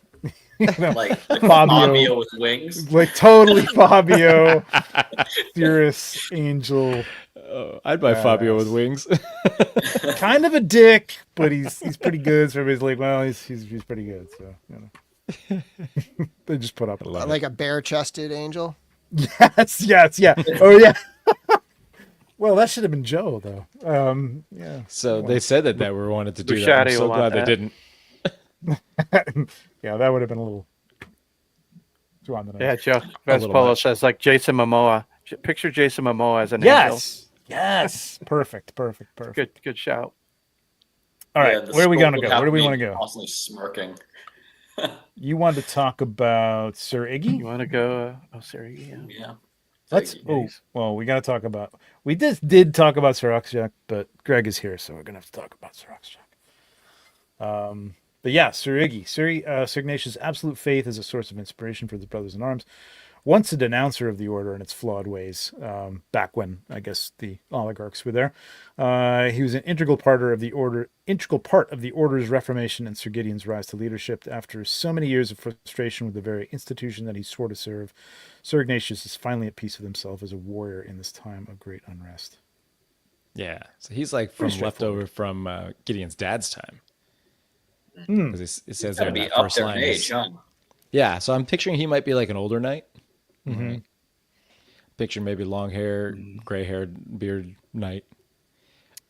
Like Fabio. Fabio with wings. Like totally Fabio, Cirrus Angel, I'd buy Fabio with Badass. wings. kind of a dick, but he's pretty good. So everybody's like, well, he's pretty good. So They just put up Like a bare-chested angel. yes, yeah. Oh yeah. Well, that should have been Joe though. Yeah. So they said that we wanted to do that. Bushati I'm so will glad want they that. didn't. Yeah, that would have been a little too on the nose. Yeah, Joe little Vespolo much. says like Jason Momoa. Picture Jason Momoa as an angel. Yes. Perfect. Good shout. All right. Yeah, the Where are we skull gonna would go? have Where do we me want to go? Constantly smirking. You wanted to talk about Sir You Iggy? want to go? Oh, sorry. Yeah. Yeah. Let's. Iggy. Oh, well, we got to talk about. We did talk about Sir Oxjack, but Greg is here, so we're gonna have to talk about Sir Oxjack. But yeah, Sir Iggy, Sir Ignatius' absolute faith is a source of inspiration for the Brothers in Arms. Once a denouncer of the order and its flawed ways, back when I guess the oligarchs were there, he was an integral part of the order's reformation and Sir Gideon's rise to leadership. After so many years of frustration with the very institution that he swore to serve, Sir Ignatius is finally at peace with himself as a warrior in this time of great unrest. Yeah. So he's like from Pretty leftover from Gideon's dad's time. Hmm. Because it says Gotta there in be that up first there in line. age, huh? Yeah. So I'm picturing he might be like an older knight. Mm-hmm. Picture maybe long hair, gray haired, beard knight.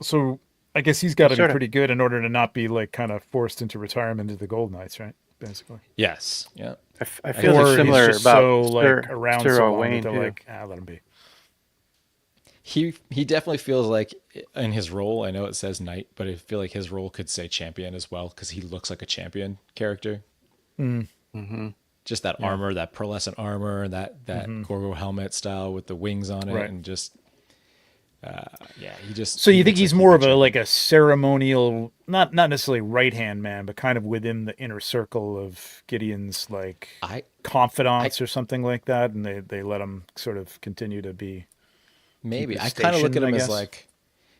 So I guess he's got to be Sort of. pretty good in order to not be like kind of forced into retirement into the Gold Knights, right? Basically. Yes. Yeah. I feel Or it's similar he's just about so like Sir, around Sir so long Owain, that they're too. like, let him be. He definitely feels like in his role, I know it says knight, but I feel like his role could say champion as well because he looks like a champion character. Mm-hmm. Just that armor, that pearlescent armor, that Gorgo helmet style with the wings on it, Right. and just he just. So you he think looks he's like more he'd of be a like a ceremonial, not necessarily right hand man, but kind of within the inner circle of Gideon's like confidants or something like that, and they let him sort of continue to be. maybe his I kind of look at stationed, I him as guess.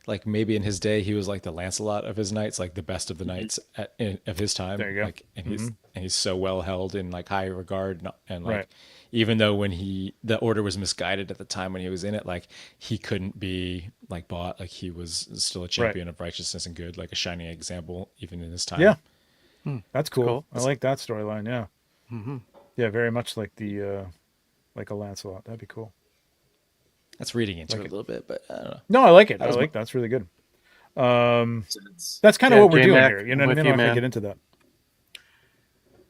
like maybe in his day he was like the Lancelot of his knights, like the best of the knights of his time. There you go. Like, and he's so well held in like high regard, and like Right. even though when the order was misguided at the time when he was in it, like he couldn't be like bought, like he was still a champion of righteousness and good, like a shining example even in his time. Yeah, that's cool. cool. I like that storyline. Yeah, Mm-hmm. yeah, very much like the like a Lancelot. That'd be cool. That's reading into Like it a little bit, but I don't know. No, I like it. I was like that's really good. So it's- That's kind of Yeah, what we're doing J-Mac, here. You know what I with mean? you, I'm not gonna man. get into that.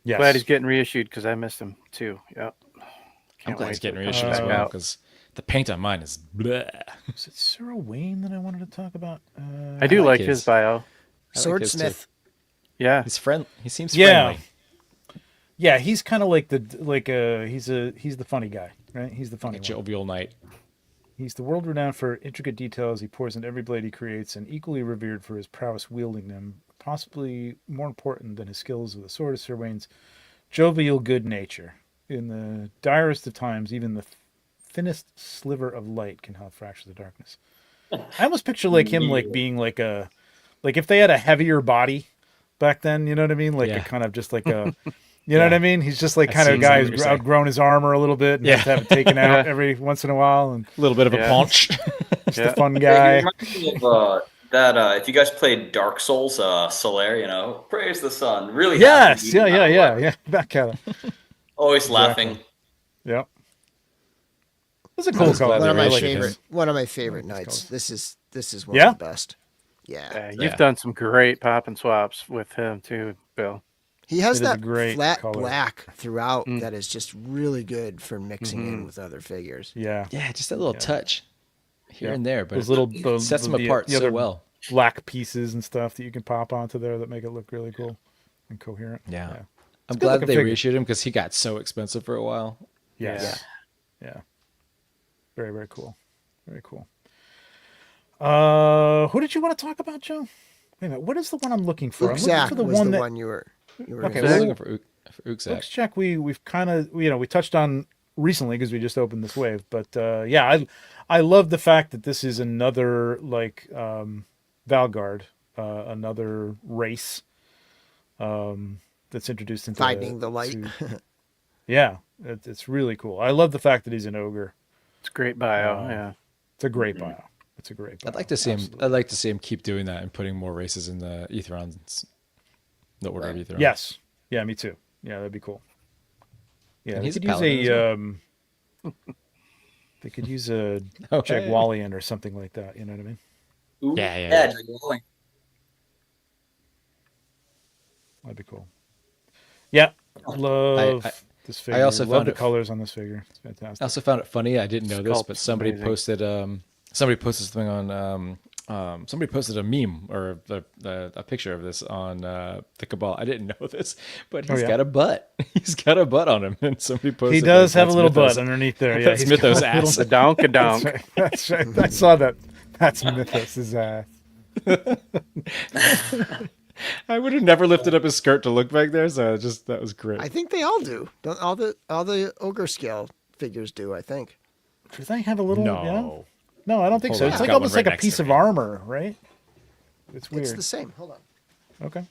Yes. Glad he's getting reissued because I missed him too. Yep. I'm Can't glad wait it's getting till it reissued comes as back well out. because the paint on mine is bleh. Is it Sir Owain that I wanted to talk about? I do like like his. his bio. I like his Swordsmith. Yeah. He's friend. He seems Yeah. friendly. Yeah, he's kind of like he's the funny guy, right? He's the funny A one. jovial knight. He's the world renowned for intricate details he pours into every blade he creates, and equally revered for his prowess wielding them. Possibly more important than his skills with the sword is Sir Owain's jovial good nature. In the direst of times, even the thinnest sliver of light can help fracture the darkness. I almost picture like him like being like if they had a heavier body back then, you know what I mean? Like a Yeah. kind of just like a you know what I mean? He's just like I kind of a see guy exactly what who's you're saying. outgrown his armor a little bit and has to have it taken out every once in a while, and A little bit of a Yeah. paunch. just Yeah. a fun Yeah, guy. he reminds me of that if you guys played Dark Souls, Solaire, you know, praise the sun. Really Yes, happy, yeah. Back at it. Always Exactly. laughing. Yep. That's a cool was glad color. they One of my reissued favorite. his- One of my favorite nights. This is one Yeah? of the best. Yeah. You've Yeah. done some great pop and swaps with him too, Bill. He has It is a that great flat color. black throughout that is just really good for mixing in with other figures. Yeah. Yeah, just that little touch here Yeah. and there, but Those it little sets them apart the so other well. black pieces and stuff that you can pop onto there that make it look really cool and coherent. Yeah. Yeah. I'm good glad looking they figure. reissued him because he got so expensive for a while. Yes. Yeah. Very, very cool. Very cool. Who did you want to talk about, Joe? Wait a minute. What is the one I'm looking for? I'm looking Zach for the was one the that one you were. Okay, I gonna was well, say. looking for Ukzak. Let's check. We've kind of we touched on recently because we just opened this wave, but I love the fact that this is another like Valgard, another race that's introduced into Finding the light. yeah, it's really cool. I love the fact that he's an ogre. It's a great bio. Yeah. It's a great bio. It's a great bio. I'd like to see him. Absolutely. I'd like to see him keep doing that and putting more races in the Aetherons, the Order of Aetheron. Yes. Yeah, me too. Yeah, that'd be cool. Yeah, And they he's a could use paladin as well. they could use a Oh, Jack hey. Wallian or something like that. You know what I mean? Ooh, Yeah. Jack Walling. That'd be cool. Yeah, love this figure. I also love found the it colors on this figure. It's fantastic. I also found it funny. I didn't know this, but Sculpt's somebody amazing. posted something on somebody posted a meme or a picture of this on the Cabal. I didn't know this, but he's yeah? got a butt. He's got a butt on him, and somebody posted. He does that have a that's little Mythos. butt underneath there. Yeah, That's he's Mythos got a little- ass. The donk a That's donk. right. That's right. I saw that. That's Mythos' ass. I would have never lifted up his skirt to look back there, so that was great. I think they all do. Don't all the ogre scale figures do? I think. Does they have a little? No. Yeah? No, I don't think Hold so. on, It's I've like got almost one right like a next to piece of me. armor, right? It's weird. It's the same. Hold on. Okay.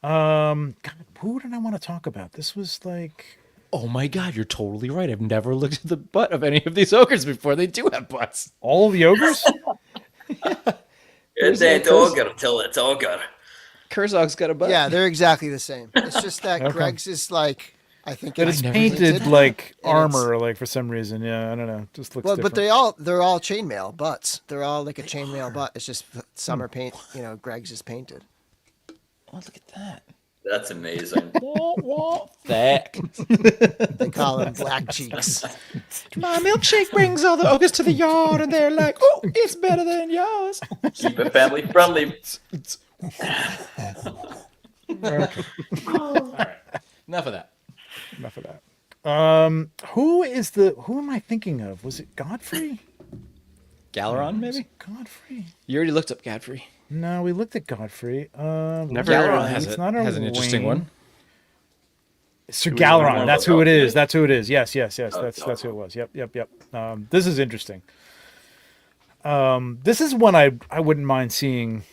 God, who did I want to talk about? This was like Oh my god, you're totally right. I've never looked at the butt of any of these ogres before. They do have butts. all the ogres. It ain't ogre until it's ogre. Kurzog's got a butt. Yeah, they're exactly the same. It's just that Okay. Greg's is like, I think That it's is never painted painted. like and it's- armor, like for some reason. Yeah, I don't know. Just looks Well, different. but they're all chainmail butts. They're all like a chainmail butt. It's just some are paint. You know, Greg's is painted. Oh, look at that. That's amazing. Thick. They call them black cheeks. My milkshake brings all the ogres to the yard, and they're like, "Oh, it's better than yours." Keep it family friendly. All right, enough of that. Enough of that. Who am I thinking of? Was it Godfrey? Galeron, maybe. Godfrey? You already looked up Godfrey. No, we looked at Godfrey. Never heard Galeron of has him. It's not a has an interesting Wayne. one. Sir Do we know Galeron. more That's about who it is. Godfrey? That's who it is. Yes. Oh, That's who it was. Yep. This is interesting. This is one I wouldn't mind seeing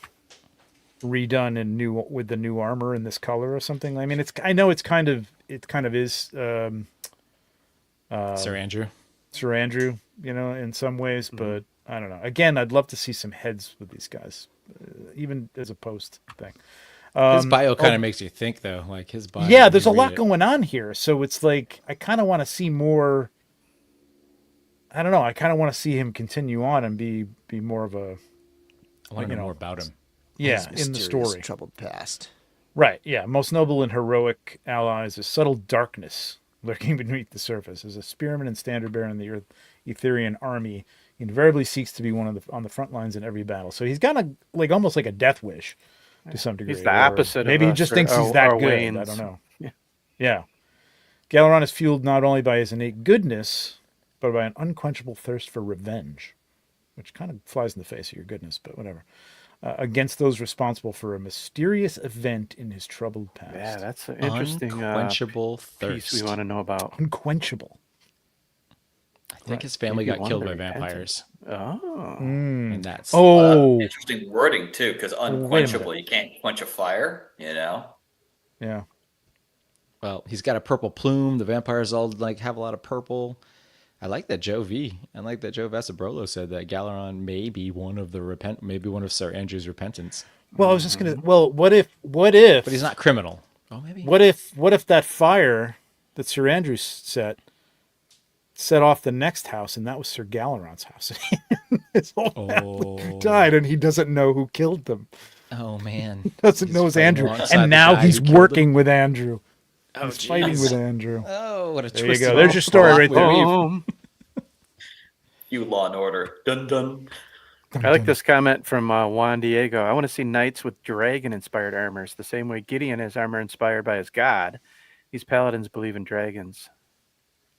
redone in new with the new armor in this color or something. I mean, I know it kind of is Sir Andrew. Sir Andrew, you know, in some ways, but I don't know. Again, I'd love to see some heads with these guys, even as a post thing. His bio kind of makes you think, though. Like his bio. Yeah, when there's you a read lot it. going on here, so it's like I kind of want to see more. I don't know. I kind of want to see him continue on and be more of a I want to you know know, more about him. His in the mysterious, story. troubled past. Right. Yeah. Most noble and heroic allies, a subtle darkness lurking beneath the surface. As a spearman and standard bearer in the Etherian army, he invariably seeks to be on the front lines in every battle. So he's got almost like a death wish to some degree. He's the or opposite of Maybe he us, just or- thinks he's or- that or good. I Wayne's. don't know. Yeah. Yeah. Galeron is fueled not only by his innate goodness, but by an unquenchable thirst for revenge, which kind of flies in the face of your goodness, but whatever. Against those responsible for a mysterious event in his troubled past. Yeah, that's an interesting Unquenchable piece thirst. we want to know about. Unquenchable. I think his family Maybe got killed by one of the vampires, Oh, and that's Oh, Interesting wording too, because unquenchable. You can't quench a fire. You know. yeah. well, he's got a purple plume. The vampires all like have a lot of purple. I like that Joe Vasabrolo said that Galeron may be one of Sir Andrew's repentants, Well, I was just gonna. Well, what if? but he's not criminal. Oh, maybe. What if that fire that Sir Andrew set off the next house, and that was Sir Galeron's house? His whole family died, and he doesn't know who killed them. Oh man, Doesn't He's know it's fighting Andrew, alongside and the now guy he's who killed working with Andrew. Oh, He's fighting jeez. with Andrew. Oh, what a There you twist! go. There's your story right there. Oh. You Law and Order. Dun dun. I like this comment from Juan Diego. I want to see knights with dragon-inspired armors, the same way Gideon has armor inspired by his god. These paladins believe in dragons.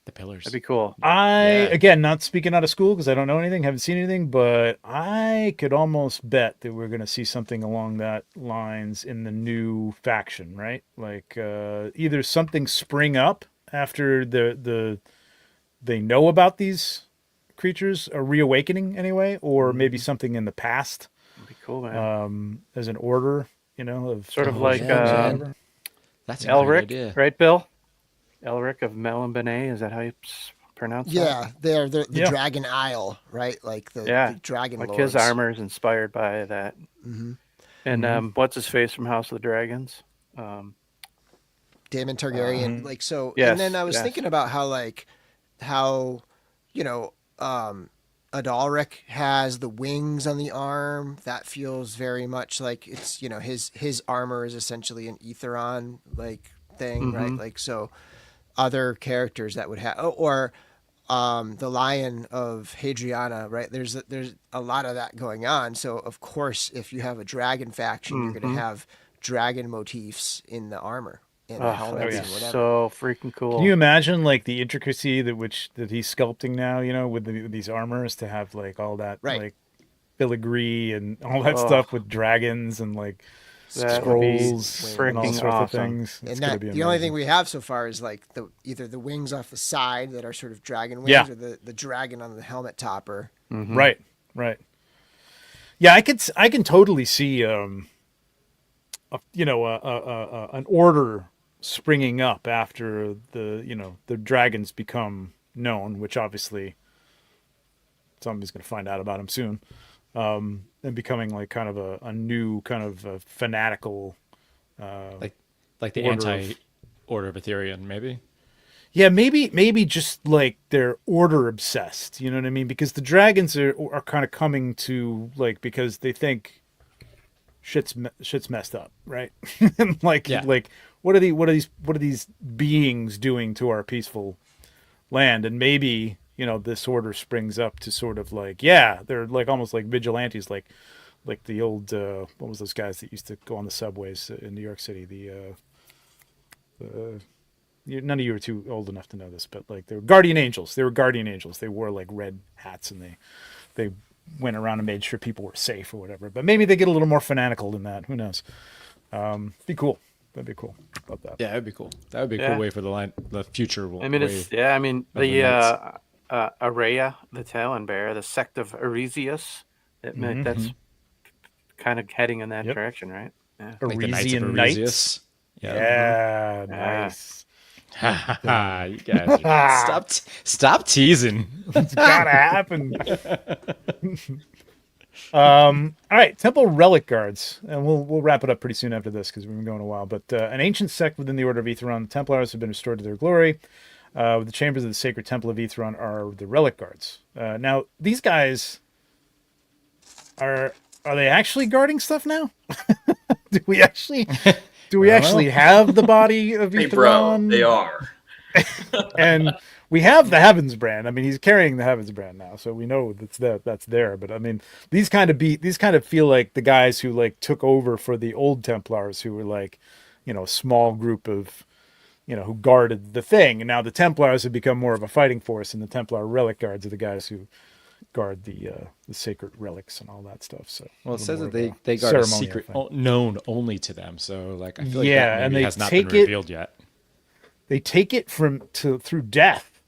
The pillars. That'd be cool. Again, not speaking out of school because I don't know anything, haven't seen anything, but I could almost bet that we're going to see something along that lines in the new faction, right? Like either something spring up after they know about these creatures, a reawakening anyway, or maybe something in the past That'd be cool, man. as an order, you know, of Sort of of like, whatever. That's a great Elric, idea. right, Bill? Elric of Melon Benet, is that how you pronounce that? Yeah, they're the Yeah. Dragon Isle, right? Like the dragon like lords. his armor is inspired by that. Mm-hmm. And what's his face from House of the Dragons? Daemon Targaryen, like so. Yes, and then I was yes. thinking about how, you know, Adalric has the wings on the arm. That feels very much like it's, you know, his armor is essentially an Aetheron like thing, right? Like so, other characters that would have, or the Lion of Hadriana, right? There's a lot of that going on. So of course, if you have a dragon faction, you're going to have dragon motifs in the armor and the helmets That'd and be whatever. so freaking cool. Can you imagine like the intricacy that he's sculpting now? You know, with these armors to have like all that Right. like filigree and all that stuff with dragons and like That would be scrolls and all freaking sorts of awesome. things. It's And gonna that be the amazing. only thing we have so far is like either the wings off the side that are sort of dragon wings, Yeah. or the dragon on the helmet topper. Right, right. Yeah, I can totally see an order springing up after the dragons become known, which obviously somebody's going to find out about them soon, and becoming like kind of a new kind of a fanatical like the order anti-order of Ethereum, maybe. Yeah, maybe just like they're order obsessed. You know what I mean? Because the dragons are kind of coming to like because they think shit's messed up, right? And like what are these beings doing to our peaceful land? And maybe this order springs up to sort of like they're like almost like vigilantes, like the old what was those guys that used to go on the subways in New York City? None of you are too old enough to know this, but like they were guardian angels. They were guardian angels. They wore like red hats and they went around and made sure people were safe or whatever. But maybe they get a little more fanatical than that. Who knows? Be cool. That'd be cool. Love that. Yeah, that'd be cool. That would be a cool way for the future. I mean, the Araya, the Talon Bear, the sect of Aresius. That's kind of heading in that direction, right? Yeah. Like the Knights of Aresian Aresius. Knights. Yeah. Nice. You guys stop teasing. It's gotta happen. All right, Temple Relic Guards, and we'll wrap it up pretty soon after this because we've been going a while. But an ancient sect within the Order of Aetheron, the Templars have been restored to their glory. The chambers of the Sacred Temple of Aetheron are the Relic Guards. Now, these guys are they actually guarding stuff now? Do we actually have the body of Hey, Aetheron? bro, they are. And we have the Heavens brand. I mean, he's carrying the Heavens brand now, so we know that's there. But I mean, these kind of feel like the guys who like took over for the old Templars, who were like, a small group of, who guarded the thing. And now the Templars have become more of a fighting force, and the Templar Relic Guards are the guys who guard the sacred relics and all that stuff. So well, it says that they guard a secret known only to them. So like I feel like that maybe has not been revealed yet. They take it through death,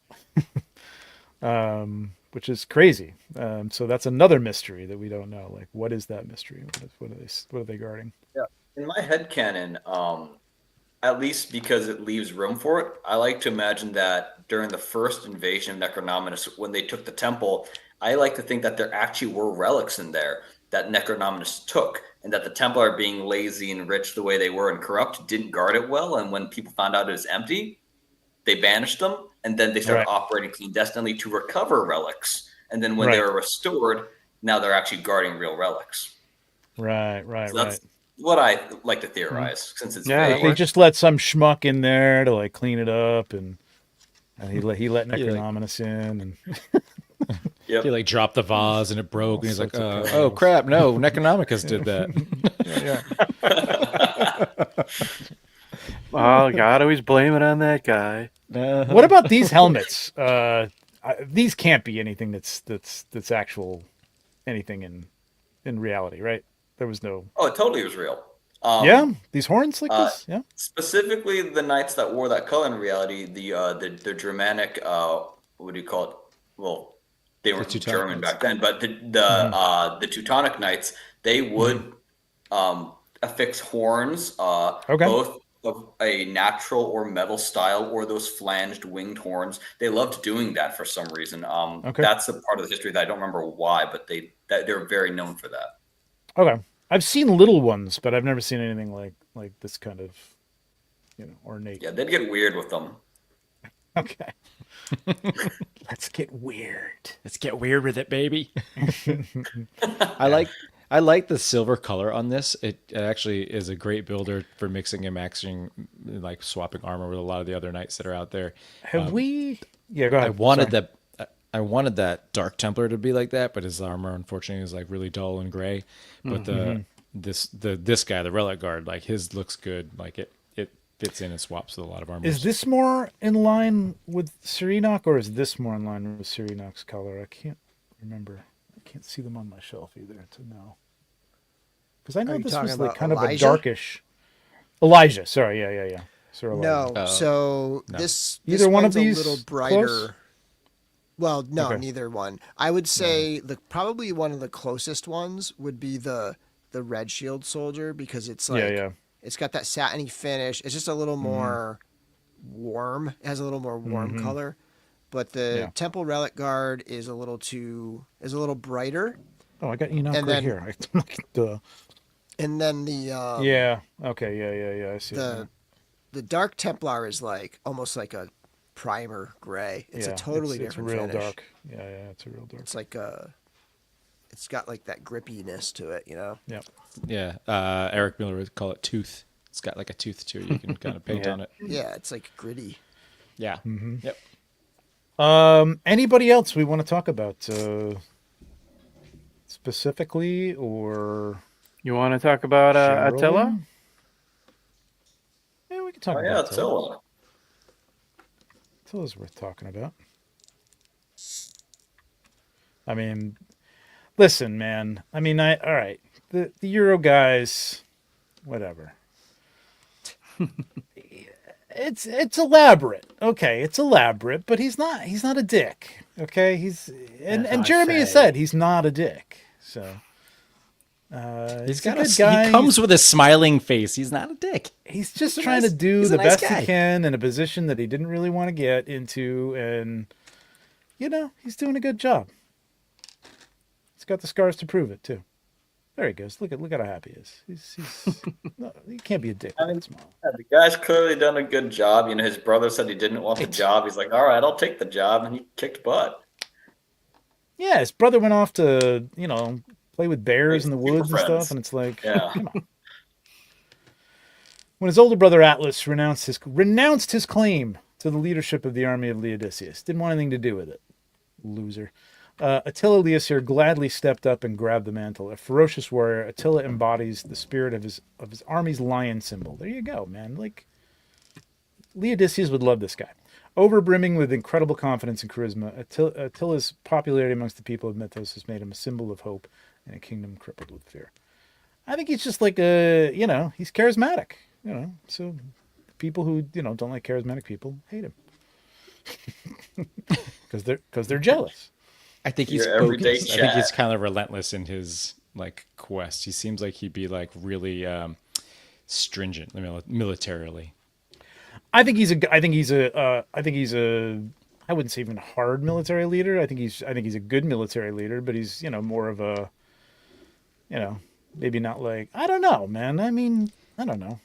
which is crazy. So that's another mystery that we don't know. Like, what is that mystery? What are they guarding? Yeah, in my headcanon, at least because it leaves room for it, I like to imagine that during the first invasion of Necronominus, when they took the temple, I like to think that there actually were relics in there that Necronominus took, and that the Templar, being lazy and rich the way they were and corrupt, didn't guard it well. And when people found out it was empty, they banished them, and then they started operating clandestinely to recover relics. And then when they were restored, now they're actually guarding real relics. Right. So that's what I like to theorize, since it's vague. They just let some schmuck in there to like clean it up, and he let Necronominus in, and he like dropped the vase and it broke, and he's like, "Oh crap! No, Necronomicus did that." Oh God, always blame it on that guy. What about these helmets? These can't be anything that's actual anything in reality, right? There was no. Oh, it totally was real. These horns like this. Yeah. Specifically, the knights that wore that color in reality, the Germanic, what do you call it? Well, they were German back then, but the Teutonic knights, they would affix horns, both of a natural or metal style, or those flanged winged horns. They loved doing that for some reason. That's a part of the history that I don't remember why, but they're very known for that. Okay, I've seen little ones, but I've never seen anything like this kind of, ornate. Yeah, they'd get weird with them. Okay. Let's get weird. Let's get weird with it, baby. I like the silver color on this. It actually is a great builder for mixing and matching, like swapping armor with a lot of the other knights that are out there. Have we? Yeah, go ahead. I wanted that Dark Templar to be like that, but his armor unfortunately is like really dull and gray. But this guy, the Relic Guard, like his looks good. Like it fits in and swaps with a lot of armor. Is this more in line with Serenok, or is this more in line with Serenok's color? I can't remember. I can't see them on my shelf either to know. Because I know this was like kind of a darkish. Elijah, sorry, yeah. Sir Elijah. No, so this Either one of one's these a little brighter. close? Well, no, Okay. neither one. I would say probably one of the closest ones would be the Red Shield Soldier, because it's like it's got that satiny finish. It's just a little more warm. It has a little more warm color. But the Temple Relic Guard is a little brighter. Oh, I got Enoch And right then- here. Duh. And then the Yeah. Okay. Yeah. I see. it the Dark Templar is like almost like a primer gray. It's now. a totally it's different real finish. dark. Yeah. It's a real dark. It's like it's got like that grippiness to it, you know. Yep. Yeah, Eric Miller would call it tooth. It's got like a tooth to it. You can kind of paint on it. Yeah, it's like gritty. Yeah. Yep. Anybody else we want to talk about specifically, or You want to talk about generally? Attila? Yeah, we can talk Oh, yeah, about Attila. Attila's worth talking about. I mean, listen, man. I mean, all right. The Euro guys, whatever. It's elaborate. Okay, it's elaborate, but he's not a dick. Okay? And Jeremy has said he's not a dick. So He's got got he comes with a smiling face. He's not a dick. He's just He's a trying nice- to do he's a the nice best guy. he can in a position that he didn't really want to get into, and he's doing a good job. He's got the scars to prove it too. There he goes. Look at how happy he is. He's no, he can't be a dick with that smile. Yeah, the guy's clearly done a good job. His brother said he didn't want the job. He's like, all right, I'll take the job, and he kicked butt. Yeah, his brother went off to play with bears in the Super woods and friends. stuff, and it's like, Yeah. come on. When his older brother Atlas renounced his claim to the leadership of the army of Laodicius, didn't want anything to do with it. Loser. Attila Leosir gladly stepped up and grabbed the mantle. A ferocious warrior, Attila embodies the spirit of his army's lion symbol. There you go, man. Like, Laodicius would love this guy. Overbrimming with incredible confidence and charisma, Attila's popularity amongst the people of Mythos has made him a symbol of hope in a kingdom crippled with fear. I think he's just like he's charismatic. So people who don't like charismatic people hate him because they're jealous. I think he's Your everyday focused. I think he's Jack. kind of relentless in his like quest. He seems like he'd be like really stringent militarily. I think he's a I wouldn't say even hard military leader. I think he's a good military leader, but he's more of a maybe not like, I don't know, man. I mean, I don't know.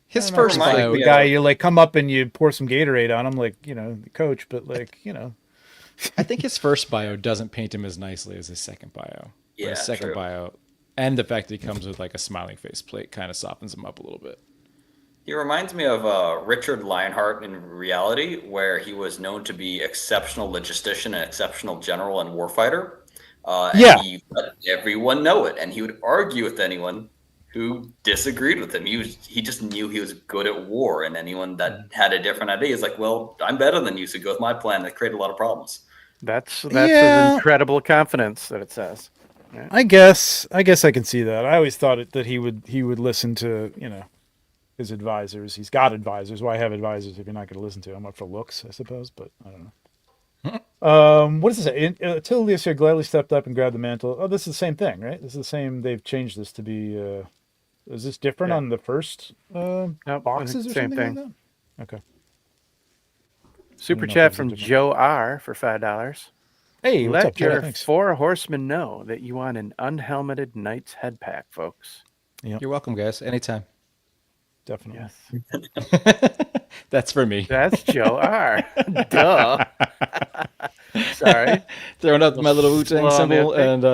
His I don't know, first like bio, the guy you like come up and you pour some Gatorade on him, like the coach, but like I think his first bio doesn't paint him as nicely as his second bio. Yeah, His second true. bio, and the fact that he comes with like a smiling face plate kind of softens him up a little bit. He reminds me of Richard Lionheart in reality, where he was known to be exceptional logistician and exceptional general and warfighter. And Yeah. he let everyone know it, and he would argue with anyone who disagreed with him. He just knew he was good at war, and anyone that had a different idea is like, well, I'm better than you, so go with my plan. That created a lot of problems. That's Yeah. an incredible confidence that it says. I guess I can see that. I always thought that he would listen to his advisors. He's got advisors. Why have advisors if you're not going to listen to them? Up for looks, I suppose, but I don't know. What does it say? Attila Leosir gladly stepped up and grabbed the mantle. Oh, this is the same thing, right? This is the same. They've changed this to be. Is this different Yeah. on the first Nope, I boxes or think same something thing. like that? Okay. Super know if chat there's a from different- Joe R for $5. Hey, what's Let up, Chad? your Thanks. 4 horsemen know that you want an unhelmeted knight's head pack, folks. You're welcome, guys. Anytime. definitely. Yes. That's for me. That's Joe R. Duh. Sorry. Throwing up my little Wu-Tang Slow on the symbol uptake.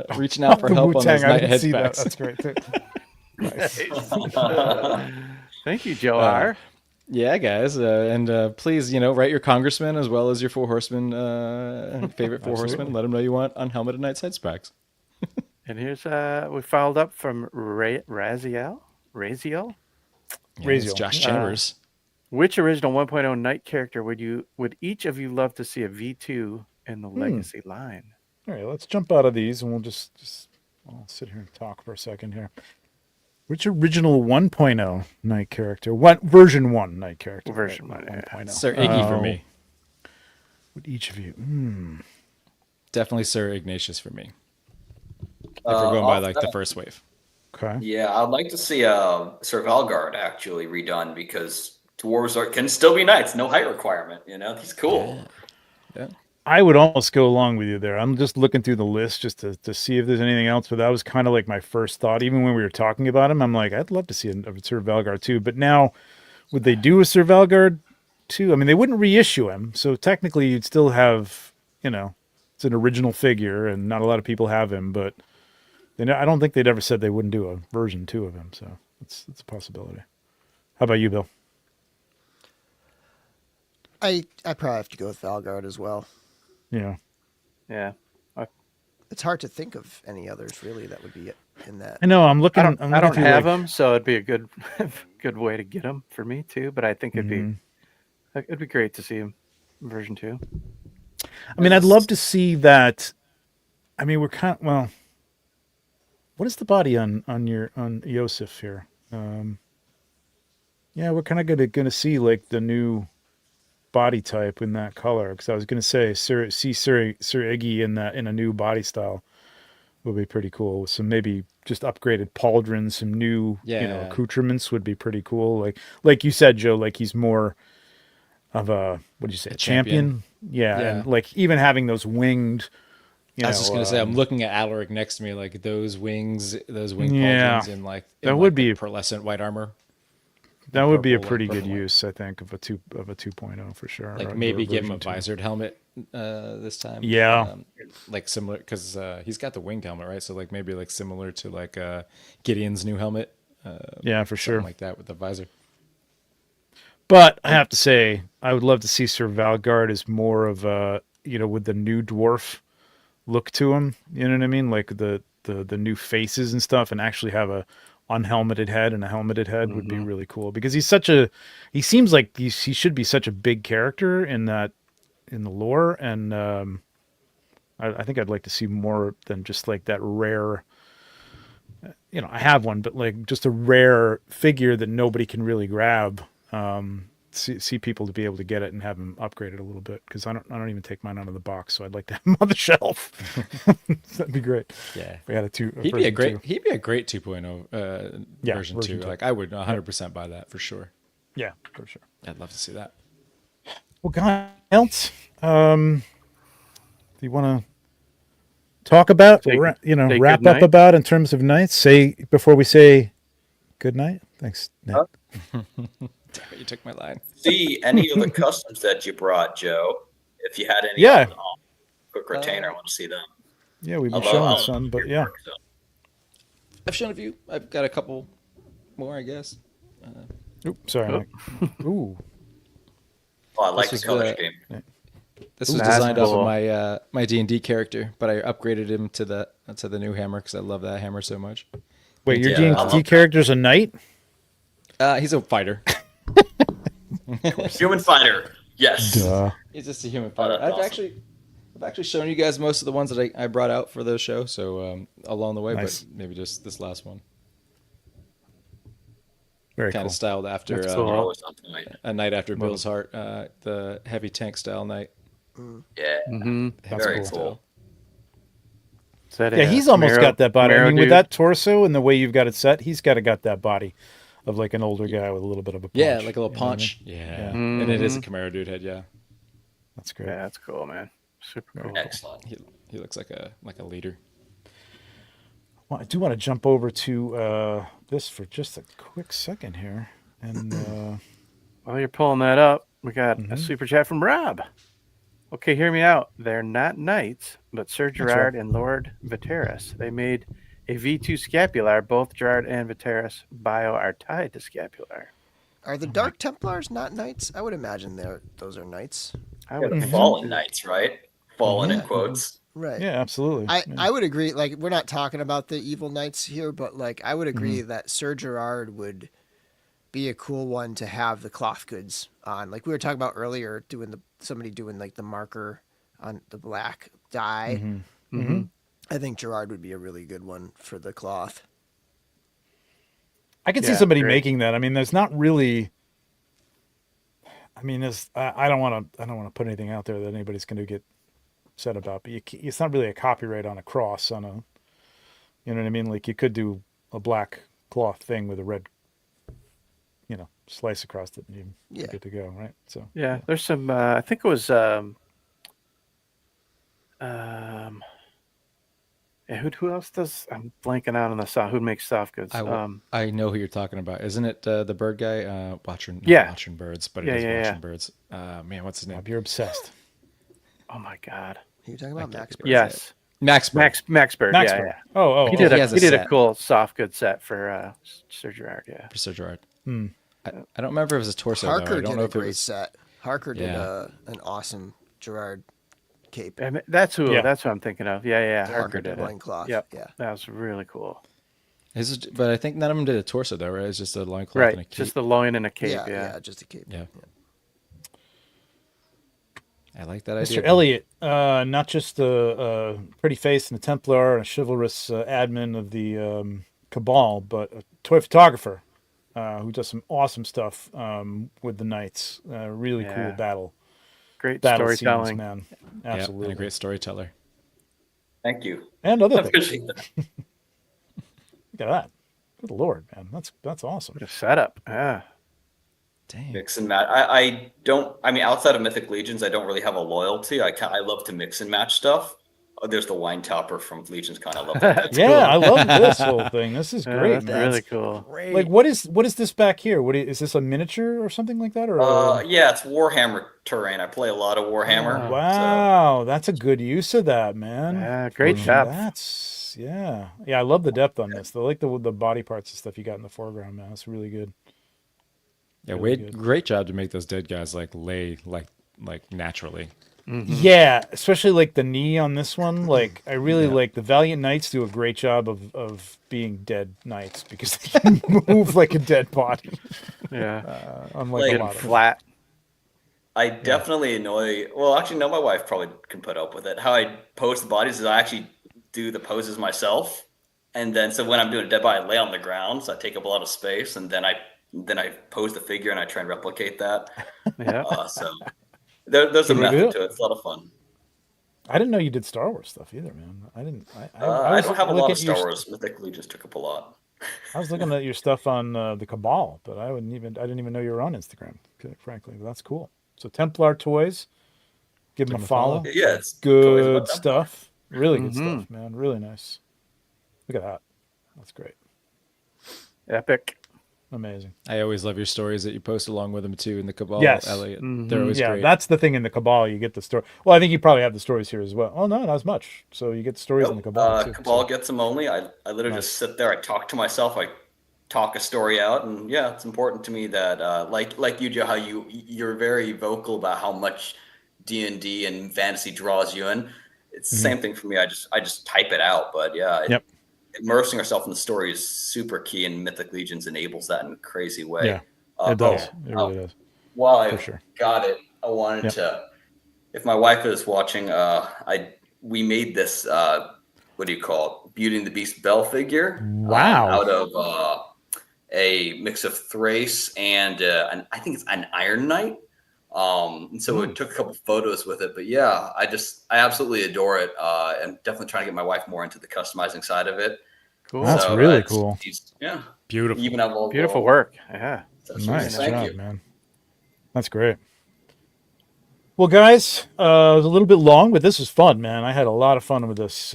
and reaching out for The help on Wu-Tang, those I night didn't head see that. packs. That's great too. Nice. Thank you, Joe R. Yeah, guys, and please, write your congressman as well as your four horsemen, favorite four horsemen. Let them know you want unhelmeted night sights packs. And here's we followed up from Raziel. Yeah, it's Raziel. Josh Chambers. Which original 1.0 knight character would each of you love to see a V2 in the Legacy line? All right, let's jump out of these and we'll just I'll sit here and talk for a second here. Which original 1.0 knight character? What version 1 knight character? Version right? 1, 1.0. Sir Iggy for me. Would each of you? Definitely Sir Ignatius for me. If we're going by like the first wave. Okay. Yeah, I'd like to see Sir Valgard actually redone because dwarves can still be knights, no height requirement. He's cool. Yeah. I would almost go along with you there. I'm just looking through the list just to see if there's anything else, but that was kind of like my first thought. Even when we were talking about him, I'm like, I'd love to see a Sir Valgard too. But now, would they do a Sir Valgard too? I mean, they wouldn't reissue him, so technically you'd still have, it's an original figure, and not a lot of people have him. But I don't think they'd ever said they wouldn't do a version 2 of him, so it's a possibility. How about you, Bill? I probably have to go with Valgard as well. Yeah. Yeah. It's hard to think of any others really that would be in that. I know. I'm looking. I don't have them, so it'd be a good way to get them for me too. But I think it'd be great to see him version 2. I mean, I'd love to see that. I mean, we're kind of, well. What is the body on Yosef here? Yeah, we're kind of gonna see like the new body type in that color, because I was gonna say Sir Iggy in a new body style would be pretty cool, with some maybe just upgraded pauldrons, some new accoutrements would be pretty cool. Like you said, Joe, like he's more of a, what did you say, a champion? Yeah, and like even having those winged. I was just gonna say, I'm looking at Alaric next to me, like those wing pauldrons and like that would be pearlescent white armor. That would be a pretty good use, I think, of a 2.0 for sure. Like maybe give him a visored helmet this time. Yeah, like similar, because he's got the winged helmet, right? So like maybe like similar to like Gideon's new helmet. Yeah, for sure, like that with the visor. But I have to say, I would love to see Sir Valgard as more of a, with the new dwarf look to him. You know what I mean? Like the new faces and stuff, and actually have a unhelmeted head and a helmeted head would be really cool, because he seems like he should be such a big character in the lore, and I think I'd like to see more than just like that rare, I have one, but like just a rare figure that nobody can really grab. See people to be able to get it and have them upgraded a little bit, because I don't even take mine out of the box, so I'd like to have him on the shelf. That'd be great. Yeah, we had he'd be a great 2.0 version 2. 2. Like I would 100% buy that for sure. Yeah, for sure. I'd love to see that. Well, guys, do you want to talk about wrap up about in terms of nights? Say before we say good night. Thanks, Nick. Damn it, you took my line. See any of the customs that you brought, Joe? If you had any, quick retainer, I want to see them. Yeah, we've been showing some, but yeah, I've shown a few. I've got a couple more, I guess. Oops, sorry. Ooh. Oh, I like the color scheme. This was designed off of my D&D character, but I upgraded him to the new hammer because I love that hammer so much. Wait, your D&D character's a knight? He's a fighter. Human fighter. Yes. Duh. He's just a human fighter. I've actually shown you guys most of the ones that I brought out for the show, so along the way, nice. But maybe just this last one. Very kind cool. of styled after a night after Bill's heart, the heavy tank style night. Yeah, very cool. Yeah, he's almost got that body. I mean, with that torso and the way you've got it set, he's got that body of like an older guy with a little bit of a punch. Yeah, like a little punch. I mean? Yeah. And it is a Mm-hmm. Camaro dude head. Yeah, that's great. Yeah, that's cool, man. Super cool. Excellent. He looks like a leader. Well, I do want to jump over to this for just a quick second here. And While you're pulling that up, we got a Mhm. super chat from Rob. Okay, hear me out. They're not knights, but Sir Gerard and Lord Viteras. They made a V2 scapular. Both Gerard and Viteras bio are tied to scapular. Are the Dark Templars not knights? I would imagine those are knights. I Yeah, would the think fallen so, too. knights, right? Fallen in Yeah. quotes. Right. yeah, absolutely. I, Yeah. I would agree. Like, we're not talking about the evil knights here, but like I would agree Mm-hmm. that Sir Gerard would be a cool one to have the cloth goods on. Like we were talking about earlier, somebody doing like the marker on the black dye. Mm-hmm. Mm-hmm. I think Gerard would be a really good one for the cloth. I can see Yeah, somebody great. making that. I mean, there's not really. I mean, I don't want to put anything out there that anybody's going to get upset about. But it's not really a copyright on a cross on a. You know what I mean? Like you could do a black cloth thing with a red, slice across it, and you're Yeah. good to go, right? So Yeah, there's some. I think it was. Yeah, who else does? I'm blanking out on the soft. Who makes soft goods? I know who you're talking about. Isn't it the bird guy? Watching birds, but Yeah, it is yeah, watching yeah. birds. Man, what's his name? Bob, you're obsessed. Oh my God. Who are you talking about? Max Bird? Yes, Max Bird. Max Bird. Max yeah, Bird. yeah. Oh, He did he a has a he did a set. cool soft good set for Sir Gerard. Yeah. For Sir Gerard. Hmm. I don't remember if it was a torso. though. I Harker don't did know a if it great was. set. Harker did Yeah. an awesome Gerard cape. I mean, that's who. Yeah. That's who I'm thinking of. Yeah. The Harker did it. loincloth. Yep. Yeah. That was really cool. But I think none of them did a torso though, right? It's just a loincloth Right. and a cape. Just the loin and a cape. Yeah, Yeah. just a cape. Yeah. I like that Mr. idea. Elliot, not just a pretty face and a Templar and a chivalrous admin of the Cabal, but a toy photographer who does some awesome stuff with the Knights. Really Yeah. cool battle Great scenes, storytelling. man. Yeah, Absolutely. and a great storyteller. Thank you. And other I things. appreciate that. Look at that. Good Lord, man. That's awesome. What a setup. Yeah. Dang. Mix and match. I don't. I mean, outside of Mythic Legions, I don't really have a loyalty. I love to mix and match stuff. Oh, there's the wine topper from Legions Con. I love that. That's Yeah, cool. I love this whole thing. This is Yeah, great, that's man. really cool. Great. Like, what is this back here? Is this a miniature or something like that? Or Yeah, it's Warhammer terrain. I play a lot of Warhammer. Oh, wow, that's a good use of that, man. Yeah. Great Mm, job. That's yeah. I love the depth on this. I like the body parts and stuff you got in the foreground, man. That's really good. Yeah, Really Wade, good. great job to make those dead guys like lay like naturally. Yeah, especially like the knee on this one. Like I really like the Valiant Knights do a great job of being dead knights because they can move like a dead body. Yeah. Unlike Like a Getting lot of them. flat. I definitely annoy. Well, actually, no, my wife probably can put up with it. How I pose the bodies is I actually do the poses myself, and then so when I'm doing a dead body, I lay on the ground, so I take up a lot of space, and then I pose the figure and I try and replicate that. Yeah. So there's a Good method idea. to it. It's a lot of fun. I didn't know you did Star Wars stuff either, man. I didn't. I I was don't have a looking lot at of your Star Wars. Mythic Legions took up a lot. I was looking at your stuff on the Cabal, but I didn't even know you were on Instagram. Frankly, but that's cool. So Templar Toys, give them a follow. Yeah, it's toys Good about them. stuff. Really good Mhm. stuff, man. Really nice. Look at that. That's great. Epic. Amazing. I always love your stories that you post along with them too in the Cabal, Yes. Elliot. Mhm. They're always Yeah, great. that's the thing in the Cabal. You get the story. Well, I think you probably have the stories here as well. Oh no, not as much. So you get the stories in the Cabal too. Cabal So- gets them only. I literally Nice. just sit there. I talk to myself. I talk a story out, and yeah, it's important to me that like you, Joe, how you're very vocal about how much D&D and fantasy draws you in. It's the same thing for me. I just type it out, but yeah, Yep. immersing ourselves in the story is super key, and Mythic Legions enables that in a crazy way. Yeah, it does. Oh, It really does. while I For sure. got it, I wanted to. If my wife is watching, we made this. What do you call it? Beauty and the Beast Belle figure. Wow. Out of a mix of Thrace and I think it's an Iron Knight. And so we took a couple photos with it, but yeah, I absolutely adore it. I'm definitely trying to get my wife more into the customizing side of it. Cool. That's really it's- cool. Yeah, Beautiful. even have a little Beautiful work. Yeah. That's Nice Thank job, you. man. That's great. Well, guys, it was a little bit long, but this was fun, man. I had a lot of fun with this,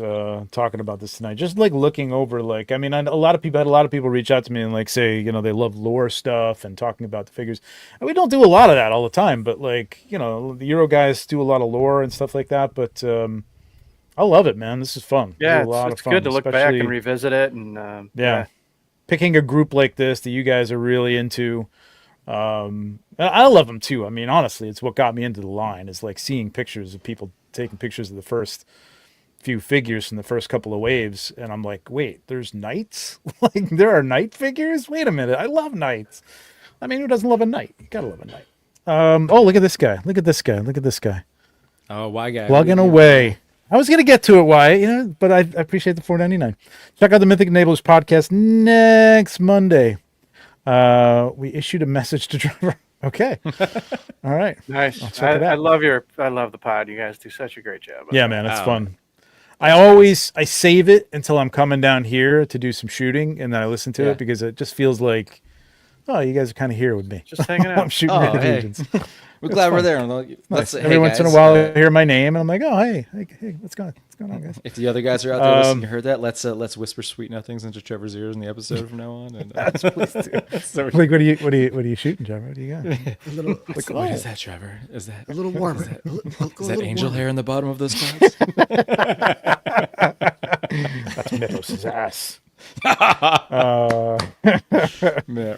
talking about this tonight. Just like looking over, like, I mean, a lot of people had a lot of people reach out to me and like say, they love lore stuff and talking about the figures. And we don't do a lot of that all the time, but like, the Euro guys do a lot of lore and stuff like that. But I love it, man. This is fun. Yeah, This is a lot it's of fun, good to look back especially- and revisit it. And yeah. Picking a group like this that you guys are really into. And I love them too. I mean, honestly, it's what got me into the line, is like seeing pictures of people taking pictures of the first few figures from the first couple of waves. And I'm like, wait, there's knights? Like, there are knight figures? Wait a minute. I love knights. I mean, who doesn't love a knight? You gotta love a knight. Oh, look at this guy. Look at this guy. Look at this guy. Oh, why guy? Plugging away. I was gonna get to it, why? But I appreciate the $4.99. Check out the Mythic Enablers podcast next Monday. We issued a message to Trevor. Okay. All right. nice. check it I out. love the pod. You guys do such a great job. Yeah, man, it's Oh. fun. I save it until I'm coming down here to do some shooting, and then I listen to Yeah. it because it just feels like, oh, you guys are kind of here with me. Just hanging I'm out. shooting Oh, Mythic hey. Legions. We're glad we're fun. there. Let's Nice. say, Every hey, once in a guys, while, I hear my name, and I'm like, oh, hey, what's going on, guys? if the other guys are out there listening, you heard that? Let's whisper sweet nothings into Trevor's ears in the episode from now on. And, Please do. Like, what are you shooting, Trevor? What do you got? A little, what is that, Trevor? Is that a little warmer. is that angel hair in the bottom of those clouds? That's Mythos' ass. Yeah.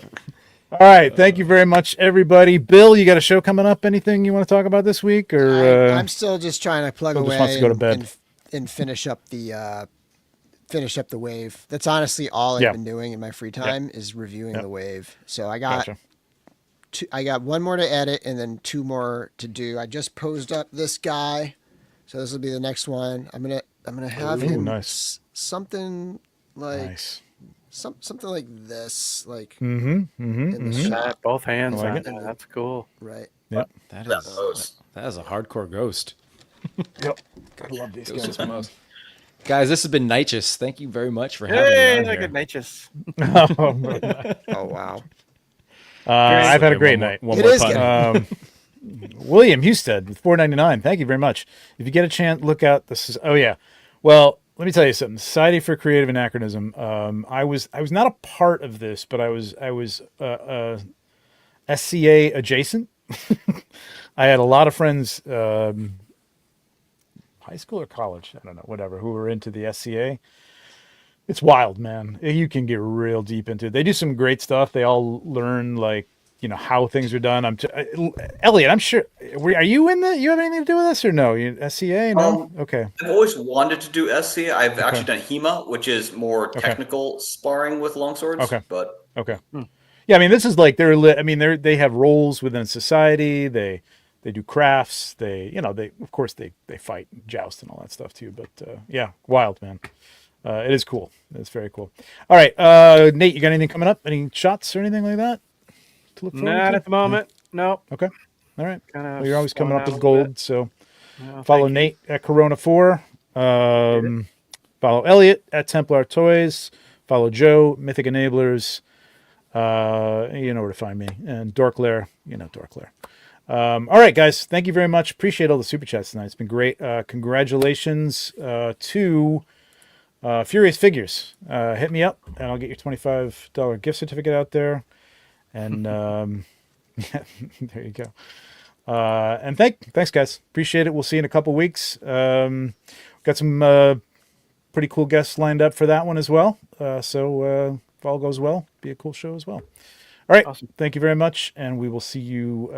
All right, thank you very much, everybody. Bill, you got a show coming up? Anything you want to talk about this week, or I'm still just trying to plug Bill away just wants to go to bed. and finish up the wave. That's honestly all I've Yeah. been doing in my free time is reviewing Yeah. the wave. So I got Gotcha. I got one more to edit and then two more to do. I just posed up this guy, so this will be the next one. I'm gonna have Ooh, him nice. something like Nice. something like this, like Mm-hmm. Mm-hmm. in the mm-hmm. shot, Both hands I like on it. that. That's cool. right? Yep. That That is ghost. that is a hardcore ghost. Yep. I love these Ghost guys. is the most. Guys, this has been Nightchus. Thank you very much for having me Hey, on look here. at Nature's. Oh wow! I've had a Okay, great one more- night. One It more is pun. good. William Husted with $4.99. Thank you very much. If you get a chance, look out. This is. Oh yeah. Well, let me tell you something. Society for Creative Anachronism. I was not a part of this, but I was SCA adjacent. I had a lot of friends, high school or college, I don't know, whatever, who were into the SCA. It's wild, man. You can get real deep into it. They do some great stuff. They all learn like, how things are done. Elliot, I'm sure. Are you in the? You have anything to do with this or no? You SCA? No. Okay. I've always wanted to do SC. I've actually done HEMA, which is more technical sparring with longswords. Okay. But Okay. Yeah, I mean, this is like they have roles within society. They do crafts. They of course they fight, joust, and all that stuff too. But yeah, wild, man. It is cool. It's very cool. All right, Nate, you got anything coming up? Any shots or anything like that to look forward Not to? at the moment. Nope. Okay. All right. Kinda Well, you're always coming slowing up down with a little gold, so Well, follow thank you. Nate at Corona4. Follow Elliot at Templar Toys. Follow Joe, Mythic Enablers. You know where to find me. And Dorklair, Dorklair. All right, guys. Thank you very much. Appreciate all the super chats tonight. It's been great. Congratulations to Furious Figures. Hit me up, and I'll get your $25 gift certificate out there. And yeah, there you go. And thanks, guys. Appreciate it. We'll see you in a couple weeks. Got some pretty cool guests lined up for that one as well. So if all goes well, be a cool show as well. All right. Awesome. Thank you very much, and we will see you in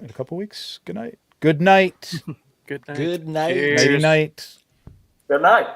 a couple weeks. Good night. Good night. Good night. Good night. Cheers. Nighty night. good night.